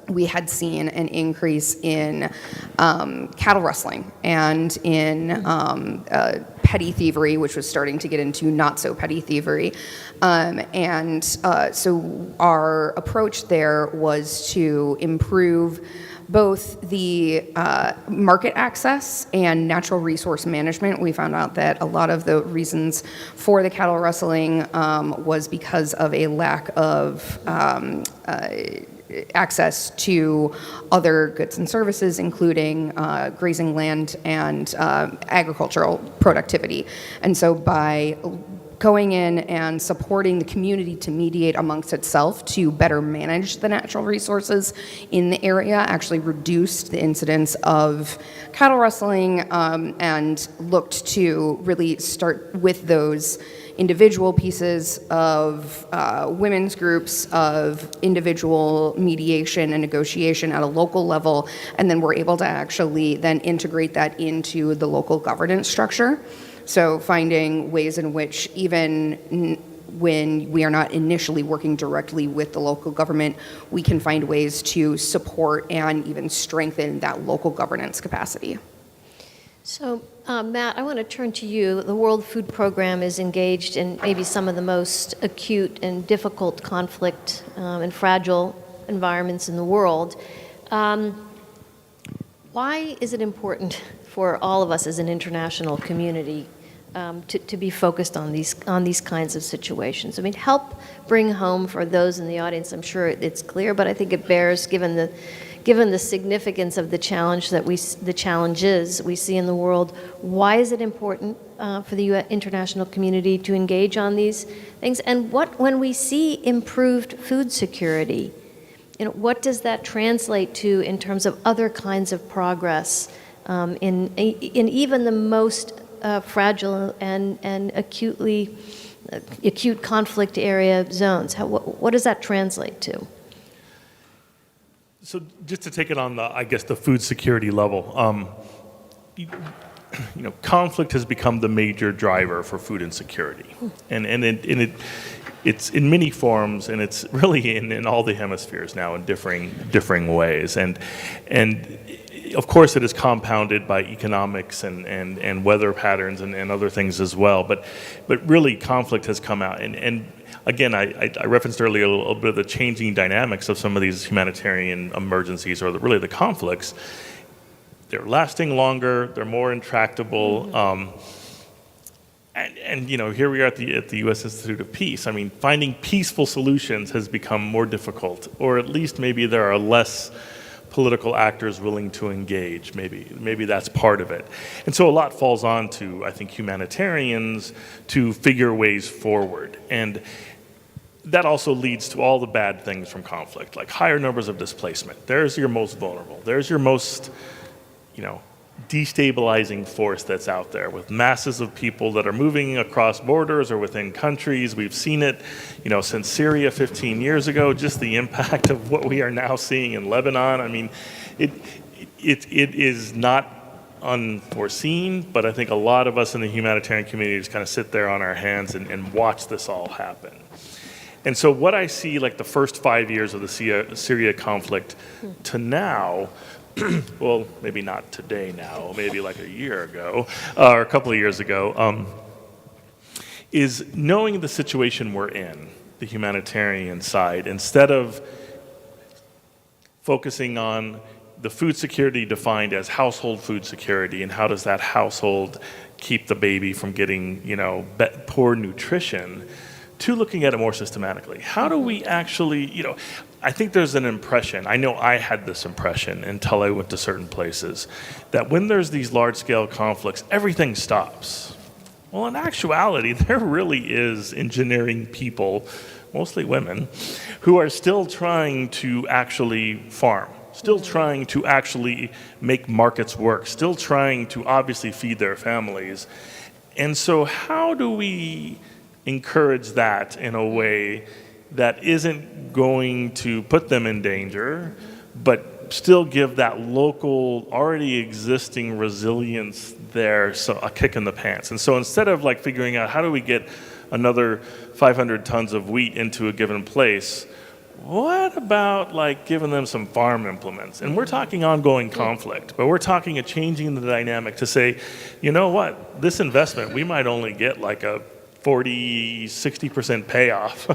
Speaker 9: we had seen an increase in cattle rustling and in petty thievery, which was starting to get into not so petty thievery. So our approach there was to improve both the market access and natural resource management. We found out that a lot of the reasons for the cattle rustling was because of a lack of access to other goods and services, including grazing land and agricultural productivity. And so by going in and supporting the community to mediate amongst itself to better manage the natural resources in the area actually reduced the incidence of cattle rustling, and looked to really start with those individual pieces of women's groups, of individual mediation and negotiation at a local level, and then we're able to actually then integrate that into the local governance structure. So finding ways in which even when we are not initially working directly with the local government, we can find ways to support and even strengthen that local governance capacity.
Speaker 7: So, Matt, I want to turn to you. The World Food Program is engaged in maybe some of the most acute and difficult conflict and fragile environments in the world. Why is it important for all of us as an international community to be focused on these kinds of situations? I mean, help bring home for those in the audience. I'm sure it's clear, but I think it bears, given the significance of the challenges we see in the world. Why is it important for the international community to engage on these things? And when we see improved food security, what does that translate to in terms of other kinds of progress in even the most fragile and acute conflict area zones? What does that translate to?
Speaker 10: So just to take it on the food security level, conflict has become the major driver for food insecurity, and it's in many forms, and it's really in all the hemispheres now in differing ways, and of course it is compounded by economics and weather patterns and other things as well, but really conflict has come out and again, I referenced earlier a little bit of the changing dynamics of some of these humanitarian emergencies or really the conflicts. They're lasting longer, they're more intractable, and here we are at the U.S. Institute of Peace. I mean, finding peaceful solutions has become more difficult, or at least maybe there are less political actors willing to engage. Maybe that's part of it. And so a lot falls on to, I think, humanitarians to figure ways forward. And that also leads to all the bad things from conflict, like higher numbers of displacement. There's your most vulnerable. There's your most, destabilizing force that's out there with masses of people that are moving across borders or within countries. We've seen it, since Syria 15 years ago, just the impact of what we are now seeing in Lebanon. I mean, it is not unforeseen, but I think a lot of us in the humanitarian community just kind of sit there on our hands and watch this all happen. And so what I see, like the first 5 years of the Syria conflict to now, well, maybe not today now, maybe like a year ago, or a couple of years ago, is knowing the situation we're in, the humanitarian side, instead of focusing on the food security defined as household food security and how does that household keep the baby from getting, poor nutrition, to looking at it more systematically. How do we actually, I think there's an impression, I know I had this impression until I went to certain places, that when there's these large-scale conflicts, everything stops. Well, in actuality, there really is engineering people, mostly women, who are still trying to actually farm, still trying to actually make markets work, still trying to obviously feed their families. And so how do we encourage that in a way that isn't going to put them in danger, but still give that local, already existing resilience there, so a kick in the pants. And so instead of like figuring out how do we get another 500 tons of wheat into a given place, what about like giving them some farm implements? And we're talking ongoing conflict, but we're talking a changing the dynamic to say, you know what, this investment, we might only get like a 40-60% payoff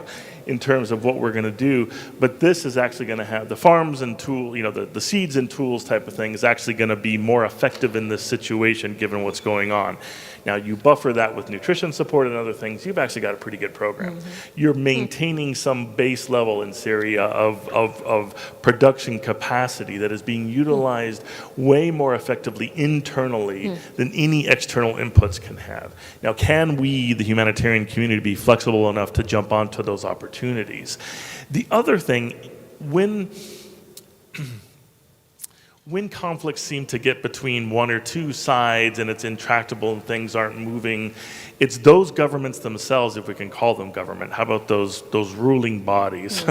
Speaker 10: in terms of what we're going to do, but this is actually going to have the farms and tool, the seeds and tools type of thing is actually going to be more effective in this situation given what's going on. Now you buffer that with nutrition support and other things, you've actually got a pretty good program. You're maintaining some base level in Syria of production capacity that is being utilized way more effectively internally than any external inputs can have. Now can we, the humanitarian community, be flexible enough to jump onto those opportunities? The other thing, when conflicts seem to get between one or two sides and it's intractable and things aren't moving, it's those governments themselves, if we can call them government, how about those ruling bodies,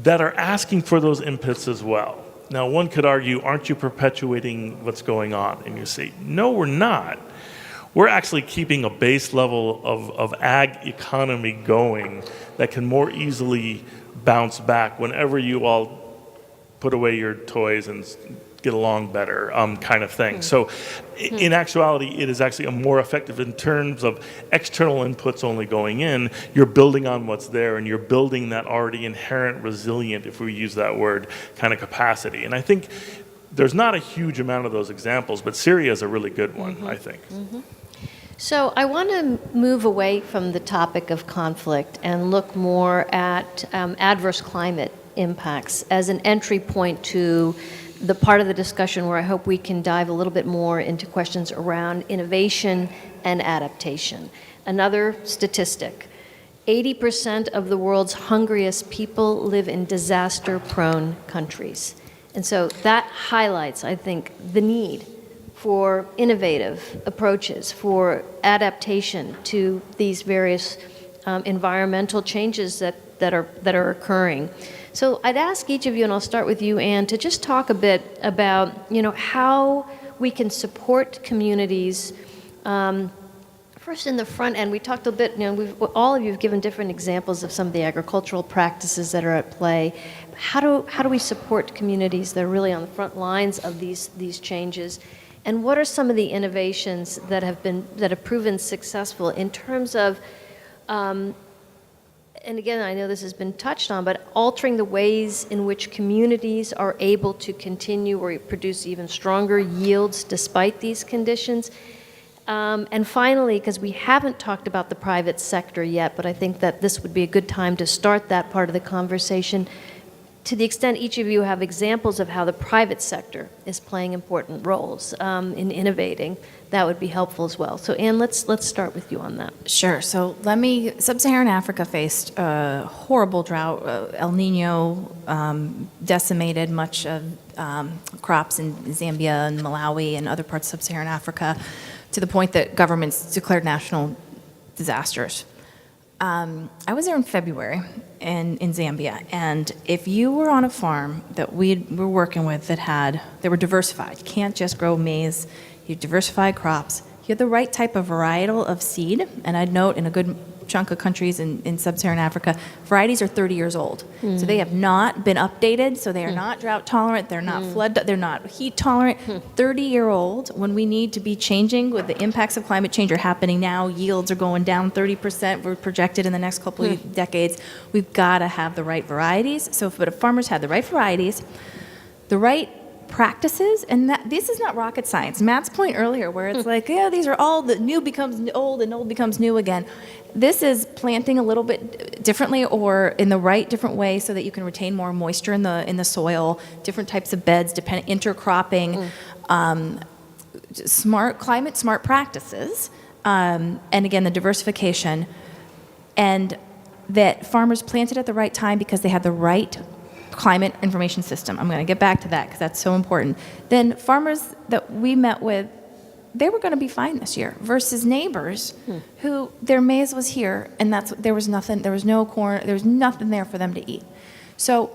Speaker 10: that are asking for those inputs as well. Now, one could argue, aren't you perpetuating what's going on? And you say, no, we're not. We're actually keeping a base level of ag economy going that can more easily bounce back whenever you all put away your toys and get along better, kind of thing. So in actuality, it is actually more effective in terms of external inputs only going in. You're building on what's there, and you're building that already inherent resilient, if we use that word, kind of capacity. And I think there's not a huge amount of those examples, but Syria is a really good one, I think.
Speaker 7: So I want to move away from the topic of conflict and look more at adverse climate impacts as an entry point to the part of the discussion where I hope we can dive a little bit more into questions around innovation and adaptation. Another statistic, 80% of the world's hungriest people live in disaster-prone countries. And so that highlights, I think, the need for innovative approaches, for adaptation to these various environmental changes that are occurring. So I'd ask each of you, and I'll start with you, Anne, to just talk a bit about, how we can support communities. First, in the front end, we talked a bit, all of you have given different examples of some of the agricultural practices that are at play. How do we support communities that are really on the front lines of these changes? And what are some of the innovations that have proven successful in terms of, and again, I know this has been touched on, but altering the ways in which communities are able to continue or produce even stronger yields despite these conditions? And finally, because we haven't talked about the private sector yet, but I think that this would be a good time to start that part of the conversation, to the extent each of you have examples of how the private sector is playing important roles in innovating, that would be helpful as well. So Anne, let's start with you on that.
Speaker 8: Sure. So Sub-Saharan Africa faced a horrible drought. El Nino decimated much of crops in Zambia and Malawi and other parts of Sub-Saharan Africa, to the point that governments declared national disasters. I was there in February in Zambia, and if you were on a farm that we were working with they were diversified, you can't just grow maize, you diversify crops, you had the right type of varietal of seed, and I'd note in a good chunk of countries in Sub-Saharan Africa, varieties are 30 years old. So they have not been updated, so they are not drought tolerant, they're not they're not heat tolerant. 30-year-old, when we need to be changing, with the impacts of climate change are happening now, yields are going down 30%, we're projected in the next couple of decades, we've got to have the right varieties. So if farmers had the right varieties, the right practices, and this is not rocket science. Matt's point earlier, where it's like, these are all, the new becomes old and old becomes new again. This is planting a little bit differently or in the right different way so that you can retain more moisture in the soil, different types of beds, intercropping, climate smart practices, and again, the diversification, and that farmers planted at the right time because they had the right climate information system. I'm going to get back to that because that's so important. Then farmers that we met with, they were going to be fine this year versus neighbors who their maize was here and there was no corn, there was nothing there for them to eat. So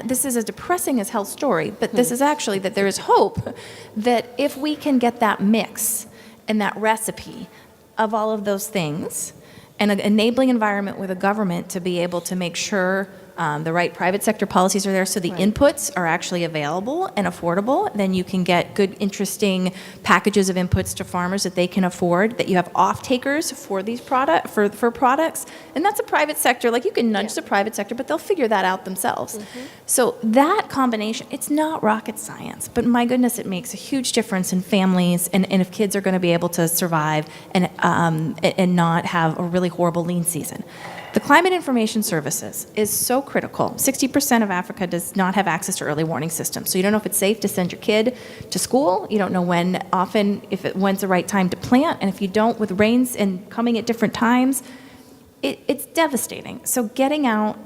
Speaker 8: this is a depressing as hell story, but this is actually that there is hope that if we can get that mix and that recipe of all of those things and an enabling environment with a government to be able to make sure the right private sector policies are there so the inputs are actually available and affordable, then you can get good, interesting packages of inputs to farmers that they can afford, that you have off-takers for these for products, and that's a private sector. Like, you can nudge the private sector, but they'll figure that out themselves. So that combination, it's not rocket science, but my goodness, it makes a huge difference in families and if kids are going to be able to survive and not have a really horrible lean season. The Climate Information Services is so critical. 60% of Africa does not have access to early warning systems. So you don't know if it's safe to send your kid to school. You don't know when's the right time to plant. And if you don't, with rains and coming at different times, it's devastating. So getting out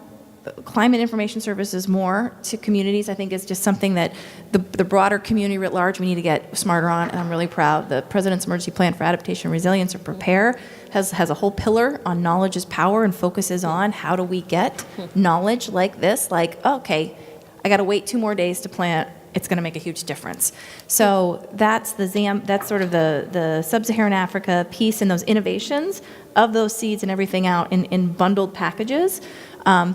Speaker 8: Climate Information Services more to communities, I think, is just something that the broader community writ large, we need to get smarter on, and I'm really proud. The President's Emergency Plan for Adaptation and Resilience, or PREPARE, has a whole pillar on knowledge is power and focuses on how do we get knowledge like this, like, okay, I got to wait 2 more days to plant it's going to make a huge difference. So that's that's sort of the sub-Saharan Africa piece and those innovations of those seeds and everything out in bundled packages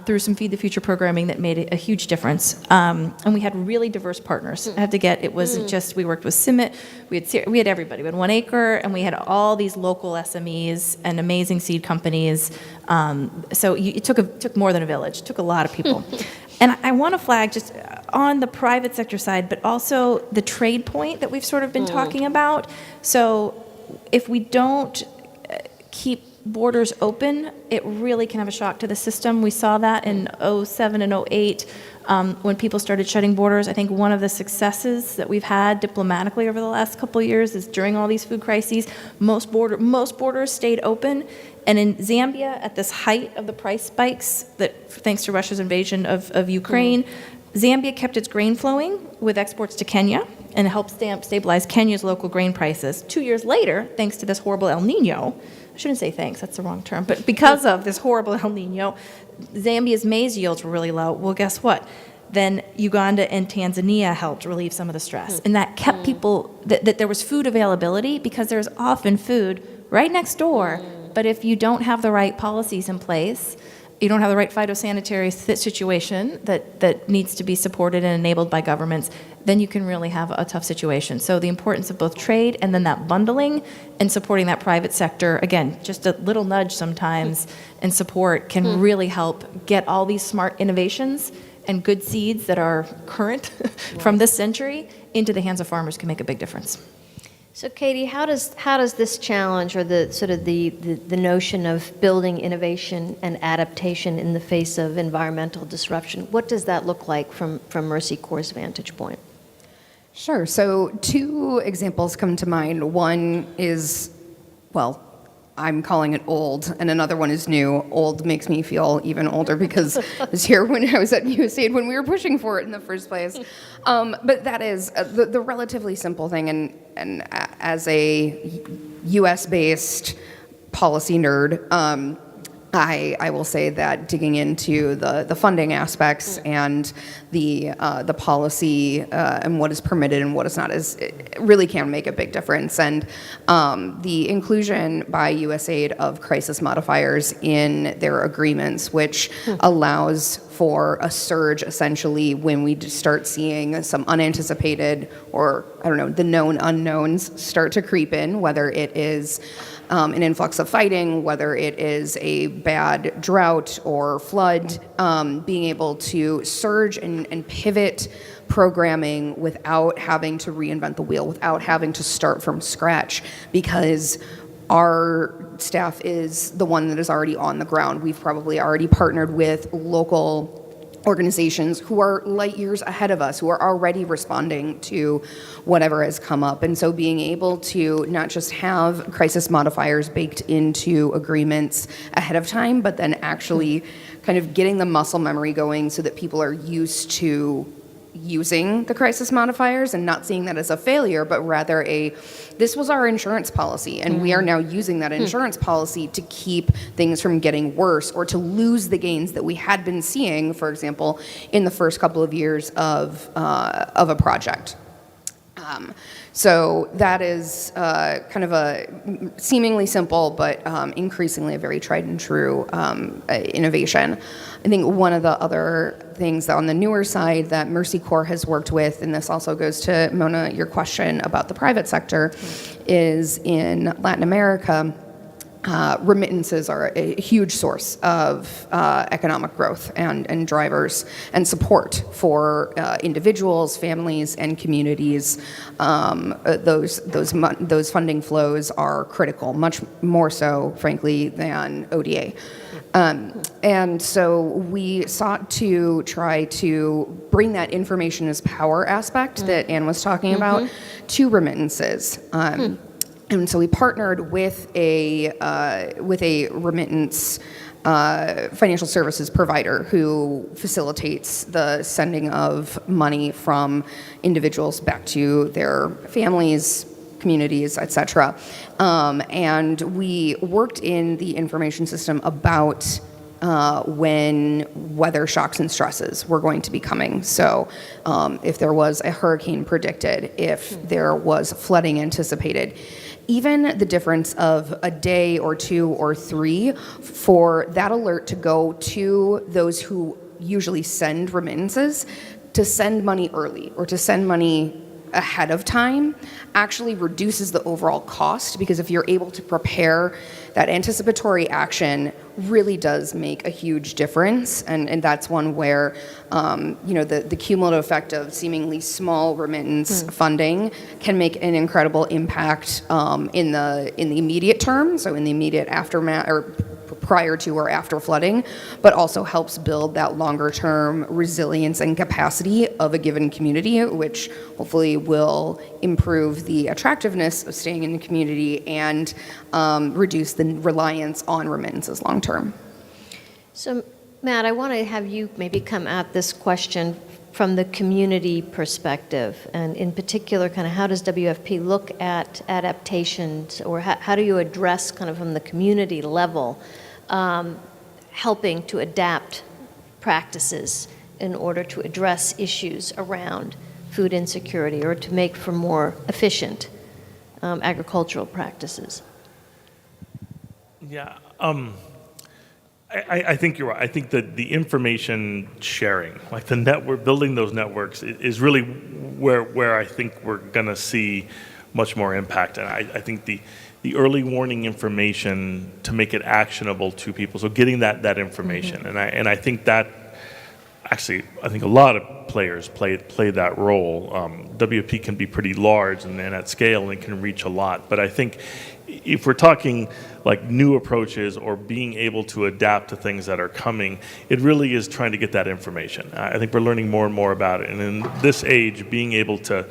Speaker 8: through some Feed the Future programming that made a huge difference. And we had really diverse partners. I have to get, it wasn't just, we worked with Summit, we had everybody. We had 1 Acre, and we had all these local SMEs and amazing seed companies. So it took more than a village, it took a lot of people. And I want to flag just on the private sector side, but also the trade point that we've sort of been talking about. So if we don't keep borders open, it really can have a shock to the system. We saw that in 2007 and 2008 when people started shutting borders. I think one of the successes that we've had diplomatically over the last couple of years is during all these food crises, most borders stayed open. And in Zambia, at this height of the price spikes, that thanks to Russia's invasion of Ukraine, Zambia kept its grain flowing with exports to Kenya and helped stabilize Kenya's local grain prices. 2 years later, thanks to this horrible El Nino, I shouldn't say thanks, that's the wrong term, but because of this horrible El Nino, Zambia's maize yields were really low. Well, guess what? Then Uganda and Tanzania helped relieve some of the stress. And that kept people, that there was food availability, because there's often food right next door. But if you don't have the right policies in place, you don't have the right phytosanitary situation that needs to be supported and enabled by governments, then you can really have a tough situation. So the importance of both trade and then that bundling and supporting that private sector, again, just a little nudge sometimes and support can really help get all these smart innovations and good seeds that are current from this century into the hands of farmers can make a big difference.
Speaker 7: So Katie, how does this challenge, or the sort of the notion of building innovation and adaptation in the face of environmental disruption, what does that look like from Mercy Corps' vantage point?
Speaker 9: Sure. So 2 examples come to mind. One is, well, I'm calling it old, and another one is new. Old makes me feel even older because I was here when I was at USAID when we were pushing for it in the first place. But that is the relatively simple thing, and as a US-based policy nerd, I will say that digging into the funding aspects and the policy and what is permitted and what is not it really can make a big difference. And the inclusion by USAID of crisis modifiers in their agreements, which allows for a surge essentially when we start seeing some unanticipated, or I don't know, the known unknowns start to creep in, whether it is an influx of fighting, whether it is a bad drought or flood, being able to surge and pivot programming without having to reinvent the wheel, without having to start from scratch, because our staff is the one that is already on the ground. We've probably already partnered with local organizations who are light years ahead of us, who are already responding to whatever has come up. And so being able to not just have crisis modifiers baked into agreements ahead of time, but then actually kind of getting the muscle memory going so that people are used to using the crisis modifiers and not seeing that as a failure, but rather this was our insurance policy, and we are now using that insurance policy to keep things from getting worse or to lose the gains that we had been seeing, for example, in the first couple of years of a project. So that is kind of a seemingly simple, but increasingly a very tried and true innovation. I think one of the other things on the newer side that Mercy Corps has worked with, and this also goes to, Mona, your question about the private sector, is in Latin America, remittances are a huge source of economic growth and drivers and support for individuals, families, and communities. Those funding flows are critical, much more so, frankly, than ODA. And so we sought to try to bring that information as power aspect that Anne was talking about to remittances. And so we partnered with a remittance financial services provider who facilitates the sending of money from individuals back to their families, communities, etc. And we worked in the information system about when weather shocks and stresses were going to be coming. So if there was a hurricane predicted, if there was flooding anticipated, even the difference of a day or 2 or 3 for that alert to go to those who usually send remittances, to send money early or to send money ahead of time actually reduces the overall cost, because if you're able to prepare, that anticipatory action really does make a huge difference. And that's one where the cumulative effect of seemingly small remittance funding can make an incredible impact in the immediate term, so in the immediate aftermath or prior to or after flooding, but also helps build that longer term resilience and capacity of a given community, which hopefully will improve the attractiveness of staying in the community and reduce the reliance on remittances long term.
Speaker 7: So, Matt, I want to have you maybe come at this question from the community perspective, and in particular, kind of how does WFP look at adaptations, or how do you address kind of from the community level helping to adapt practices in order to address issues around food insecurity or to make for more efficient agricultural practices?
Speaker 10: Yeah, I think you're right. I think that the information sharing, like the network, building those networks is really where I think we're going to see much more impact. And I think the early warning information to make it actionable to people, so getting that information. And I think that, actually, I think a lot of players play that role. WFP can be pretty large and at scale and can reach a lot. But I think if we're talking like new approaches or being able to adapt to things that are coming, it really is trying to get that information. I think we're learning more and more about it. And in this age, being able to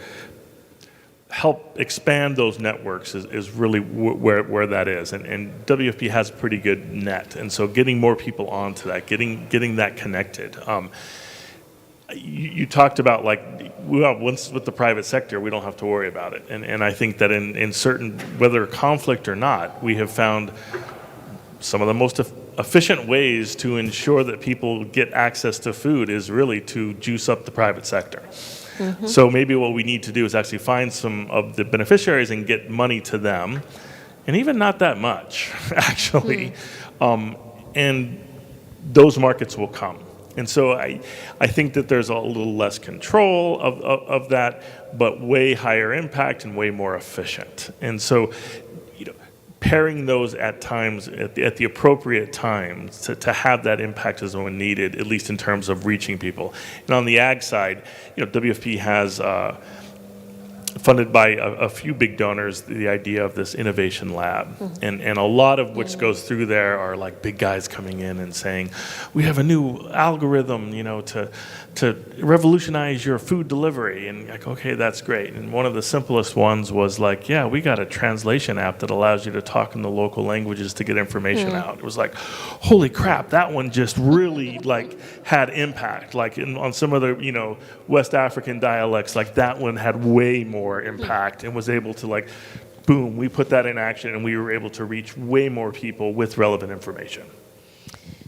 Speaker 10: help expand those networks is really where that is. And WFP has a pretty good net. And so getting more people onto that, getting that connected. You talked about once with the private sector, we don't have to worry about it. And I think that in certain, whether conflict or not, we have found some of the most efficient ways to ensure that people get access to food is really to juice up the private sector. So maybe what we need to do is actually find some of the beneficiaries and get money to them, and even not that much, actually. And those markets will come. And so I think that there's a little less control of that, but way higher impact and way more efficient. And so, pairing those at times, at the appropriate times to have that impact as when needed, at least in terms of reaching people. And on the ag side, WFP has funded by a few big donors the idea of this innovation lab. And a lot of which goes through there are like big guys coming in and saying, we have a new algorithm, to revolutionize your food delivery. And like, okay, that's great. And one of the simplest ones was like, yeah, we got a translation app that allows you to talk in the local languages to get information out. It was like, holy crap, that one just really had impact. Like on some of the, West African dialects, that one had way more impact and was able to boom, we put that in action and we were able to reach way more people with relevant information.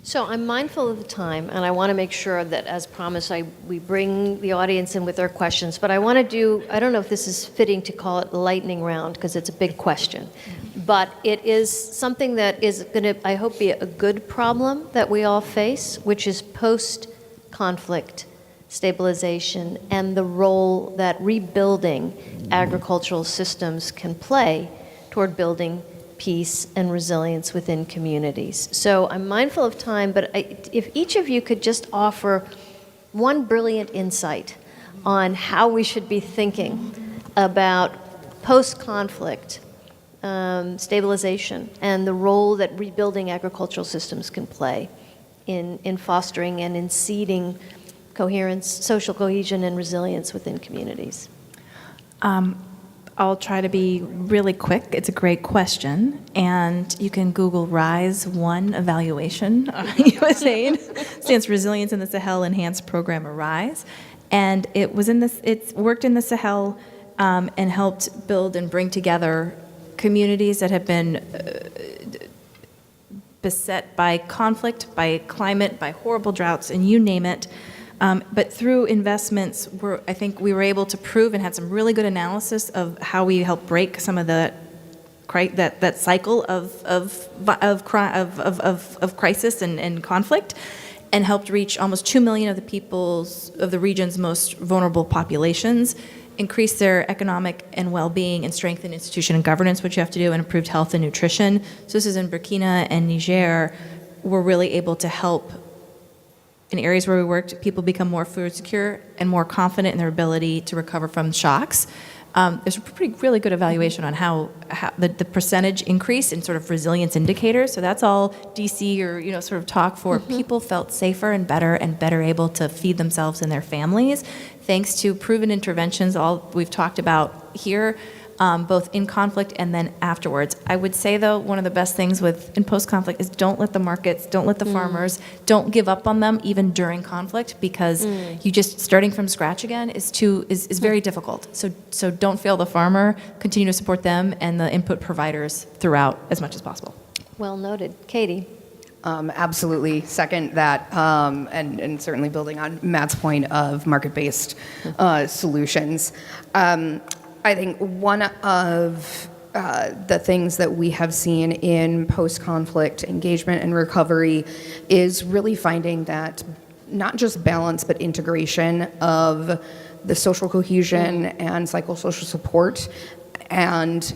Speaker 7: So I'm mindful of the time, and I want to make sure that, as promised, we bring the audience in with their questions. But I want to do, I don't know if this is fitting to call it lightning round, because it's a big question. But it is something that is going to, I hope, be a good problem that we all face, which is post-conflict stabilization and the role that rebuilding agricultural systems can play toward building peace and resilience within communities. So I'm mindful of time, but if each of you could just offer one brilliant insight on how we should be thinking about post-conflict stabilization and the role that rebuilding agricultural systems can play in fostering and in seeding coherence, social cohesion, and resilience within communities.
Speaker 8: I'll try to be really quick. It's a great question, and you can Google RISE 1 evaluation on USAID. Stands for Resilience in the Sahel Enhanced Program, or RISE, and it worked in the Sahel and helped build and bring together communities that have been beset by conflict, by climate, by horrible droughts, and you name it. But through investments, I think we were able to prove and had some really good analysis of how we help break some of that cycle of crisis and conflict, and helped reach almost 2 million of the region's most vulnerable populations, increase their economic and well-being, and strengthen institution and governance, which you have to do, and improved health and nutrition. So this is in Burkina and Niger. We're really able to help, in areas where we worked, people become more food secure and more confident in their ability to recover from shocks. There's a really good evaluation on how the percentage increase in sort of resilience indicators. So that's all DC or sort of talk for. People felt safer and better able to feed themselves and their families, thanks to proven interventions, all we've talked about here, both in conflict and then afterwards. I would say, though, one of the best things in post-conflict is don't let the markets, don't let the farmers, don't give up on them even during conflict, because you just starting from scratch again is very difficult. So don't fail the farmer, continue to support them and the input providers throughout as much as possible.
Speaker 7: Well noted. Katie?
Speaker 9: Absolutely second that, and certainly building on Matt's point of market-based solutions. I think one of the things that we have seen in post-conflict engagement and recovery is really finding that not just balance, but integration of the social cohesion and psychosocial support, and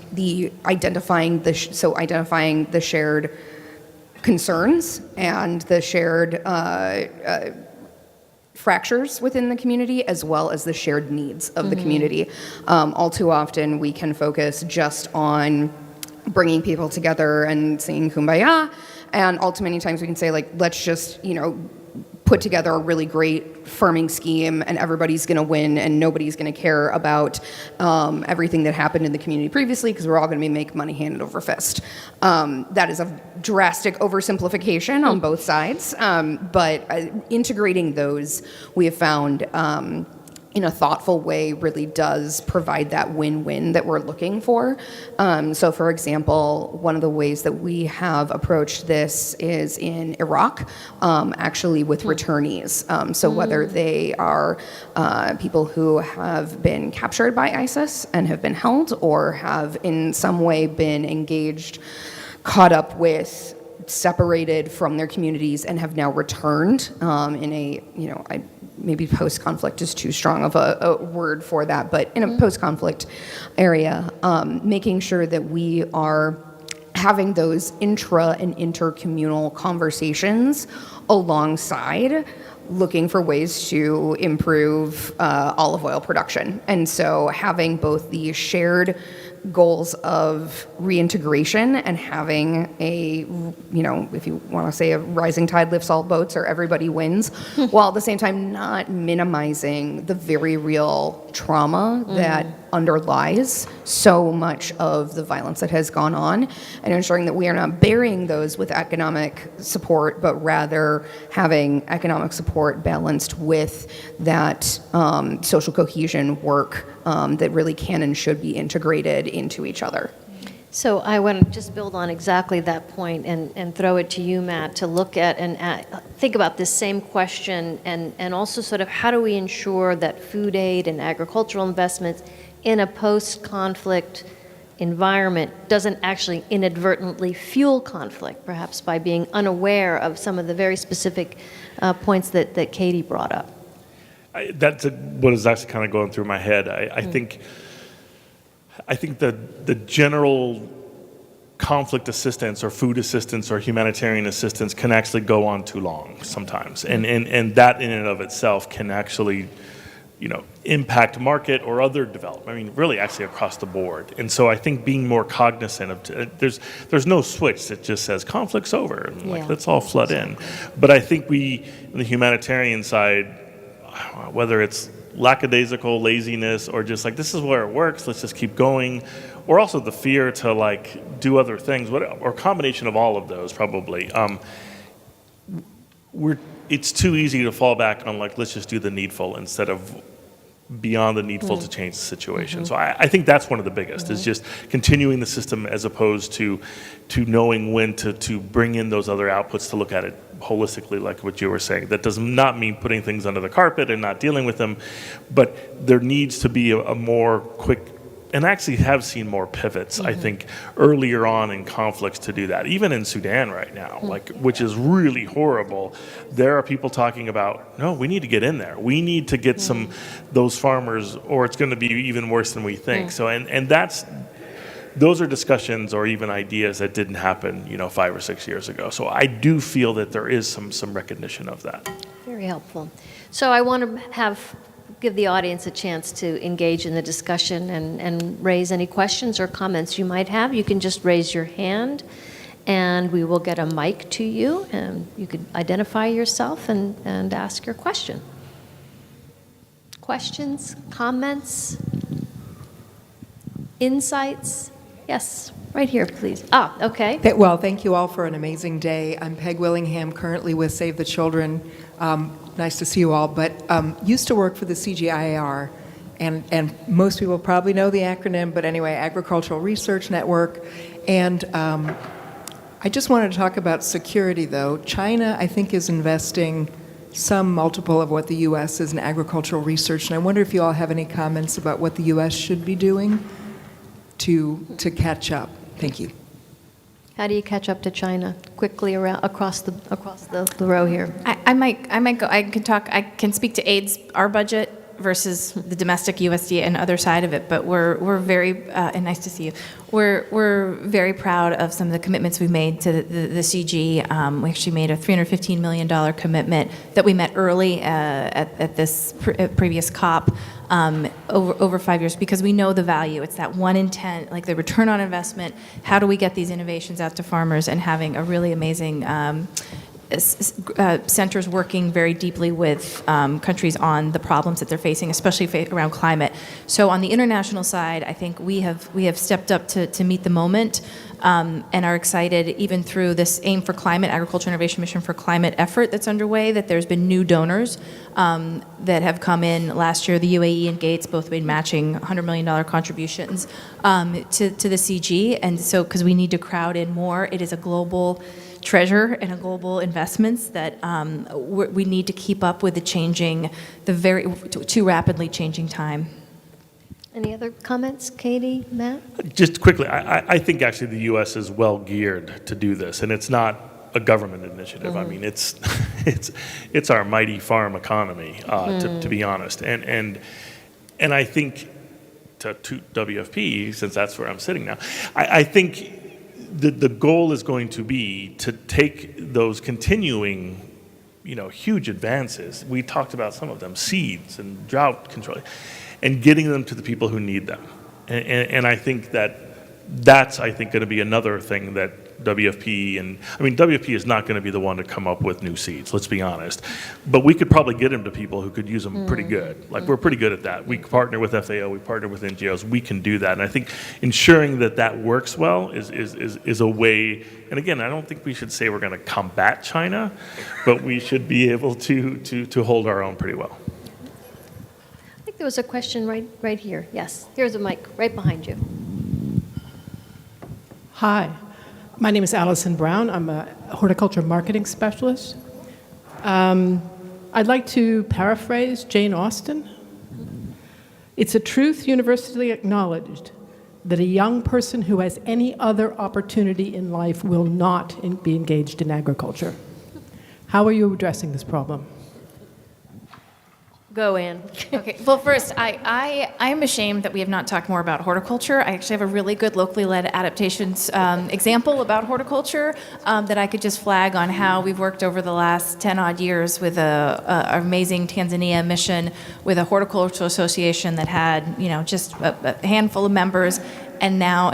Speaker 9: identifying the shared concerns and the shared fractures within the community, as well as the shared needs of the community. All too often, we can focus just on bringing people together and singing Kumbaya, and ultimately, many times we can say, like, let's just, put together a really great farming scheme and everybody's going to win and nobody's going to care about everything that happened in the community previously, because we're all going to be making money hand over fist. That is a drastic oversimplification on both sides, but integrating those, we have found in a thoughtful way really does provide that win-win that we're looking for. So for example, one of the ways that we have approached this is in Iraq, actually with returnees. So whether they are people who have been captured by ISIS and have been held, or have in some way been engaged, caught up with, separated from their communities, and have now returned in a, maybe post-conflict is too strong of a word for that, but in a post-conflict area, making sure that we are having those intra and intercommunal conversations alongside looking for ways to improve olive oil production. And so having both the shared goals of reintegration and having a, if you want to say a rising tide lifts all boats or everybody wins, while at the same time not minimizing the very real trauma that underlies so much of the violence that has gone on, and ensuring that we are not burying those with economic support, but rather having economic support balanced with that social cohesion work that really can and should be integrated into each other.
Speaker 7: So I want to just build on exactly that point and throw it to you, Matt, to look at and think about this same question, and also sort of how do we ensure that food aid and agricultural investments in a post-conflict environment doesn't actually inadvertently fuel conflict, perhaps by being unaware of some of the very specific points that Katie brought up.
Speaker 10: That's what is actually kind of going through my head. I think the general conflict assistance or food assistance or humanitarian assistance can actually go on too long sometimes. And that in and of itself can actually, impact market or other development. I mean, really actually across the board. And so I think being more cognizant of, there's no switch that just says conflict's over and let's all flood in. But I think we, on the humanitarian side, whether it's lackadaisical laziness or just like, this is where it works, let's just keep going, or also the fear to do other things, or a combination of all of those probably. It's too easy to fall back on let's just do the needful instead of beyond the needful to change the situation. So I think that's one of the biggest, is just continuing the system as opposed to knowing when to bring in those other outputs to look at it holistically, like what you were saying. That does not mean putting things under the carpet and not dealing with them, but there needs to be a more quick, and actually have seen more pivots, I think, earlier on in conflicts to do that. Even in Sudan right now, which is really horrible, there are people talking about, no, we need to get in there. We need to get those farmers, or it's going to be even worse than we think. So, and those are discussions or even ideas that didn't happen, 5 or 6 years ago. So I do feel that there is some recognition of that.
Speaker 7: Very helpful. So I want to give the audience a chance to engage in the discussion and raise any questions or comments you might have. You can just raise your hand and we will get a mic to you and you can identify yourself and ask your question. Questions, comments, insights? Yes, right here, please. Okay.
Speaker 11: Well, thank you all for an amazing day. I'm Peg Willingham, currently with Save the Children. Nice to see you all, but used to work for the CGIAR, and most people probably know the acronym, but anyway, Agricultural Research Network. And I just wanted to talk about security, though. China, I think, is investing some multiple of what the U.S. is in agricultural research, and I wonder if you all have any comments about what the U.S. should be doing to catch up. Thank you.
Speaker 7: How do you catch up to China quickly across the row here?
Speaker 8: I might go. I can speak to AIDS, our budget versus the domestic USDA and other side of it. But we're very and nice to see you. We're very proud of some of the commitments we made to the CG. We actually made a $315 million commitment that we met early at this previous COP. Over 5 years, because we know the value. It's that 1 in 10, like the return on investment. How do we get these innovations out to farmers, and having a really amazing centers working very deeply with countries on the problems that they're facing, especially around climate. So on the international side, I think we have stepped up to meet the moment. And are excited, even through this AIM for Climate, Agriculture Innovation Mission for Climate effort that's underway, that there's been new donors that have come in last year. The UAE and Gates both made matching $100 million contributions to the CG. And so, because we need to crowd in more, it is a global treasure and a global investments that we need to keep up with the very too rapidly changing time.
Speaker 7: Any other comments, Katie, Matt?
Speaker 10: Just quickly, I think actually the U.S. is well geared to do this, and it's not a government initiative. I mean, it's our mighty farm economy, to be honest. And I think to WFP, since that's where I'm sitting now, I think the goal is going to be to take those continuing, huge advances. We talked about some of them, seeds and drought control, and getting them to the people who need them. And I think that's going to be another thing that WFP is not going to be the one to come up with new seeds, let's be honest. But we could probably get them to people who could use them pretty good. Like, we're pretty good at that. We partner with FAO, we partner with NGOs, we can do that. And I think ensuring that works well is a way, and again, I don't think we should say we're going to combat China, but we should be able to hold our own pretty well.
Speaker 7: There was a question right here. Yes, here's a mic right behind you.
Speaker 12: Hi, my name is Allison Brown. I'm a horticulture marketing specialist. I'd like to paraphrase Jane Austen. It's a truth universally acknowledged that a young person who has any other opportunity in life will not be engaged in agriculture. How are you addressing this problem?
Speaker 7: Go, Ann.
Speaker 8: Okay. Well, first, I am ashamed that we have not talked more about horticulture. I actually have a really good locally led adaptations example about horticulture that I could just flag on how we've worked over the last 10 odd years with an amazing Tanzania mission with a horticultural association that had, just a handful of members, and now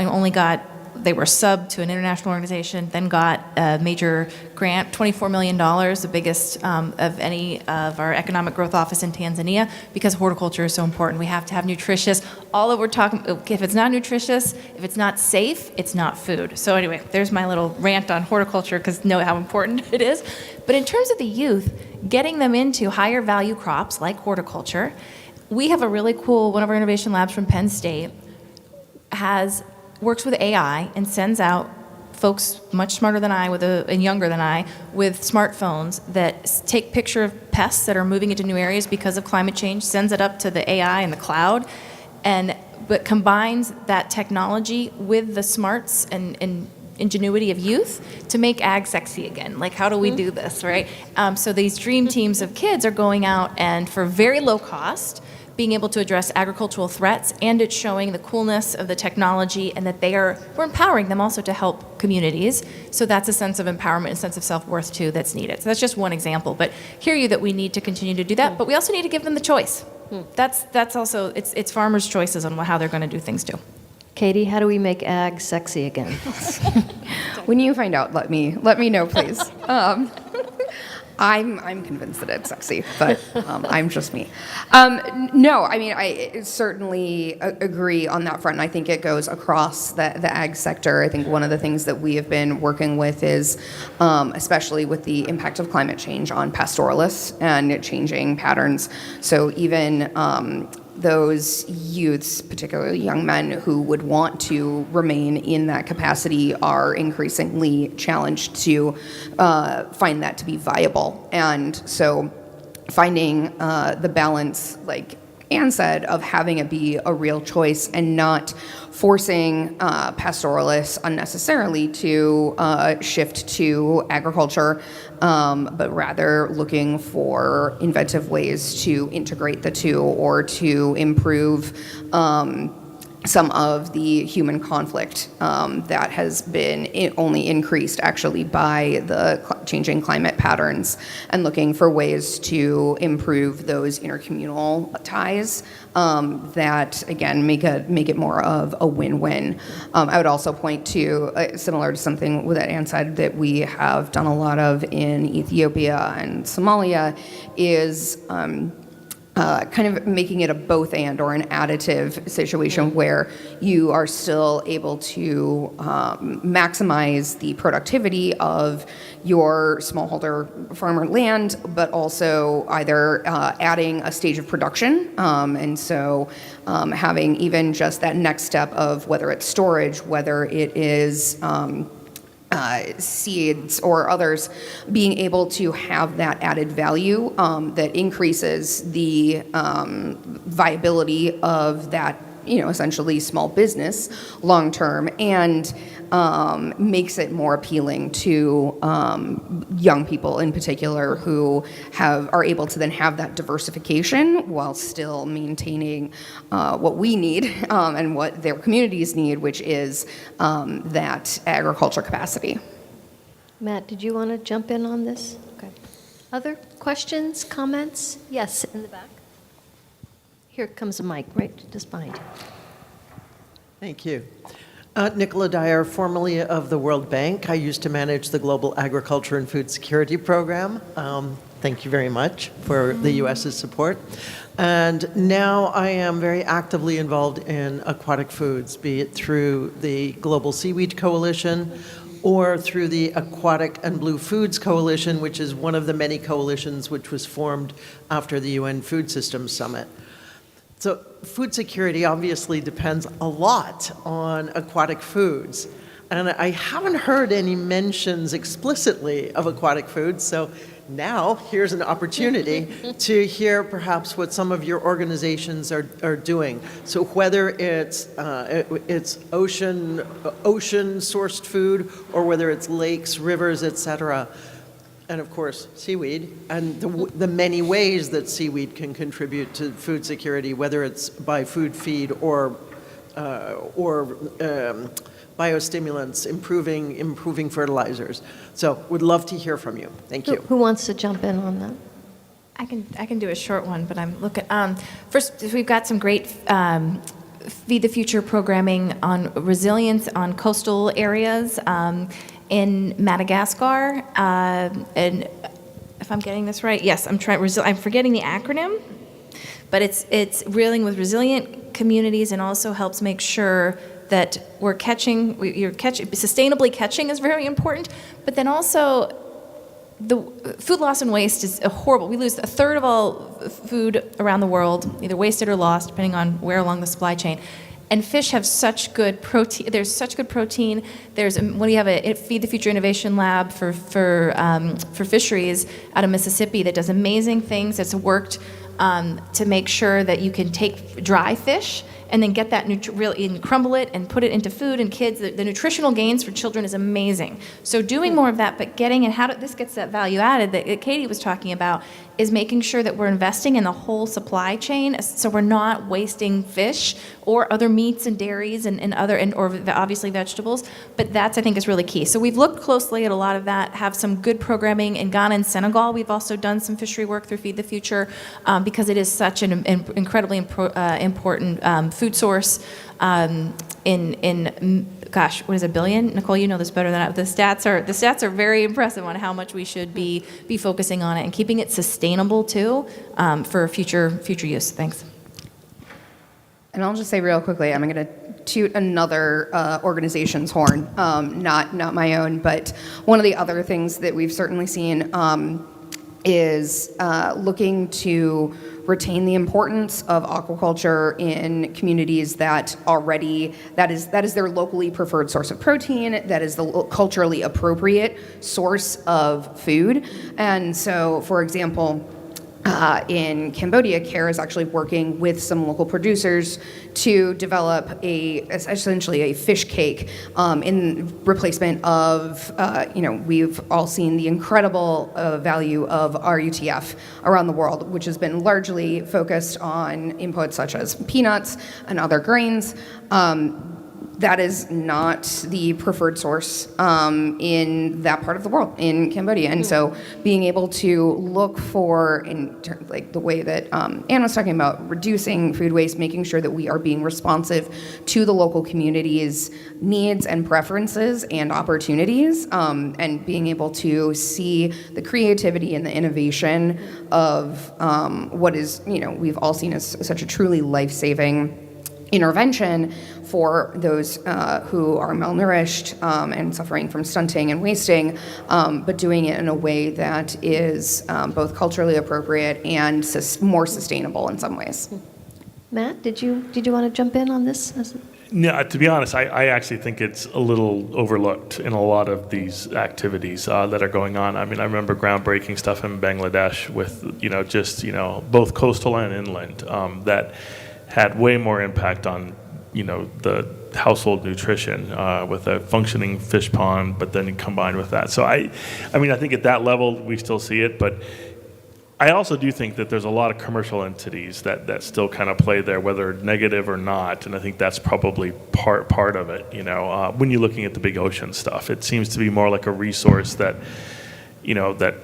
Speaker 8: they were subbed to an international organization, then got a major grant, $24 million, the biggest of any of our economic growth office in Tanzania, because horticulture is so important. We have to have nutritious, all that we're talking, if it's not nutritious, if it's not safe, it's not food. So anyway, there's my little rant on horticulture, because know how important it is. But in terms of the youth, getting them into higher value crops like horticulture, we have a really cool, one of our innovation labs from Penn State works with AI and sends out folks much smarter than I and younger than I with smartphones that take picture of pests that are moving into new areas because of climate change, sends it up to the AI in the cloud, but combines that technology with the smarts and ingenuity of youth to make ag sexy again. Like, how do we do this, right? So these dream teams of kids are going out and for very low cost, being able to address agricultural threats, and it's showing the coolness of the technology and that we're empowering them also to help communities. So that's a sense of empowerment, a sense of self-worth too that's needed. So that's just one example, but hear you that we need to continue to do that, but we also need to give them the choice. That's also, it's farmers' choices on how they're gonna do things too.
Speaker 7: Katie, how do we make ag sexy again?
Speaker 9: When you find out, let me know, please. I'm convinced that it's sexy, but I'm just me. No, I mean, I certainly agree on that front, and I think it goes across the ag sector. I think one of the things that we have been working with is, especially with the impact of climate change on pastoralists and changing patterns. So even those youths, particularly young men who would want to remain in that capacity, are increasingly challenged to find that to be viable. And so finding the balance, like Anne said, of having it be a real choice and not forcing pastoralists unnecessarily to shift to agriculture, but rather looking for inventive ways to integrate the two or to improve some of the human conflict that has been only increased actually by the changing climate patterns, and looking for ways to improve those intercommunal ties that, again, make it more of a win-win. I would also point to, similar to something that Anne said, that we have done a lot of in Ethiopia and Somalia, is kind of making it a both and or an additive situation where you are still able to maximize the productivity of your smallholder farmer land, but also either adding a stage of production, and so having even just that next step of whether it's storage, whether it is seeds or others, being able to have that added value that increases the viability of that, essentially small business long term, and makes it more appealing to young people in particular who are able to then have that diversification while still maintaining what we need and what their communities need, which is that agriculture capacity.
Speaker 7: Matt, did you want to jump in on this? Okay. Other questions, comments? Yes, in the back. Here comes a mic right just behind you.
Speaker 13: Thank you. Nicola Dyer, formerly of the World Bank. I used to manage the Global Agriculture and Food Security Program. Thank you very much for the U.S.'s support. And now I am very actively involved in aquatic foods, be it through the Global Seaweed Coalition or through the Aquatic and Blue Foods Coalition, which is one of the many coalitions which was formed after the UN Food Systems Summit. So food security obviously depends a lot on aquatic foods. And I haven't heard any mentions explicitly of aquatic foods, so now here's an opportunity to hear perhaps what some of your organizations are doing. So whether it's ocean-sourced food, or whether it's lakes, rivers, etc., and of course, seaweed, and the many ways that seaweed can contribute to food security, whether it's by food feed or biostimulants, improving fertilizers. So would love to hear from you. Thank you.
Speaker 7: Who wants to jump in on that?
Speaker 8: I can do a short one, but I'm looking. First, we've got some great Feed the Future programming on resilience on coastal areas. In Madagascar, and if I'm getting this right, yes, I'm forgetting the acronym, but it's dealing with resilient communities and also helps make sure that sustainably catching is very important, but then also the food loss and waste is a horrible. We lose a third of all food around the world, either wasted or lost, depending on where along the supply chain. And fish have such good protein. There's such good protein. There's when we have a Feed the Future Innovation Lab for fisheries out of Mississippi that does amazing things. It's worked to make sure that you can take dry fish and then get that and crumble it and put it into food and kids. The nutritional gains for children is amazing. So doing more of that, but getting, and how this gets that value added that Katie was talking about, is making sure that we're investing in the whole supply chain, so we're not wasting fish or other meats and dairies and obviously vegetables. But that's, I think, is really key. So we've looked closely at a lot of that, have some good programming in Ghana and Senegal. We've also done some fishery work through Feed the Future because it is such an incredibly important food source gosh, what is it, billion? Nicole, you know this better than I. The stats are very impressive on how much we should be focusing on it and keeping it sustainable too for future use. Thanks.
Speaker 9: And I'll just say real quickly, I'm going to toot another organization's horn, not my own, but one of the other things that we've certainly seen is looking to retain the importance of aquaculture in communities that is their locally preferred source of protein, that is the culturally appropriate source of food. And so, for example, in Cambodia, CARE is actually working with some local producers to develop essentially a fish cake in replacement of, we've all seen the incredible value of RUTF around the world, which has been largely focused on inputs such as peanuts and other grains. That is not the preferred source in that part of the world, in Cambodia. And so being able to look for, like the way that Anne was talking about, reducing food waste, making sure that we are being responsive to the local community's needs and preferences and opportunities, and being able to see the creativity and the innovation of what is, we've all seen as such a truly life-saving intervention for those who are malnourished and suffering from stunting and wasting, but doing it in a way that is both culturally appropriate and more sustainable in some ways.
Speaker 7: Matt, did you want to jump in on this?
Speaker 10: Yeah, to be honest, I actually think it's a little overlooked in a lot of these activities that are going on. I mean, I remember groundbreaking stuff in Bangladesh with, both coastal and inland that had way more impact on, the household nutrition with a functioning fish pond, but then combined with that. So I think at that level we still see it, but I also do think that there's a lot of commercial entities that still kind of play there, whether negative or not, and I think that's probably part of it. When you're looking at the big ocean stuff, it seems to be more like a resource that, that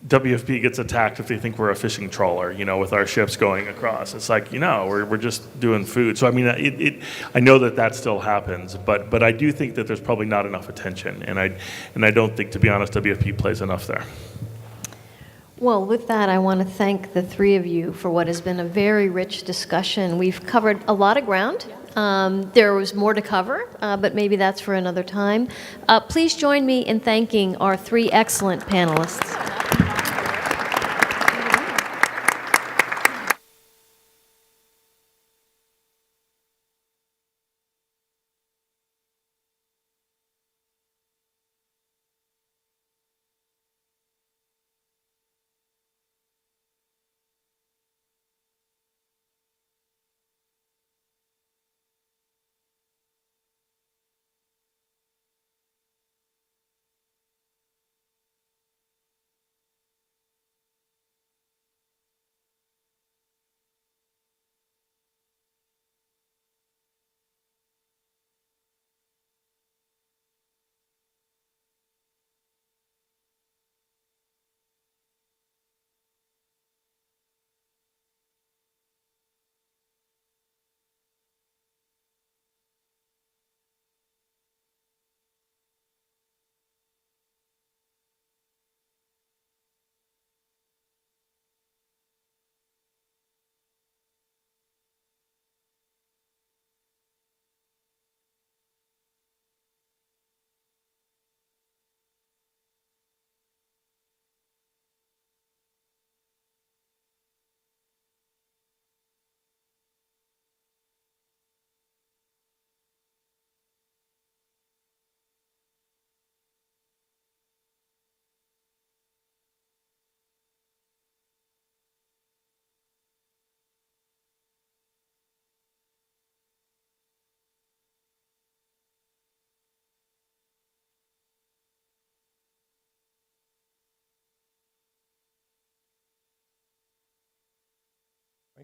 Speaker 10: WFP gets attacked if they think we're a fishing trawler, with our ships going across. It's like, we're just doing food. So I mean, I know that still happens, but I do think that there's probably not enough attention, and I don't think, to be honest, WFP plays enough there.
Speaker 7: Well, with that, I want to thank the three of you for what has been a very rich discussion. We've covered a lot of ground. There was more to cover, but maybe that's for another time. Please join me in thanking our three excellent panelists.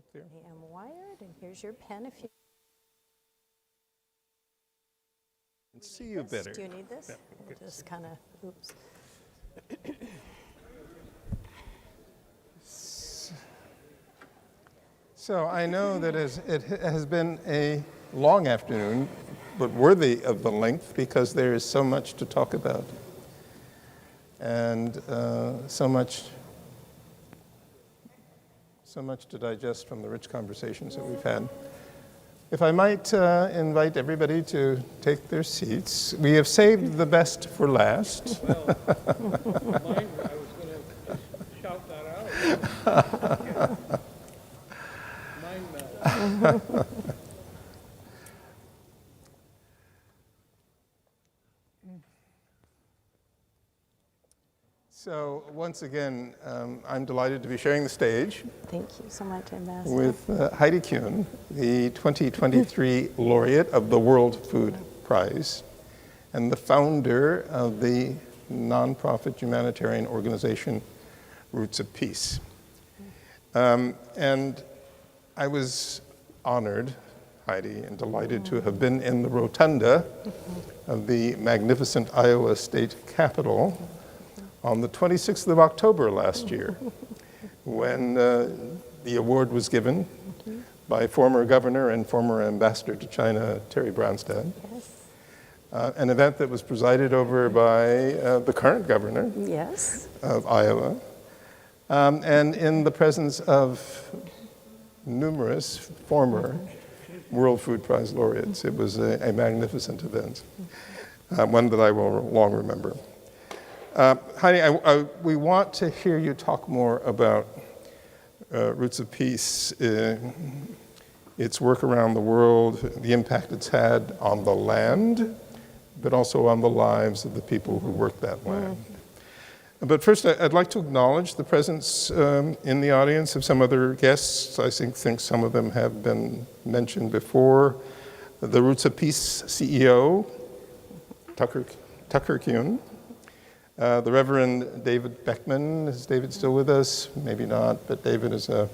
Speaker 1: right there.
Speaker 14: I am wired, and here's your pen if you
Speaker 1: And see you better.
Speaker 14: do you need this?
Speaker 1: Yeah,
Speaker 14: We'll
Speaker 1: okay.
Speaker 14: just kind of, oops.
Speaker 1: So I know that it has been a long afternoon, but worthy of the length because there is so much to talk about and so much to digest from the rich conversations that we've had. If I might invite everybody to take their seats. We have saved the best for last.
Speaker 2: I was going to shout that out. Mind meld.
Speaker 1: So once again, I'm delighted to be sharing the stage
Speaker 14: Thank you so much, Ambassador.
Speaker 1: with Heidi Kuhn, the 2023 laureate of the World Food Prize and the founder of the nonprofit humanitarian organization Roots of Peace. And I was honored, Heidi, and delighted to have been in the rotunda of the magnificent Iowa State Capitol on the 26th of October last year, when the award was given by former governor and former ambassador to China, Terry Branstad.
Speaker 14: Yes.
Speaker 1: An event that was presided over by the current governor
Speaker 14: Yes.
Speaker 1: of Iowa, and in the presence of numerous former World Food Prize laureates. It was a magnificent event, one that I will long remember. Heidi, we want to hear you talk more about Roots of Peace, its work around the world, the impact it's had on the land, but also on the lives of the people who work that land. But first, I'd like to acknowledge the presence in the audience of some other guests. I think some of them have been mentioned before. The Roots of Peace CEO, Tucker Kuhn. The Reverend David Beckman. Is David still with us? Maybe not, but David is the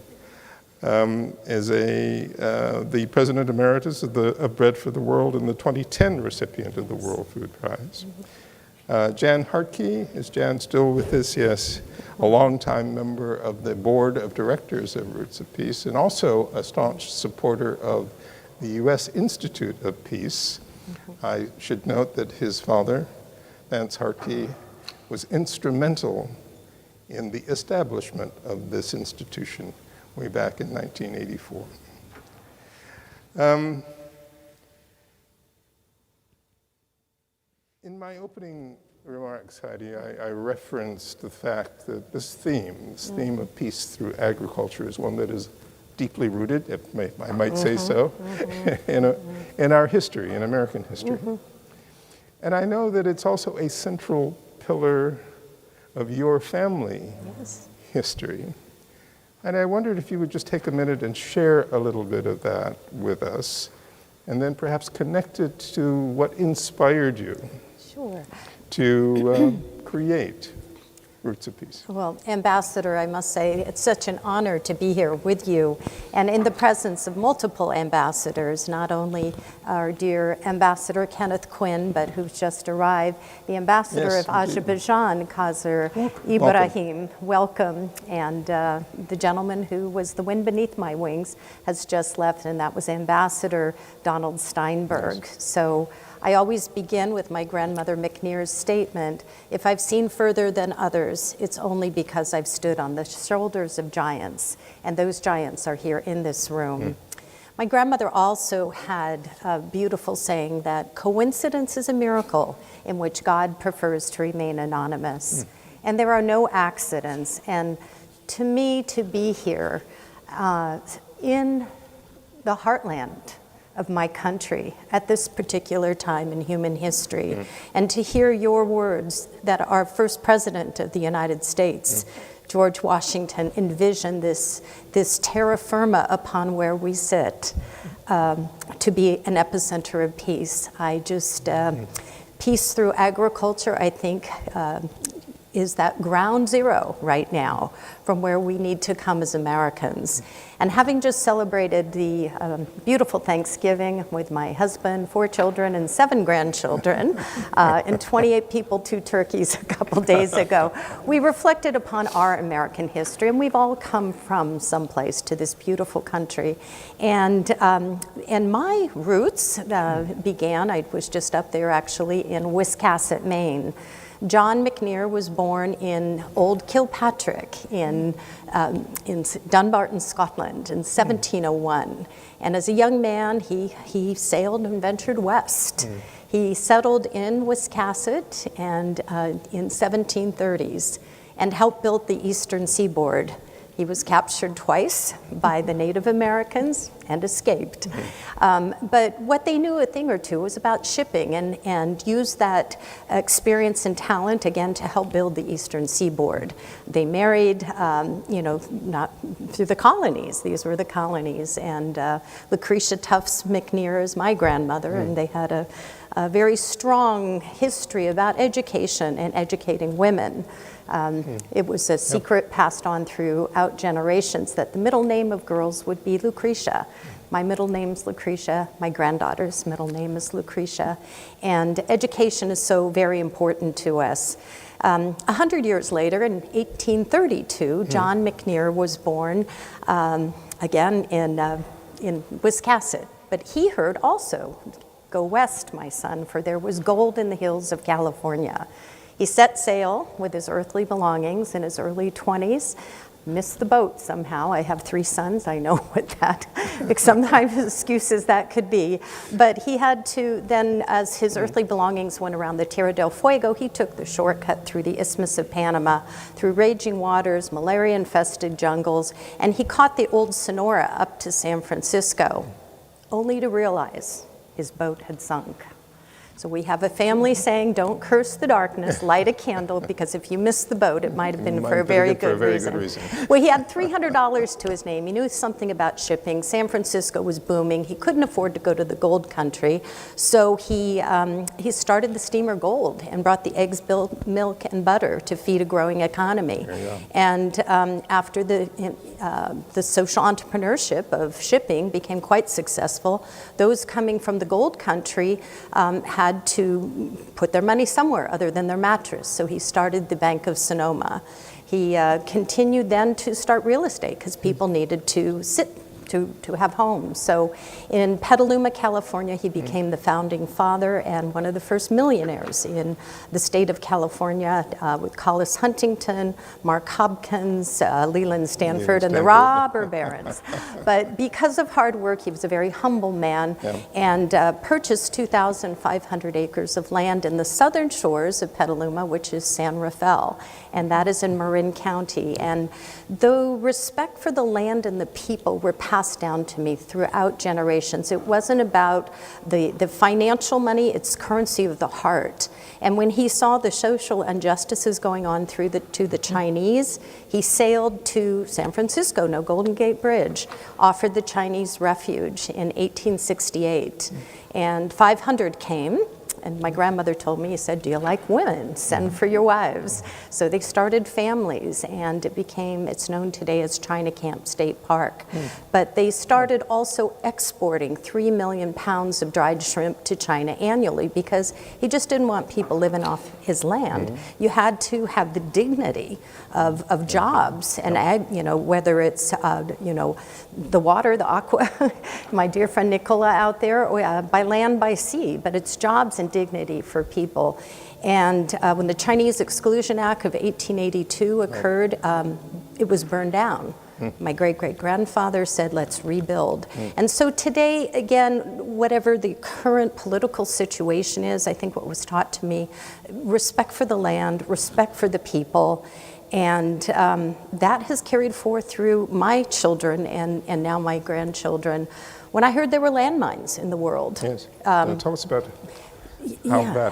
Speaker 1: President Emeritus of Bread for the World and the 2010 recipient of the World Food Prize. Jan Hartke, is Jan still with us? Yes, a longtime member of the board of directors of Roots of Peace and also a staunch supporter of the U.S. Institute of Peace. I should note that his father, Vance Hartke, was instrumental in the establishment of this institution way back in 1984. In my opening remarks, Heidi, I referenced the fact that this theme of peace through agriculture is one that is deeply rooted, I might say so, in our history, in American history. And I know that it's also a central pillar of your family history. And I wondered if you would just take a minute and share a little bit of that with us, and then perhaps connect it to what inspired you to create Roots of Peace.
Speaker 14: Well, Ambassador, I must say it's such an honor to be here with you and in the presence of multiple ambassadors, not only our dear Ambassador Kenneth Quinn, but who's just arrived, the Ambassador of Azerbaijan, Kazir Ibrahim, welcome, and the gentleman who was the wind beneath my wings has just left, and that was Ambassador Donald Steinberg. So I always begin with my grandmother McNear's statement, if I've seen further than others, it's only because I've stood on the shoulders of giants, and those giants are here in this room. My grandmother also had a beautiful saying that coincidence is a miracle in which God prefers to remain anonymous. And there are no accidents. And to me, to be here in the heartland of my country at this particular time in human history, and to hear your words that our first president of the United States, George Washington, envisioned this terra firma upon where we sit to be an epicenter of peace. I just, peace through agriculture, I think is that ground zero right now from where we need to come as Americans. And having just celebrated the beautiful Thanksgiving with my husband, 4 children, and 7 grandchildren, and 28 people, 2 turkeys a couple days ago, we reflected upon our American history, and we've all come from someplace to this beautiful country. And my roots began, I was just up there actually, in Wiscasset, Maine. John McNear was born in Old Kilpatrick in Dunbarton, Scotland in 1701. And as a young man, he sailed and ventured west. He settled in Wiscasset and in 1730s and helped build the eastern seaboard. He was captured twice by the Native Americans and escaped. But what they knew a thing or two was about shipping and used that experience and talent again to help build the eastern seaboard. They married, not through the colonies. These were the colonies. And Lucretia Tufts McNear is my grandmother, and they had a very strong history about education and educating women. It was a secret passed on throughout generations that the middle name of girls would be Lucretia. My middle name's Lucretia. My granddaughter's middle name is Lucretia. And education is so very important to us. 100 years later, in 1832, John McNear was born again in Wiscasset. But he heard also, "Go west, my son, for there was gold in the hills of California." He set sail with his earthly belongings in his early 20s, missed the boat somehow. I have 3 sons, I know what that, sometimes excuses that could be. But he had to then, as his earthly belongings went around the Tierra del Fuego, he took the shortcut through the Isthmus of Panama, through raging waters, malaria-infested jungles, and he caught the old Sonora up to San Francisco, only to realize his boat had sunk. So we have a family saying, don't curse the darkness, light a candle, because if you miss the boat, it might have been for a very good reason. Well, he had $300 to his name. He knew something about shipping. San Francisco was booming. He couldn't afford to go to the gold country. So he started the steamer Gold and brought the eggs, milk, and butter to feed a growing economy. And after the social entrepreneurship of shipping became quite successful, those coming from the gold country had to put their money somewhere other than their mattress. So he started the Bank of Sonoma. He continued then to start real estate because people needed to to have homes. So in Petaluma, California, he became the founding father and one of the first millionaires in the state of California with Collis Huntington, Mark Hopkins, Leland Stanford, and the robber barons. But because of hard work, he was a very humble man and purchased 2,500 acres of land in the southern shores of Petaluma, which is San Rafael, and that is in Marin County. And though respect for the land and the people were passed down to me throughout generations, it wasn't about the financial money, it's currency of the heart. And when he saw the social injustices going on to the Chinese, he sailed to San Francisco, no Golden Gate Bridge, offered the Chinese refuge in 1868. And 500 came. And my grandmother told me, he said, do you like women? Send for your wives. So they started families, and it's known today as China Camp State Park. But they started also exporting 3 million pounds of dried shrimp to China annually because he just didn't want people living off his land. You had to have the dignity of jobs, and whether it's the water, the aqua, my dear friend Nicola out there, or, by land, by sea, but it's jobs and dignity for people. And when the Chinese Exclusion Act of 1882 occurred, it was burned down. My great-great-grandfather said, let's rebuild. And so today, again, whatever the current political situation is, I think what was taught to me, respect for the land, respect for the people, and that has carried forth through my children and now my grandchildren. When I heard there were landmines in the world.
Speaker 1: Yes. Tell us about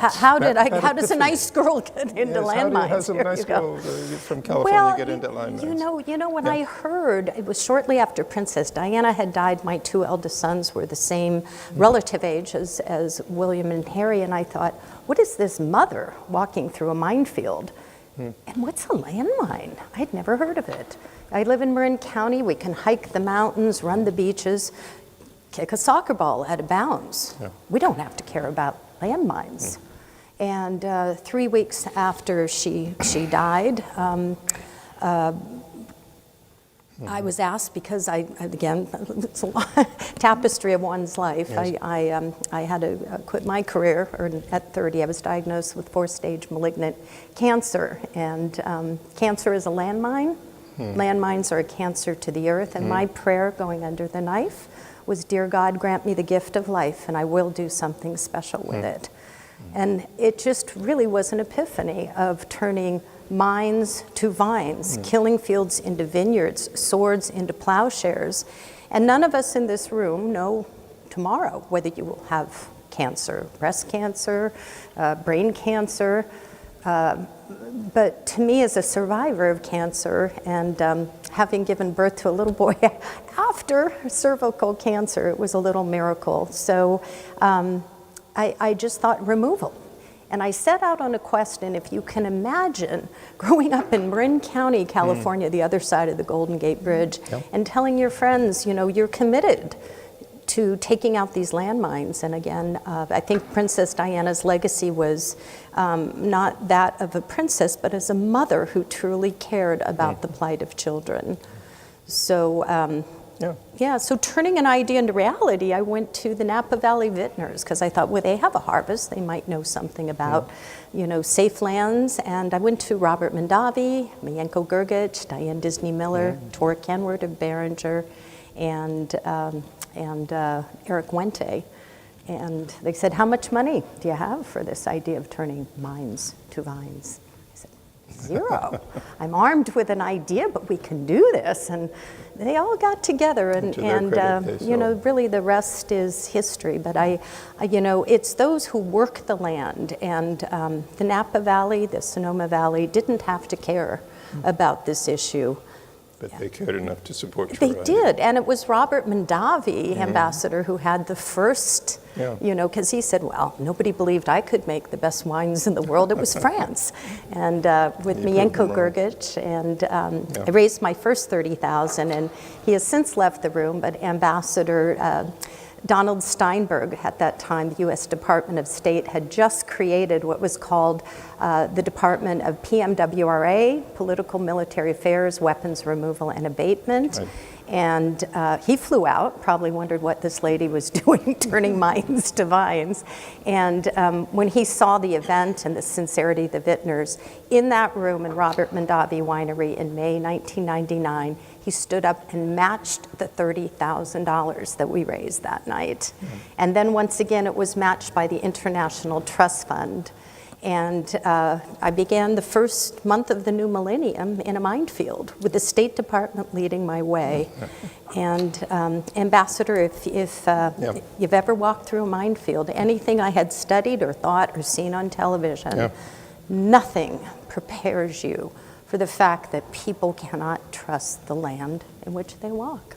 Speaker 14: how does a nice girl get into landmines?
Speaker 1: How does a nice girl from California get into landmines?
Speaker 14: You know, when I heard, it was shortly after Princess Diana had died, my 2 eldest sons were the same relative age as William and Harry, and I thought, what is this mother walking through a minefield? And what's a landmine? I'd never heard of it. I live in Marin County. We can hike the mountains, run the beaches, kick a soccer ball out of bounds.
Speaker 1: Yeah.
Speaker 14: We don't have to care about landmines. And 3 weeks after she died, I was asked, because again, it's a tapestry of one's life.
Speaker 1: Yes.
Speaker 14: I had to quit my career, or at 30, I was diagnosed with 4-stage malignant cancer. And cancer is a landmine. Landmines are a cancer to the earth. And my prayer going under the knife was, dear God, grant me the gift of life, and I will do something special with it. And it just really was an epiphany of turning mines to vines, killing fields into vineyards, swords into plowshares. And none of us in this room know tomorrow whether you will have cancer, breast cancer, brain cancer. But to me, as a survivor of cancer and having given birth to a little boy after cervical cancer, it was a little miracle. So I just thought removal. And I set out on a quest, and if you can imagine growing up in Marin County, California, the other side of the Golden Gate Bridge, and telling your friends, you know, you're committed to taking out these landmines. And again, I think Princess Diana's legacy was not that of a princess, but as a mother who truly cared about the plight of children. So, so turning an idea into reality, I went to the Napa Valley Vintners because I thought, well, they have a harvest. They might know something about, you know, safe lands. And I went to Robert Mondavi, Mienko Grgic, Diane Disney Miller, Tora Kenward of Behringer, and Eric Wente. And they said, how much money do you have for this idea of turning mines to vines? I said, 0. I'm armed with an idea, but we can do this. And they all got together, and you know, really the rest is history. But I you know, it's those who work the land, and the Napa Valley, the Sonoma Valley didn't have to care about this issue.
Speaker 1: But they cared enough to support your
Speaker 14: They did, and it was Robert Mondavi, ambassador, who had the first, you know, because he said, well, nobody believed I could make the best wines in the world. It was France. And with Mienko Grgic, and I raised my first $30,000, and he has since left the room, but Ambassador Donald Steinberg, at that time, the U.S. Department of State, had just created what was called the Department of PMWRA, Political Military Affairs, Weapons Removal and Abatement. Right. And he flew out, probably wondered what this lady was doing, turning mines to vines. And when he saw the event and the sincerity of the vintners, in that room in Robert Mondavi Winery in May 1999, he stood up and matched the $30,000 that we raised that night. And then once again, it was matched by the International Trust Fund. And I began the first month of the new millennium in a minefield with the State Department leading my way. And Ambassador, if you've ever walked through a minefield, anything I had studied or thought or seen on television, nothing prepares you for the fact that people cannot trust the land in which they walk.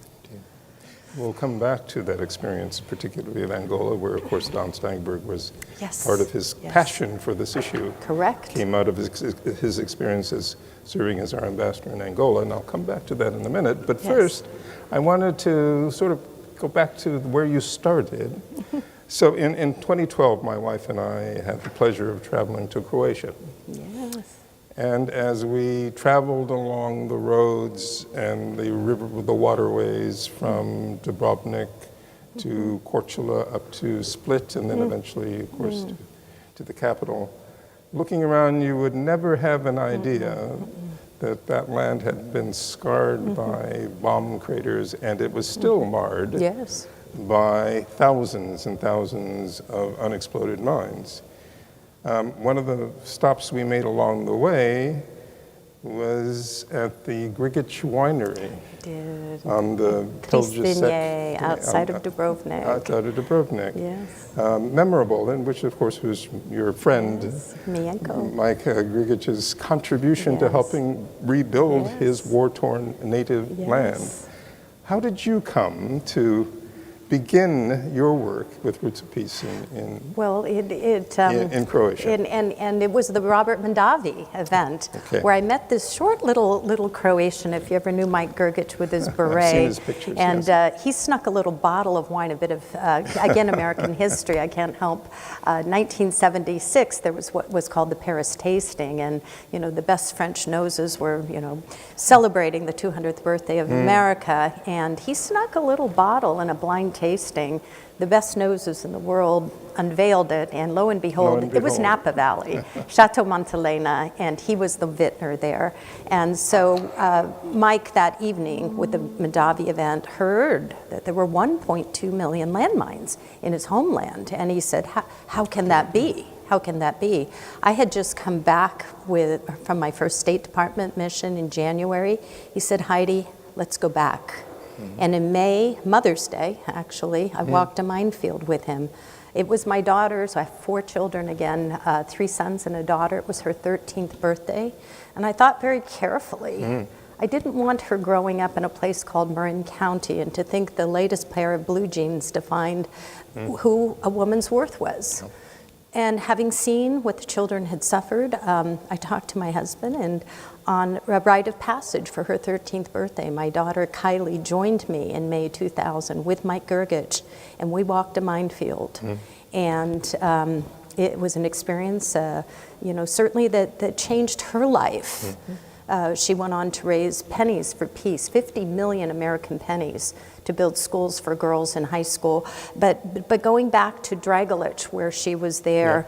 Speaker 1: We'll come back to that experience, particularly of Angola, where, of course, Don Steinberg was part of his passion for this issue.
Speaker 14: Correct.
Speaker 1: Came out of his experiences serving as our ambassador in Angola, and I'll come back to that in a minute. But first, I wanted to sort of go back to where you started. So in 2012, my wife and I had the pleasure of traveling to Croatia.
Speaker 14: Yes.
Speaker 1: And as we traveled along the roads and the waterways from Dubrovnik to Korčula up to Split, and then eventually, of course, to the capital, looking around, you would never have an idea that that land had been scarred by bomb craters, and it was still marred by thousands and thousands of unexploded mines. One of the stops we made along the way was at the Grgic Winery on the
Speaker 14: Pilsvigne, outside of Dubrovnik.
Speaker 1: Outside of Dubrovnik.
Speaker 14: Yes.
Speaker 1: Memorable, in which, of course, was your friend,
Speaker 14: Mienko.
Speaker 1: Mike Grgic's contribution to helping rebuild his war-torn native land. How did you come to begin your work with Roots of Peace in Croatia?
Speaker 14: And it was the Robert Mondavi event where I met this short little Croatian, if you ever knew Mike Grgic with his beret.
Speaker 1: I've seen his pictures,
Speaker 14: and
Speaker 1: yes.
Speaker 14: he snuck a little bottle of wine, a bit of, again, American history, I can't help. 1976, there was what was called the Paris tasting, and the best French noses were, celebrating the 200th birthday of America, and he snuck a little bottle in a blind tasting. The best noses in the world unveiled it, and lo and behold, it was Napa Valley, Chateau Montelena, and he was the vintner there. And so Mike that evening with the Mondavi event heard that there were 1.2 million landmines in his homeland, and he said, how can that be? How can that be? I had just come back from my first State Department mission in January. He said, Heidi, let's go back. And in May, Mother's Day, actually, I walked a minefield with him. It was my daughter's, I have 4 children again, 3 sons and a daughter. It was her 13th birthday. And I thought very carefully, I didn't want her growing up in a place called Marin County and to think the latest pair of blue jeans defined who a woman's worth was. And having seen what the children had suffered, I talked to my husband, and on a rite of passage for her 13th birthday, my daughter Kylie joined me in May 2000 with Mike Grgic, and we walked a minefield. And it was an experience, certainly that changed her life. She went on to raise pennies for peace, 50 million American pennies to build schools for girls in high school. But going back to Dragic, where she was there,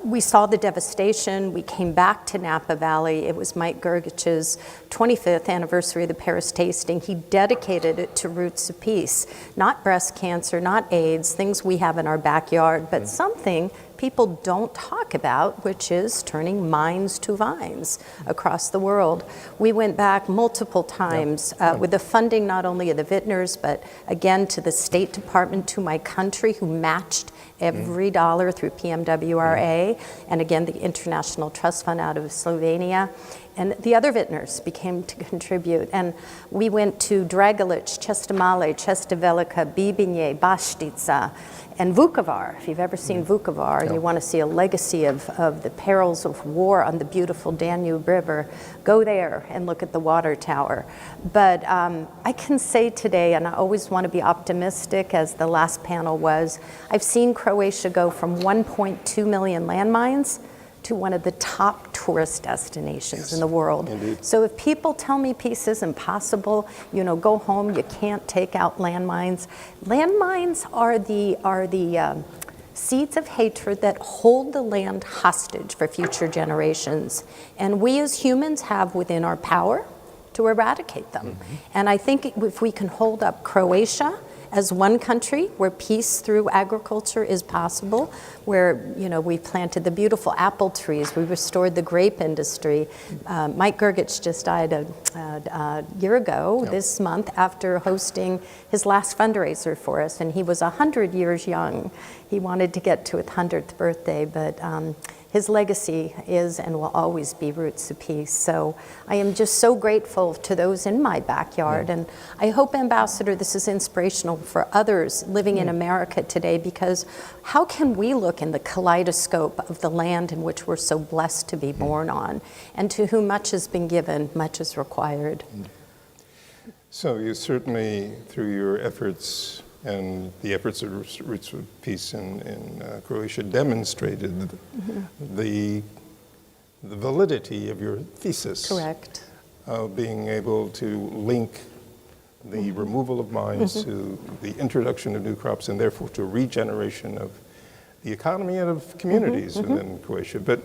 Speaker 14: we saw the devastation. We came back to Napa Valley. It was Mike Grgic's 25th anniversary of the Paris tasting. He dedicated it to Roots of Peace, not breast cancer, not AIDS, things we have in our backyard, but something people don't talk about, which is turning mines to vines across the world. We went back multiple times with the funding not only of the vintners, but again to the State Department, to my country, who matched every dollar through PMWRA, and again the International Trust Fund out of Slovenia. And the other vintners became to contribute. And we went to Dragic, Čestamale, Česta Velika, Bibinje, Baštica, and Vukovar. If you've ever seen Vukovar and you want to see a legacy of the perils of war on the beautiful Danube River, go there and look at the water tower. But I can say today, and I always want to be optimistic, as the last panel was, I've seen Croatia go from 1.2 million landmines to one of the top tourist destinations in the world.
Speaker 1: Indeed.
Speaker 14: So if people tell me peace isn't possible, go home, you can't take out landmines. Landmines are the seeds of hatred that hold the land hostage for future generations. And we as humans have within our power to eradicate them. And I think if we can hold up Croatia as one country where peace through agriculture is possible, where we planted the beautiful apple trees, we restored the grape industry. Mike Grgic just died a year ago this month after hosting his last fundraiser for us, and he was 100 years young. He wanted to get to his 100th birthday, but his legacy is and will always be Roots of Peace. So I am just so grateful to those in my backyard. And I hope, Ambassador, this is inspirational for others living in America today, because how can we look in the kaleidoscope of the land in which we're so blessed to be born on, and to whom much has been given, much is required.
Speaker 1: So you certainly, through your efforts and the efforts of Roots of Peace in Croatia, demonstrated the validity of your thesis.
Speaker 14: Correct.
Speaker 1: Of being able to link the removal of mines to the introduction of new crops, and therefore to regeneration of the economy and of communities within Croatia. But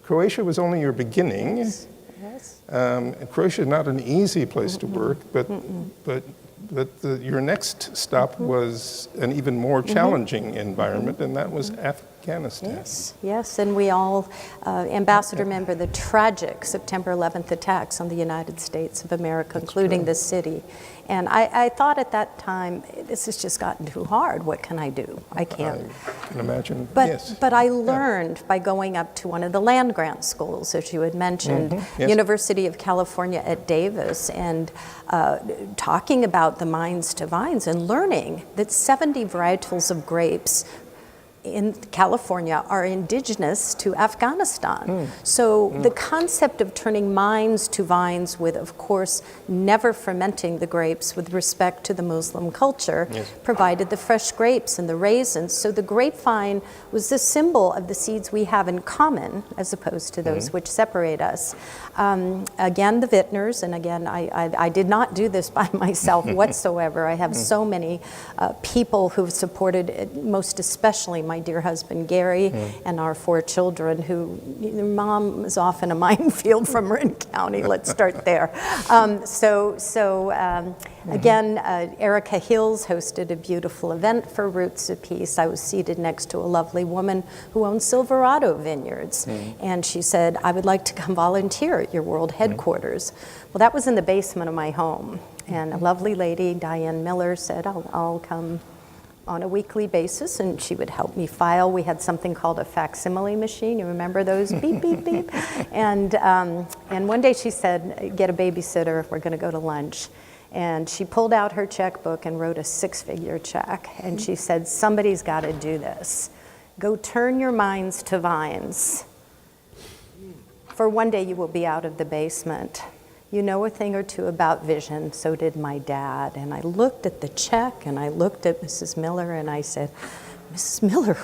Speaker 1: Croatia was only your beginning.
Speaker 14: Yes.
Speaker 1: Croatia is not an easy place to work, but your next stop was an even more challenging environment, and that was Afghanistan.
Speaker 14: Yes, and we all, Ambassador, remember the tragic September 11th attacks on the United States of America, including this city. And I thought at that time, this has just gotten too hard. What can I do? I can't.
Speaker 1: I can imagine,
Speaker 14: but,
Speaker 1: yes.
Speaker 14: But I learned by going up to one of the land-grant schools, as you had mentioned,
Speaker 1: Yes.
Speaker 14: University of California at Davis, and talking about the mines to vines and learning that 70 varietals of grapes in California are indigenous to Afghanistan. So the concept of turning mines to vines with, of course, never fermenting the grapes with respect to the Muslim culture, provided the fresh grapes and the raisins. So the grapevine was the symbol of the seeds we have in common as opposed to those which separate us. Again, the vintners, and again, I did not do this by myself whatsoever. I have so many people who've supported, most especially my dear husband Gary and our 4 children, who mom is often a minefield from Marin County. Let's start there. Again, Erica Hills hosted a beautiful event for Roots of Peace. I was seated next to a lovely woman who owns Silverado Vineyards, and she said, I would like to come volunteer at your world headquarters. Well, that was in the basement of my home, and a lovely lady, Diane Miller, said, I'll come on a weekly basis, and she would help me file. We had something called a facsimile machine. You remember those? Beep, beep, beep. And one day she said, get a babysitter, we're gonna go to lunch. And she pulled out her checkbook and wrote a 6-figure check. And she said, somebody's gotta do this. Go turn your minds to vines. For one day you will be out of the basement. You know a thing or two about vision, so did my dad. And I looked at the check and I looked at Mrs. Miller and I said, Mrs. Miller,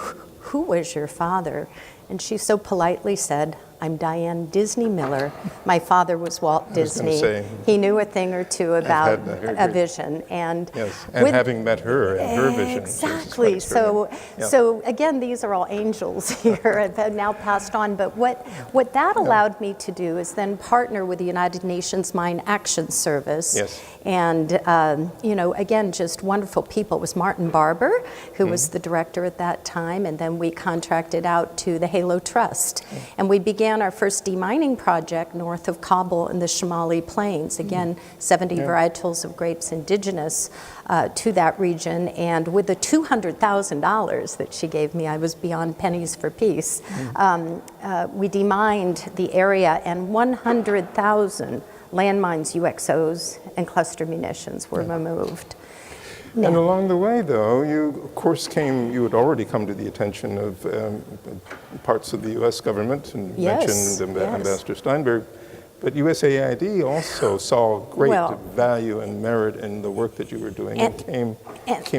Speaker 14: who was your father? And she so politely said, I'm Diane Disney Miller. My father was Walt Disney. He knew a thing or two about a vision. And
Speaker 1: having met her and her vision.
Speaker 14: Exactly. So again, these are all angels here have now passed on. But what that allowed me to do is then partner with the United Nations Mine Action Service. And, again, just wonderful people. It was Martin Barber, who was the director at that time. And then we contracted out to the Halo Trust. And we began our first demining project north of Kabul in the Shamali Plains. Again, 70 varietals of grapes indigenous to that region. And with the $200,000 that she gave me, I was beyond pennies for peace. We demined the area, and 100,000 landmines, UXOs, and cluster munitions were removed.
Speaker 1: And along the way, though, you, of course, you had already come to the attention of parts of the U.S. government and mentioned Ambassador Steinberg. But USAID also saw great value and merit in the work that you were doing and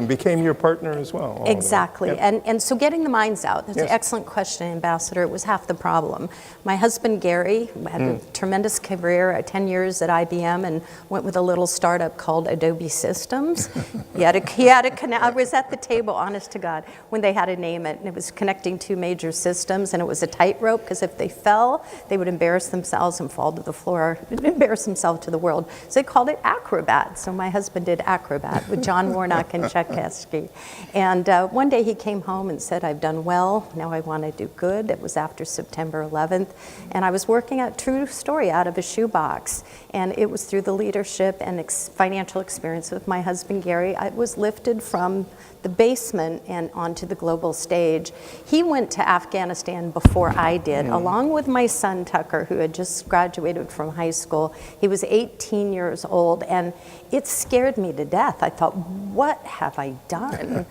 Speaker 1: became your partner as well.
Speaker 14: Exactly. And so getting the mines out, that's an excellent question, Ambassador. It was half the problem. My husband, Gary, had a tremendous career, 10 years at IBM, and went with a little startup called Adobe Systems. I was at the table, honest to God, when they had to name it, and it was connecting 2 major systems, and it was a tightrope, because if they fell, they would embarrass themselves and fall to the floor, embarrass themselves to the world. So they called it Acrobat. So my husband did Acrobat with John Warnock and Chuck Keskey. And one day he came home and said, I've done well, now I want to do good. It was after September 11th. And I was working a true story out of a shoebox. And it was through the leadership and financial experience with my husband, Gary, I was lifted from the basement and onto the global stage. He went to Afghanistan before I did, along with my son, Tucker, who had just graduated from high school. He was 18 years old, and it scared me to death. I thought, what have I done?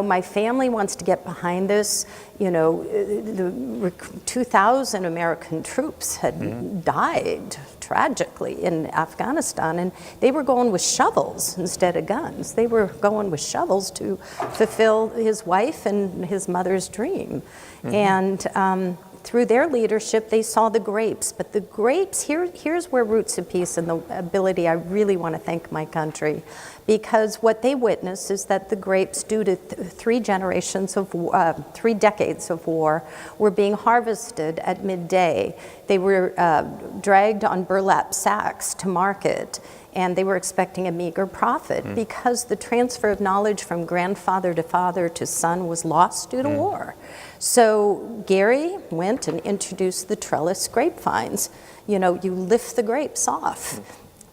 Speaker 14: My family wants to get behind this. The 2,000 American troops had died tragically in Afghanistan, and they were going with shovels instead of guns. They were going with shovels to fulfill his wife and his mother's dream. And through their leadership, they saw the grapes. But the grapes, here's where Roots of Peace and the ability, I really want to thank my country, because what they witnessed is that the grapes, due to 3 decades of war, were being harvested at midday. They were dragged on burlap sacks to market, and they were expecting a meager profit because the transfer of knowledge from grandfather to father to son was lost due to war. So Gary went and introduced the trellis grapevines. You know, you lift the grapes off.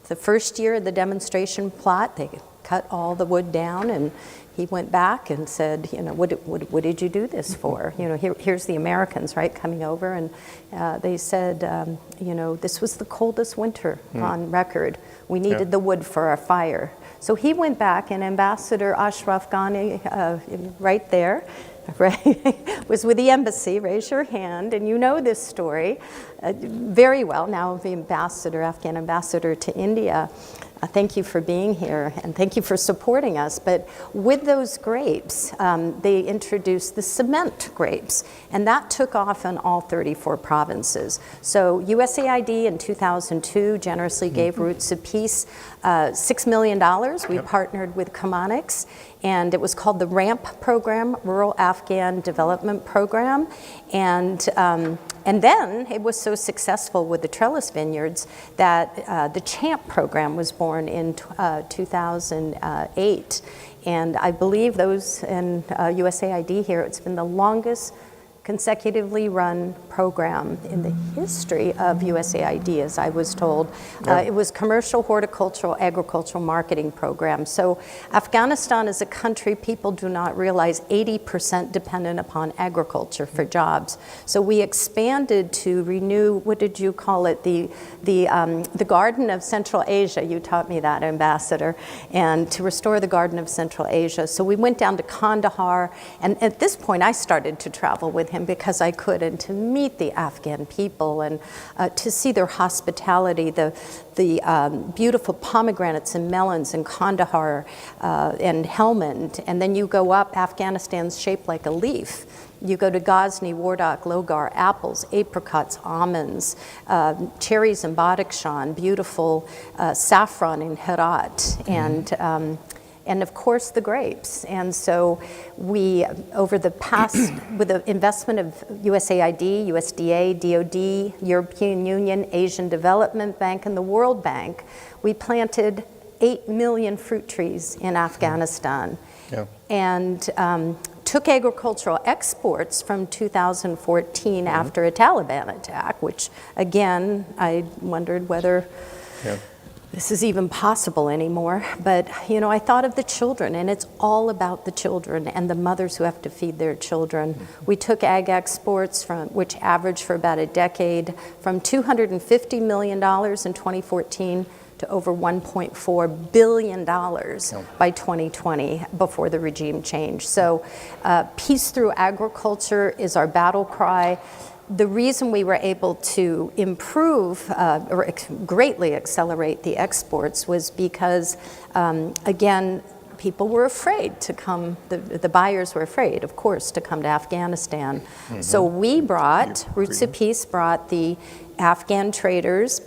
Speaker 14: The first year of the demonstration plot, they cut all the wood down, and he went back and said, you know, what did you do this for? You know, here's the Americans, right, coming over, and they said, you know, this was the coldest winter on record. We needed the wood for our fire. So he went back, and Ambassador Ashraf Ghani, right there, right, was with the embassy. Raise your hand, and you know this story very well. Now the ambassador, Afghan ambassador to India. Thank you for being here, and thank you for supporting us. But with those grapes, they introduced the cement grapes, and that took off in all 34 provinces. So USAID in 2002 generously gave Roots of Peace $6 million. We partnered with Comonix, and it was called the RAMP program, Rural Afghan Development Program. And then it was so successful with the trellis vineyards that the CHAMP program was born in 2008. And I believe those in USAID here, it's been the longest consecutively run program in the history of USAID, as I was told. It was commercial, horticultural, agricultural marketing program. So Afghanistan is a country people do not realize 80% dependent upon agriculture for jobs. So we expanded to renew, what did you call it, the Garden of Central Asia. You taught me that, Ambassador, and to restore the Garden of Central Asia. So we went down to Kandahar, and at this point I started to travel with him because I could, and to meet the Afghan people and to see their hospitality, the beautiful pomegranates and melons in Kandahar and Helmand. And then you go up, Afghanistan's shaped like a leaf. You go to Ghazni, Wardak, Logar, apples, apricots, almonds, cherries in Badakhshan, beautiful saffron in Herat, and of course the grapes. And so we, over the past, with the investment of USAID, USDA, DOD, European Union, Asian Development Bank, and the World Bank, we planted 8 million fruit trees in Afghanistan. And took agricultural exports from 2014 after a Taliban attack, which again, I wondered whether this is even possible anymore. But, you know, I thought of the children, and it's all about the children and the mothers who have to feed their children. We took ag exports, which averaged for about a decade, from $250 million in 2014 to over $1.4 billion by 2020, before the regime change. So peace through agriculture is our battle cry. The reason we were able to improve or greatly accelerate the exports was because, again, people were afraid to come, the buyers were afraid, of course, to come to Afghanistan. So we brought, Roots of Peace brought the Afghan traders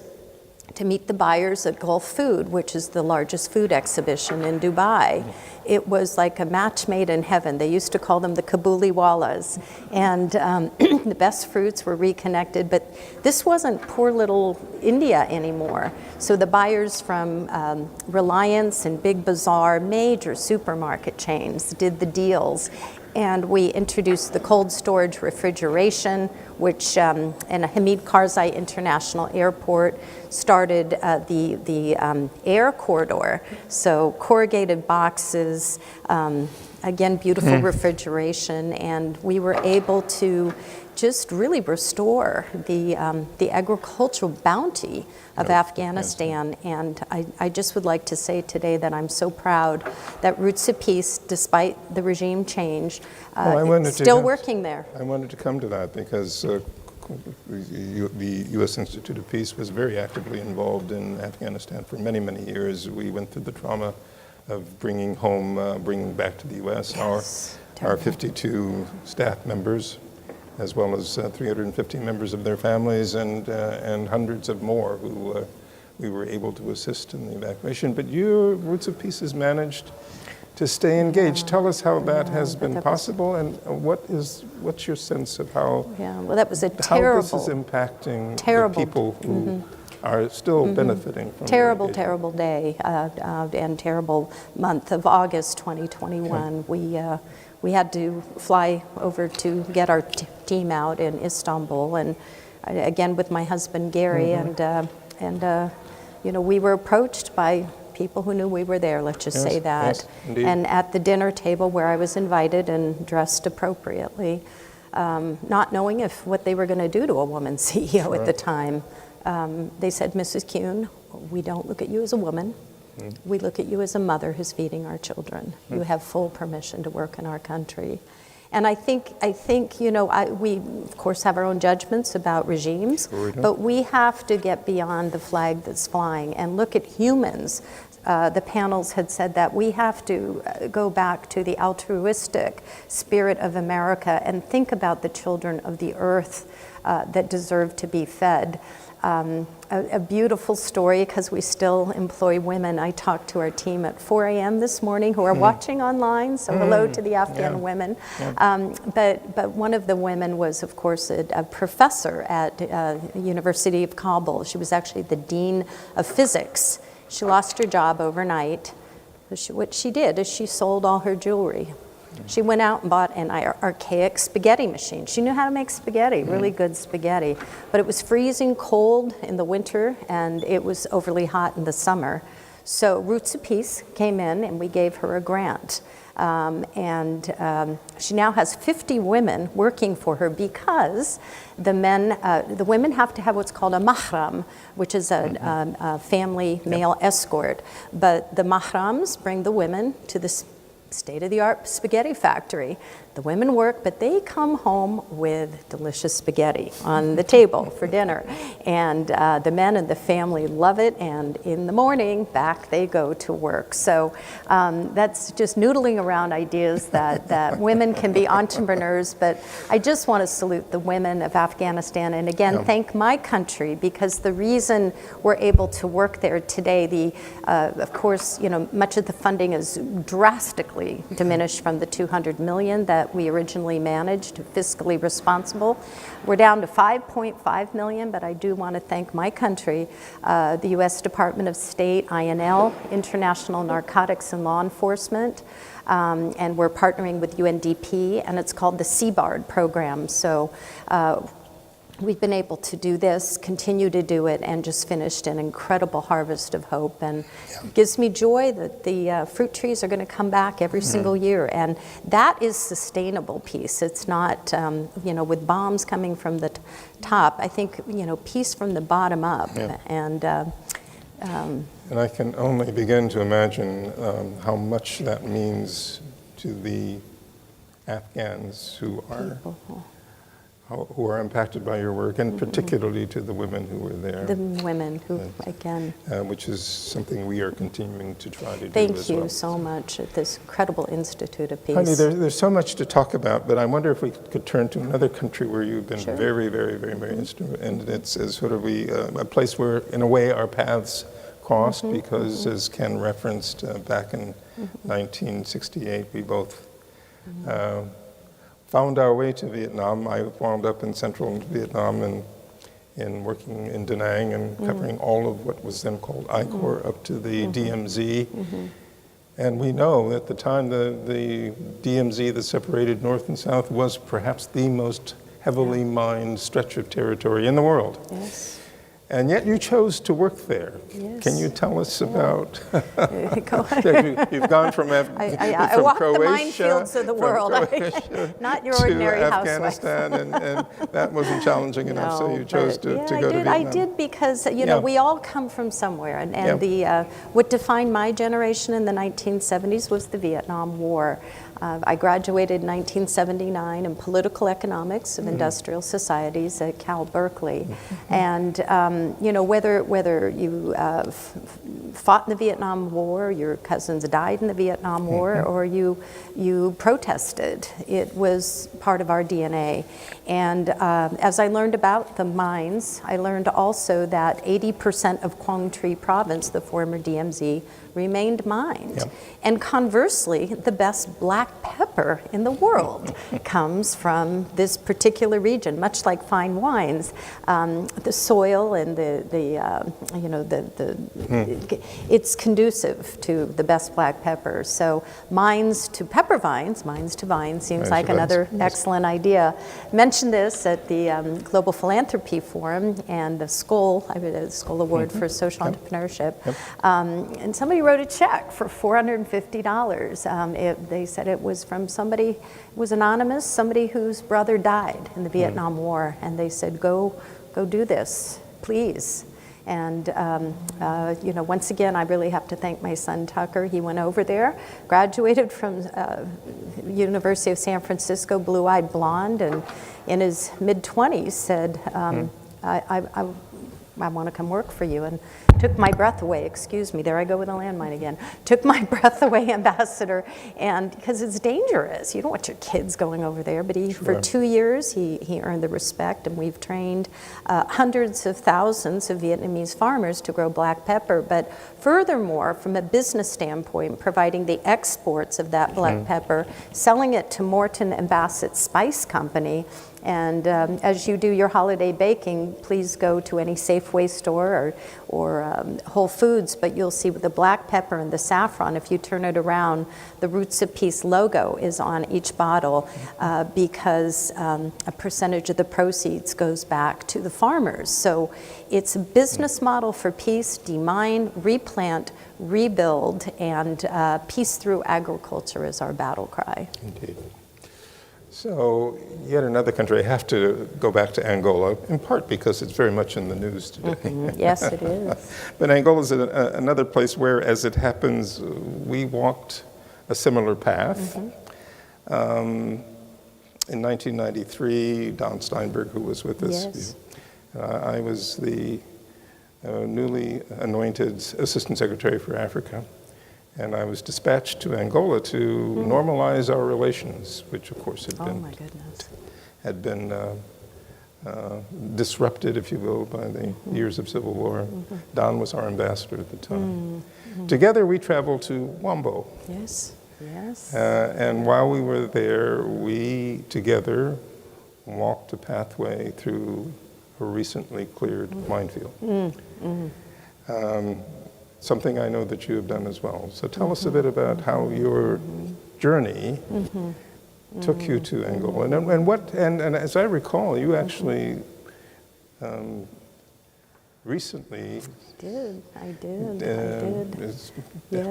Speaker 14: to meet the buyers at Gulf Food, which is the largest food exhibition in Dubai. It was like a match made in heaven. They used to call them the Kabuliwalas. And the best fruits were reconnected, but this wasn't poor little India anymore. So the buyers from Reliance and Big Bazaar, major supermarket chains, did the deals. And we introduced the cold storage refrigeration, which in Hamid Karzai International Airport started the air corridor. So corrugated boxes, again, beautiful refrigeration, and we were able to just really restore the agricultural bounty of Afghanistan. And I just would like to say today that I'm so proud that Roots of Peace, despite the regime change, is still working there.
Speaker 1: I wanted to come to that because the U.S. Institute of Peace was very actively involved in Afghanistan for many, many years. We went through the trauma of bringing back to the U.S. our 52 staff members, as well as 350 members of their families, and hundreds of more who we were able to assist in the evacuation. But your Roots of Peace has managed to stay engaged. Tell us how that has been possible, and what's your sense of how
Speaker 14: well, that was a terrible,
Speaker 1: how this is impacting
Speaker 14: terrible
Speaker 1: the people who are still benefiting from
Speaker 14: Terrible,
Speaker 1: your
Speaker 14: terrible day and terrible month of August 2021. We had to fly over to get our team out in Istanbul, and again with my husband Gary, and you know, we were approached by people who knew we were there, let's just say that.
Speaker 1: Yes, indeed.
Speaker 14: And at the dinner table where I was invited and dressed appropriately, not knowing if what they were going to do to a woman CEO at the time, they said, Mrs. Kuhn, we don't look at you as a woman. We look at you as a mother who's feeding our children. You have full permission to work in our country. And I think you know, we of course have our own judgments about regimes, but we have to get beyond the flag that's flying and look at humans. The panels had said that we have to go back to the altruistic spirit of America and think about the children of the earth that deserve to be fed. A beautiful story, because we still employ women. I talked to our team at 4 a.m. this morning who are watching online, so hello to the Afghan women. But one of the women was, of course, a professor at University of Kabul. She was actually the dean of physics. She lost her job overnight. What she did is she sold all her jewelry. She went out and bought an archaic spaghetti machine. She knew how to make spaghetti, really good spaghetti. But it was freezing cold in the winter, and it was overly hot in the summer. So Roots of Peace came in, and we gave her a grant. She now has 50 women working for her, because the women have to have what's called a mahram, which is a family male escort. But the mahrams bring the women to the state-of-the-art spaghetti factory. The women work, but they come home with delicious spaghetti on the table for dinner. And the men and the family love it, and in the morning, back they go to work. So that's just noodling around ideas that women can be entrepreneurs, but I just want to salute the women of Afghanistan, and again, thank my country, because the reason we're able to work there today, of course, you know, much of the funding is drastically diminished from the 200 million that we originally managed, fiscally responsible. We're down to 5.5 million, but I do want to thank my country, the U.S. Department of State, INL, International Narcotics and Law Enforcement, and we're partnering with UNDP, and it's called the CBARD program. So we've been able to do this, continue to do it, and just finished an incredible harvest of hope. And it gives me joy that the fruit trees are going to come back every single year. And that is sustainable peace. It's not, you know, with bombs coming from the top. I think, you know, peace from the bottom up. And
Speaker 1: I can only begin to imagine how much that means to the Afghans who are impacted by your work, and particularly to the women who were there.
Speaker 14: The women who, again.
Speaker 1: Which is something we are continuing to try to do as well.
Speaker 14: Thank you so much at this incredible Institute of Peace.
Speaker 1: Honey, there's so much to talk about, but I wonder if we could turn to another country where you've been very, very, very, very instrumental, and it's sort of a place where, in a way, our paths crossed, because as Ken referenced, back in 1968, we both found our way to Vietnam. I wound up in central Vietnam and working in Da Nang and covering all of what was then called I-Corps up to the DMZ. And we know at the time the DMZ that separated North and South was perhaps the most heavily mined stretch of territory in the world.
Speaker 14: Yes.
Speaker 1: And yet you chose to work there.
Speaker 14: Yes.
Speaker 1: Can you tell us about?
Speaker 14: Go ahead.
Speaker 1: You've gone from
Speaker 14: I
Speaker 1: from
Speaker 14: walked
Speaker 1: Croatia,
Speaker 14: the minefields of the world. Not your ordinary
Speaker 1: to
Speaker 14: housewife.
Speaker 1: Afghanistan, and that wasn't challenging enough, so you chose to go to Vietnam.
Speaker 14: I did, because you know, we all come from somewhere, and the what defined my generation in the 1970s was the Vietnam War. I graduated in 1979 in political economics of industrial societies at Cal Berkeley, and you know, whether you fought in the Vietnam War, your cousins died in the Vietnam War, or you protested, it was part of our DNA. And as I learned about the mines, I learned also that 80% of Quang Tri Province, the former DMZ, remained mined.
Speaker 1: Yep.
Speaker 14: And conversely, the best black pepper in the world comes from this particular region. Much like fine wines, the soil and it's conducive to the best black pepper. So mines to pepper vines, mines to vines seems like another excellent idea. Mentioned this at the Global Philanthropy Forum and the Skoll, I mean, the Skoll Award for Social Entrepreneurship. And somebody wrote a check for $450. They said it was from somebody, it was anonymous, somebody whose brother died in the Vietnam War. And they said, go do this, please. And, once again, I really have to thank my son, Tucker. He went over there, graduated from University of San Francisco, blue-eyed blonde, and in his mid-20s said, I want to come work for you. And took my breath away, excuse me, there I go with a landmine again. Took my breath away, Ambassador, and because it's dangerous. You don't want your kids going over there. But for 2 years, he earned the respect, and we've trained hundreds of thousands of Vietnamese farmers to grow black pepper. But furthermore, from a business standpoint, providing the exports of that black pepper, selling it to Morton and Bassett Spice Company. And as you do your holiday baking, please go to any Safeway store or Whole Foods, but you'll see with the black pepper and the saffron, if you turn it around, the Roots of Peace logo is on each bottle because a percentage of the proceeds goes back to the farmers. So it's a business model for peace: demine, replant, rebuild, and peace through agriculture is our battle cry.
Speaker 1: Indeed. So, yet another country. I have to go back to Angola, in part because it's very much in the news today.
Speaker 14: Yes, it is.
Speaker 1: But Angola is another place where, as it happens, we walked a similar path. In 1993, Don Steinberg, who was with us, I was the newly anointed Assistant Secretary for Africa. And I was dispatched to Angola to normalize our relations, which of course had been disrupted, if you will, by the years of civil war. Don was our ambassador at the time. Together we traveled to Wambo.
Speaker 14: Yes, yes.
Speaker 1: And while we were there, we together walked a pathway through a recently cleared minefield. Something I know that you have done as well. So tell us a bit about how your journey took you to Angola, and as I recall, you actually recently
Speaker 14: I did.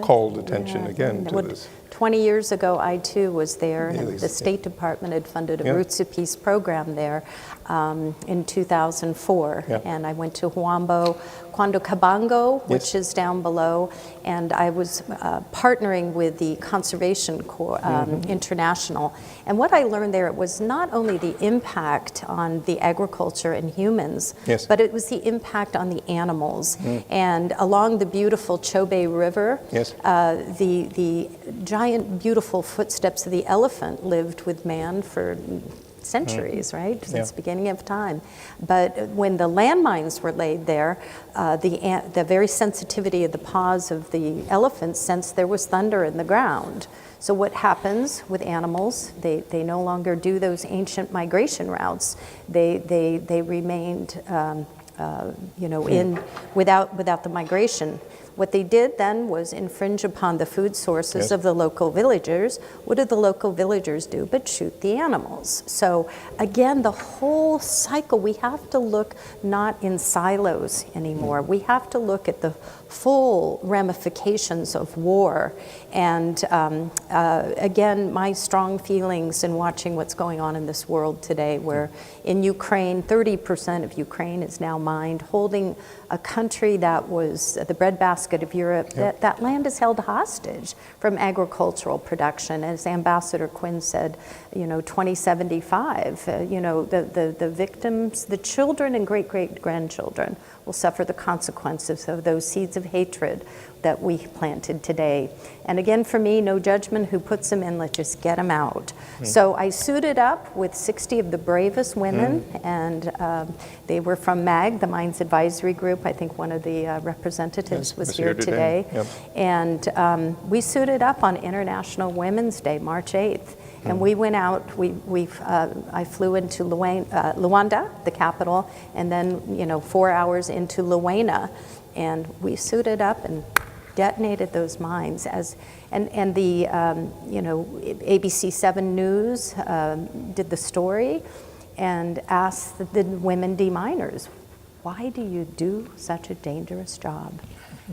Speaker 1: called attention again to this.
Speaker 14: 20 years ago, I too was there, and the State Department had funded a Roots of Peace program there in 2004. And I went to Huambo, Quando Cabango, which is down below, and I was partnering with the Conservation Corps International. And what I learned there, it was not only the impact on the agriculture and humans, but it was the impact on the animals. And along the beautiful Chobe River, the giant, beautiful footsteps of the elephant lived with man for centuries, right? Since the beginning of time. But when the landmines were laid there, the very sensitivity of the paws of the elephants sensed there was thunder in the ground. So what happens with animals? They no longer do those ancient migration routes. They remained, without the migration. What they did then was infringe upon the food sources of the local villagers. What did the local villagers do but shoot the animals? So again, the whole cycle, we have to look not in silos anymore. We have to look at the full ramifications of war. And again, my strong feelings in watching what's going on in this world today, where in Ukraine, 30% of Ukraine is now mined, holding a country that was the breadbasket of Europe. That land is held hostage from agricultural production. As Ambassador Quinn said, 2075, the victims, the children and great-great-grandchildren will suffer the consequences of those seeds of hatred that we planted today. And again, for me, no judgment. Who puts them in, let's just get them out. So I suited up with 60 of the bravest women, and they were from MAG, the Mines Advisory Group. I think one of the representatives was here today.
Speaker 1: Yep.
Speaker 14: And we suited up on International Women's Day, March 8th. And we went out, I flew into Luanda, the capital, and then, 4 hours into Luena. And we suited up and detonated those mines. And the, ABC 7 News did the story and asked the women deminers, why do you do such a dangerous job?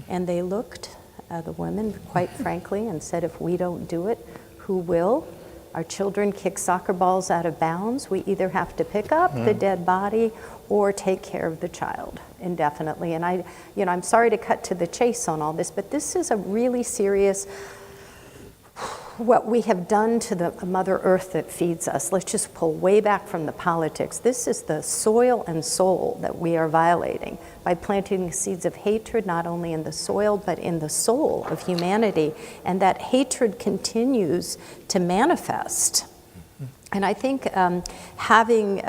Speaker 14: And they looked at the women, quite frankly, and said, if we don't do it, who will? Our children kick soccer balls out of bounds. We either have to pick up the dead body or take care of the child indefinitely. And I'm sorry to cut to the chase on all this, but this is a really serious, what we have done to the Mother Earth that feeds us. Let's just pull way back from the politics. This is the soil and soul that we are violating by planting seeds of hatred, not only in the soil, but in the soul of humanity. And that hatred continues to manifest. And I think having,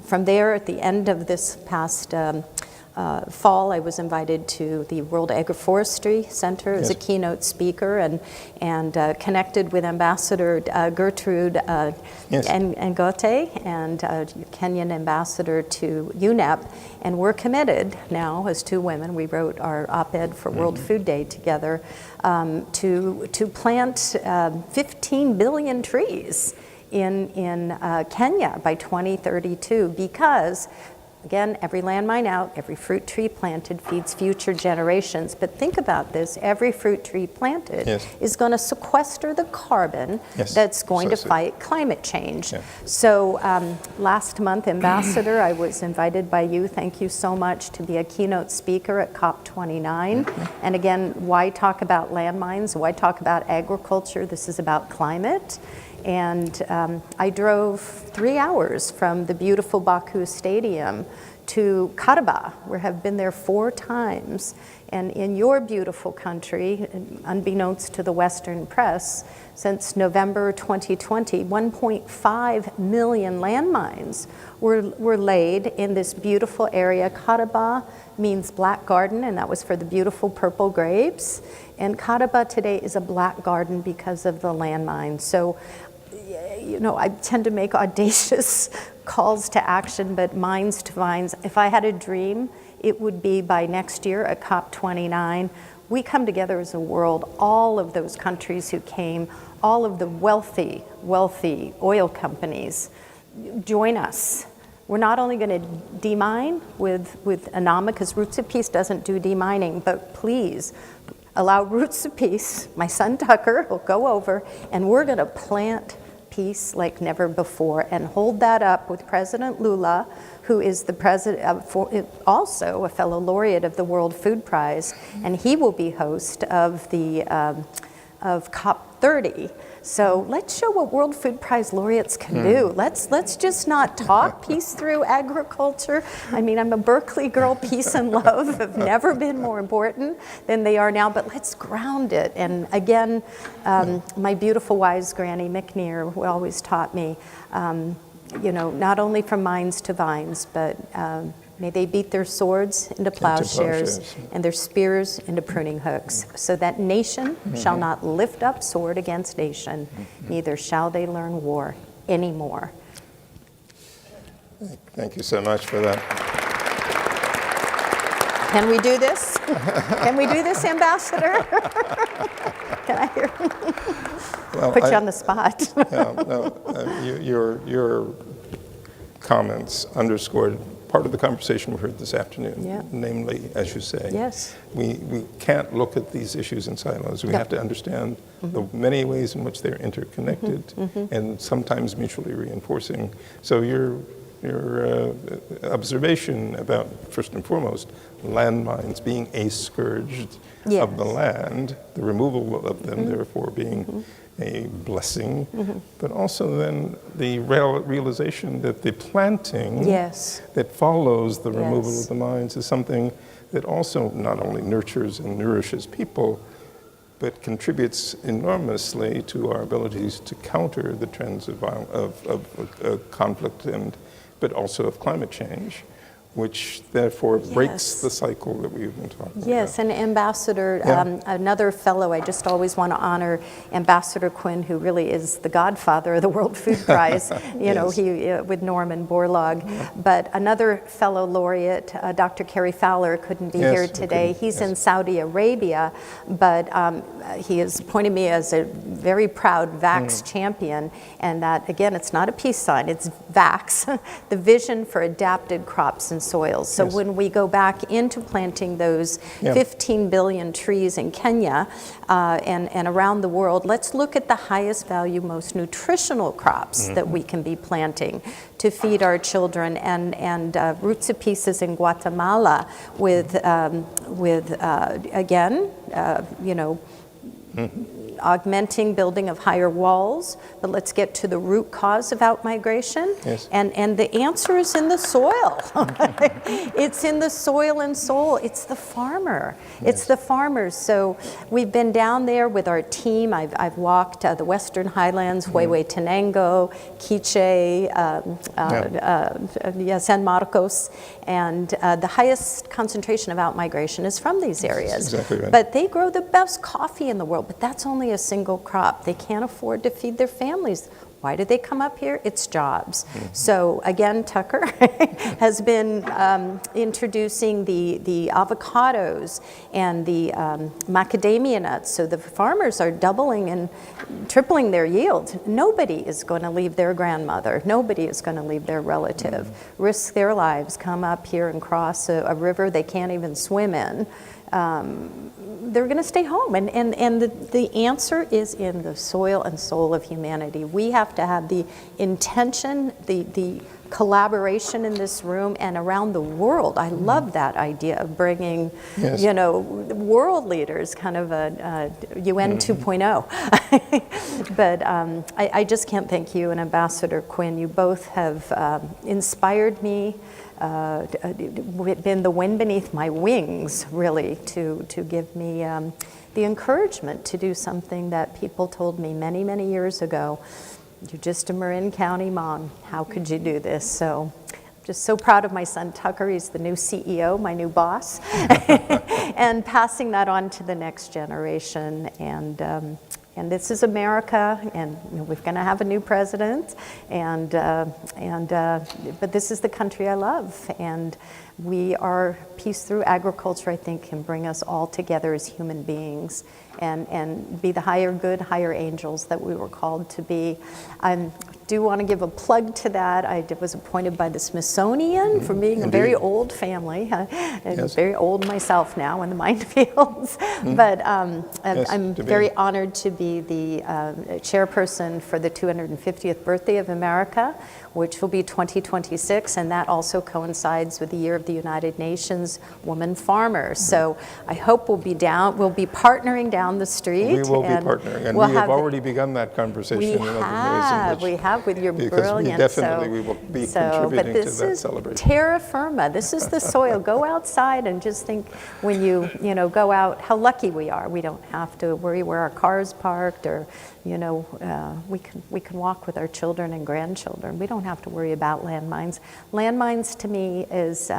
Speaker 14: from there at the end of this past fall, I was invited to the World Agroforestry Center as a keynote speaker and connected with Ambassador Gertrude Ngote and Kenyan ambassador to UNEP. And we're committed now as two women. We wrote our op-ed for World Food Day together to plant 15 billion trees in Kenya by 2032 because, again, every landmine out, every fruit tree planted feeds future generations. But think about this, every fruit tree planted is going to sequester the carbon that's going to fight climate change. So last month, Ambassador, I was invited by you, thank you so much, to be a keynote speaker at COP29. And again, why talk about landmines? Why talk about agriculture? This is about climate. And I drove 3 hours from the beautiful Baku Stadium to Karaba, where I've been there 4 times. And in your beautiful country, unbeknownst to the Western press, since November 2020, 1.5 million landmines were laid in this beautiful area. Karaba means black garden, and that was for the beautiful purple grapes. And Karaba today is a black garden because of the landmines. So, I tend to make audacious calls to action, but minds to vines. If I had a dream, it would be by next year at COP29, we come together as a world, all of those countries who came, all of the wealthy oil companies, join us. We're not only going to demine with ANAMA, because Roots of Peace doesn't do demining, but please allow Roots of Peace, my son Tucker will go over, and we're going to plant peace like never before and hold that up with President Lula, who is the president, also a fellow laureate of the World Food Prize, and he will be host of the of COP30. So let's show what World Food Prize laureates can do. Let's just not talk peace through agriculture. I mean, I'm a Berkeley girl. Peace and love have never been more important than they are now, but let's ground it. And again, my beautiful wise granny McNear, who always taught me, not only from mines to vines, but may they beat their swords into plowshares and their spears into pruning hooks, so that nation shall not lift up sword against nation, neither shall they learn war anymore.
Speaker 1: Thank you so much for that.
Speaker 14: Can we do this? Can we do this, Ambassador? Can I hear?
Speaker 1: Well,
Speaker 14: Put you on the spot.
Speaker 1: Your comments underscored part of the conversation we heard this afternoon, namely, as you say, we can't look at these issues in silos. We have to understand the many ways in which they're interconnected and sometimes mutually reinforcing. So your observation about, first and foremost, landmines being a scourge of the land, the removal of them therefore being a blessing, but also then the realization that the planting that follows the removal of the mines is something that also not only nurtures and nourishes people, but contributes enormously to our abilities to counter the trends of conflict and but also of climate change, which therefore breaks the cycle that we've been talking about.
Speaker 14: Yes, and Ambassador, another fellow, I just always want to honor Ambassador Quinn, who really is the godfather of the World Food Prize, you know, he with Norman Borlaug. But another fellow laureate, Dr. Kerry Fowler, couldn't be here today. He's in Saudi Arabia, but he has appointed me as a very proud VAX champion, and that, again, it's not a peace sign, it's VAX, the Vision for Adapted Crops and Soils. So when we go back into planting those 15 billion trees in Kenya and around the world, let's look at the highest value, most nutritional crops that we can be planting to feed our children, and Roots of Pieces in Guatemala with again, you know, augmenting building of higher walls, but let's get to the root cause of outmigration. And the answer is in the soil. It's in the soil and soul. It's the farmer. It's the farmers. So we've been down there with our team. I've walked the Western Highlands, Huehuetenango, Quiche, San Marcos, and the highest concentration of outmigration is from these areas.
Speaker 1: Exactly right.
Speaker 14: But they grow the best coffee in the world, but that's only a single crop. They can't afford to feed their families. Why did they come up here? It's jobs. So again, Tucker has been introducing the avocados and the macadamia nuts. So the farmers are doubling and tripling their yields. Nobody is going to leave their grandmother. Nobody is going to leave their relative, risk their lives, come up here and cross a river they can't even swim in. They're going to stay home. And the answer is in the soil and soul of humanity. We have to have the intention, the collaboration in this room and around the world. I love that idea of bringing, you know, world leaders, kind of a UN 2.0. But I just can't thank you and Ambassador Quinn. You both have inspired me, been the wind beneath my wings, really, to give me the encouragement to do something that people told me many, many years ago. You're just a Marin County mom. How could you do this? So I'm just so proud of my son Tucker. He's the new CEO, my new boss, and passing that on to the next generation. And this is America, and we're going to have a new president, but this is the country I love, and we are, peace through agriculture, I think, can bring us all together as human beings and be the higher good, higher angels that we were called to be. I do want to give a plug to that. I was appointed by the Smithsonian for being a very old family. I'm very old myself now in the minefields. But I'm very honored to be the chairperson for the 250th birthday of America, which will be 2026, and that also coincides with the year of the United Nations Woman Farmer. So I hope we'll be partnering down the street.
Speaker 1: We will be partnering, and we have already begun that conversation.
Speaker 14: We have with your brilliance.
Speaker 1: We will be contributing to that celebration.
Speaker 14: Terra firma. This is the soil. Go outside and just think when you go out, how lucky we are. We don't have to worry where our car is parked, or we can walk with our children and grandchildren. We don't have to worry about landmines. Landmines to me is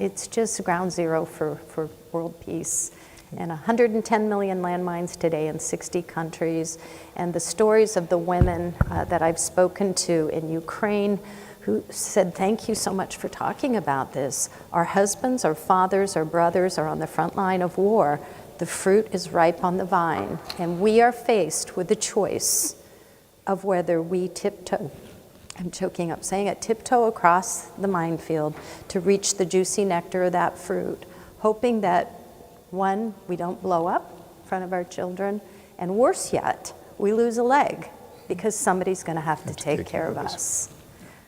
Speaker 14: it's just ground zero for world peace. And 110 million landmines today in 60 countries. And the stories of the women that I've spoken to in Ukraine who said, thank you so much for talking about this. Our husbands, our fathers, our brothers are on the front line of war. The fruit is ripe on the vine. And we are faced with the choice of whether we tiptoe, I'm choking up saying it, tiptoe across the minefield to reach the juicy nectar of that fruit, hoping that, one, we don't blow up in front of our children, and worse yet, we lose a leg because somebody's going to have to take care of us.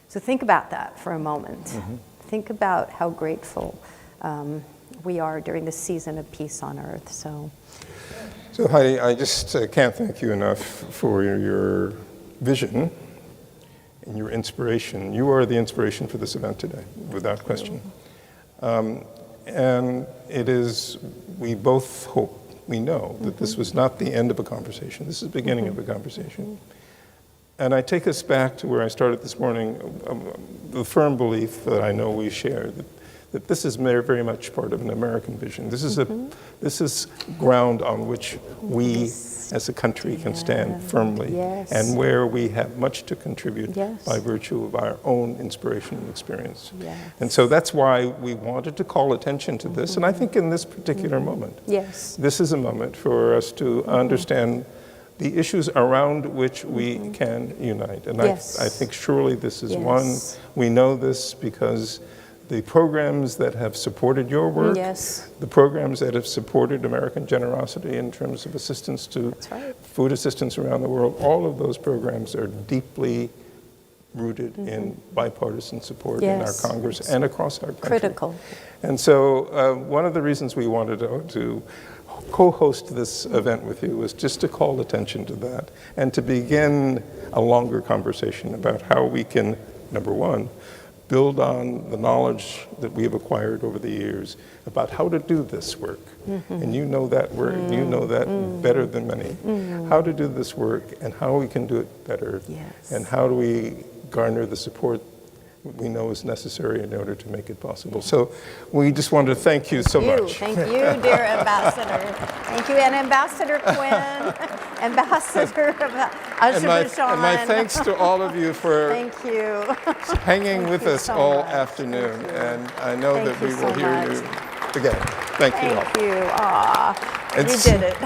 Speaker 14: So think about that for a moment. Think about how grateful we are during the season of peace on earth. So
Speaker 1: Heidi, I just can't thank you enough for your vision and your inspiration. You are the inspiration for this event today, without question. And it is, we both hope, we know that this was not the end of a conversation. This is the beginning of a conversation. And I take us back to where I started this morning, the firm belief that I know we share, that this is very much part of an American vision. This is, this is ground on which we as a country can stand firmly, and where we have much to contribute by virtue of our own inspiration and experience. And so that's why we wanted to call attention to this, and I think in this particular moment, this is a moment for us to understand the issues around which we can unite. And I think surely this is one. We know this because the programs that have supported your work, the programs that have supported American generosity in terms of assistance to food assistance around the world, all of those programs are deeply rooted in bipartisan support in our Congress and across our country.
Speaker 14: Critical.
Speaker 1: And so one of the reasons we wanted to co-host this event with you was just to call attention to that and to begin a longer conversation about how we can, number one, build on the knowledge that we have acquired over the years about how to do this work. And you know that word, you know that better than many. How to do this work and how we can do it better. And how do we garner the support we know is necessary in order to make it possible. So we just wanted to thank you so much.
Speaker 14: Thank you, dear Ambassador. Thank you, and Ambassador Quinn, Ambassador of Azerbaijan.
Speaker 1: And my thanks to all of you for hanging with us all afternoon. And I know that we will hear you again. Thank you all.
Speaker 14: Thank you. Aw, you did it.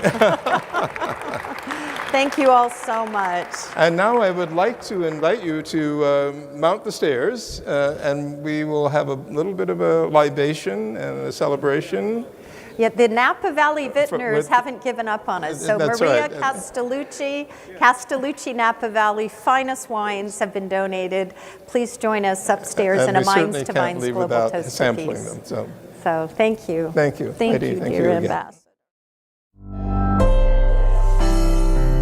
Speaker 14: Thank you all so much.
Speaker 1: And now I would like to invite you to mount the stairs, and we will have a little bit of a libation and a celebration.
Speaker 14: Yeah, the Napa Valley Vintners haven't given up on us. So Maria Castellucci Napa Valley, finest wines have been donated. Please join us upstairs in a Minds to Minds Global Toast
Speaker 1: sampling them.
Speaker 14: So thank you.
Speaker 1: Thank you.
Speaker 14: Thank you, dear Ambassador.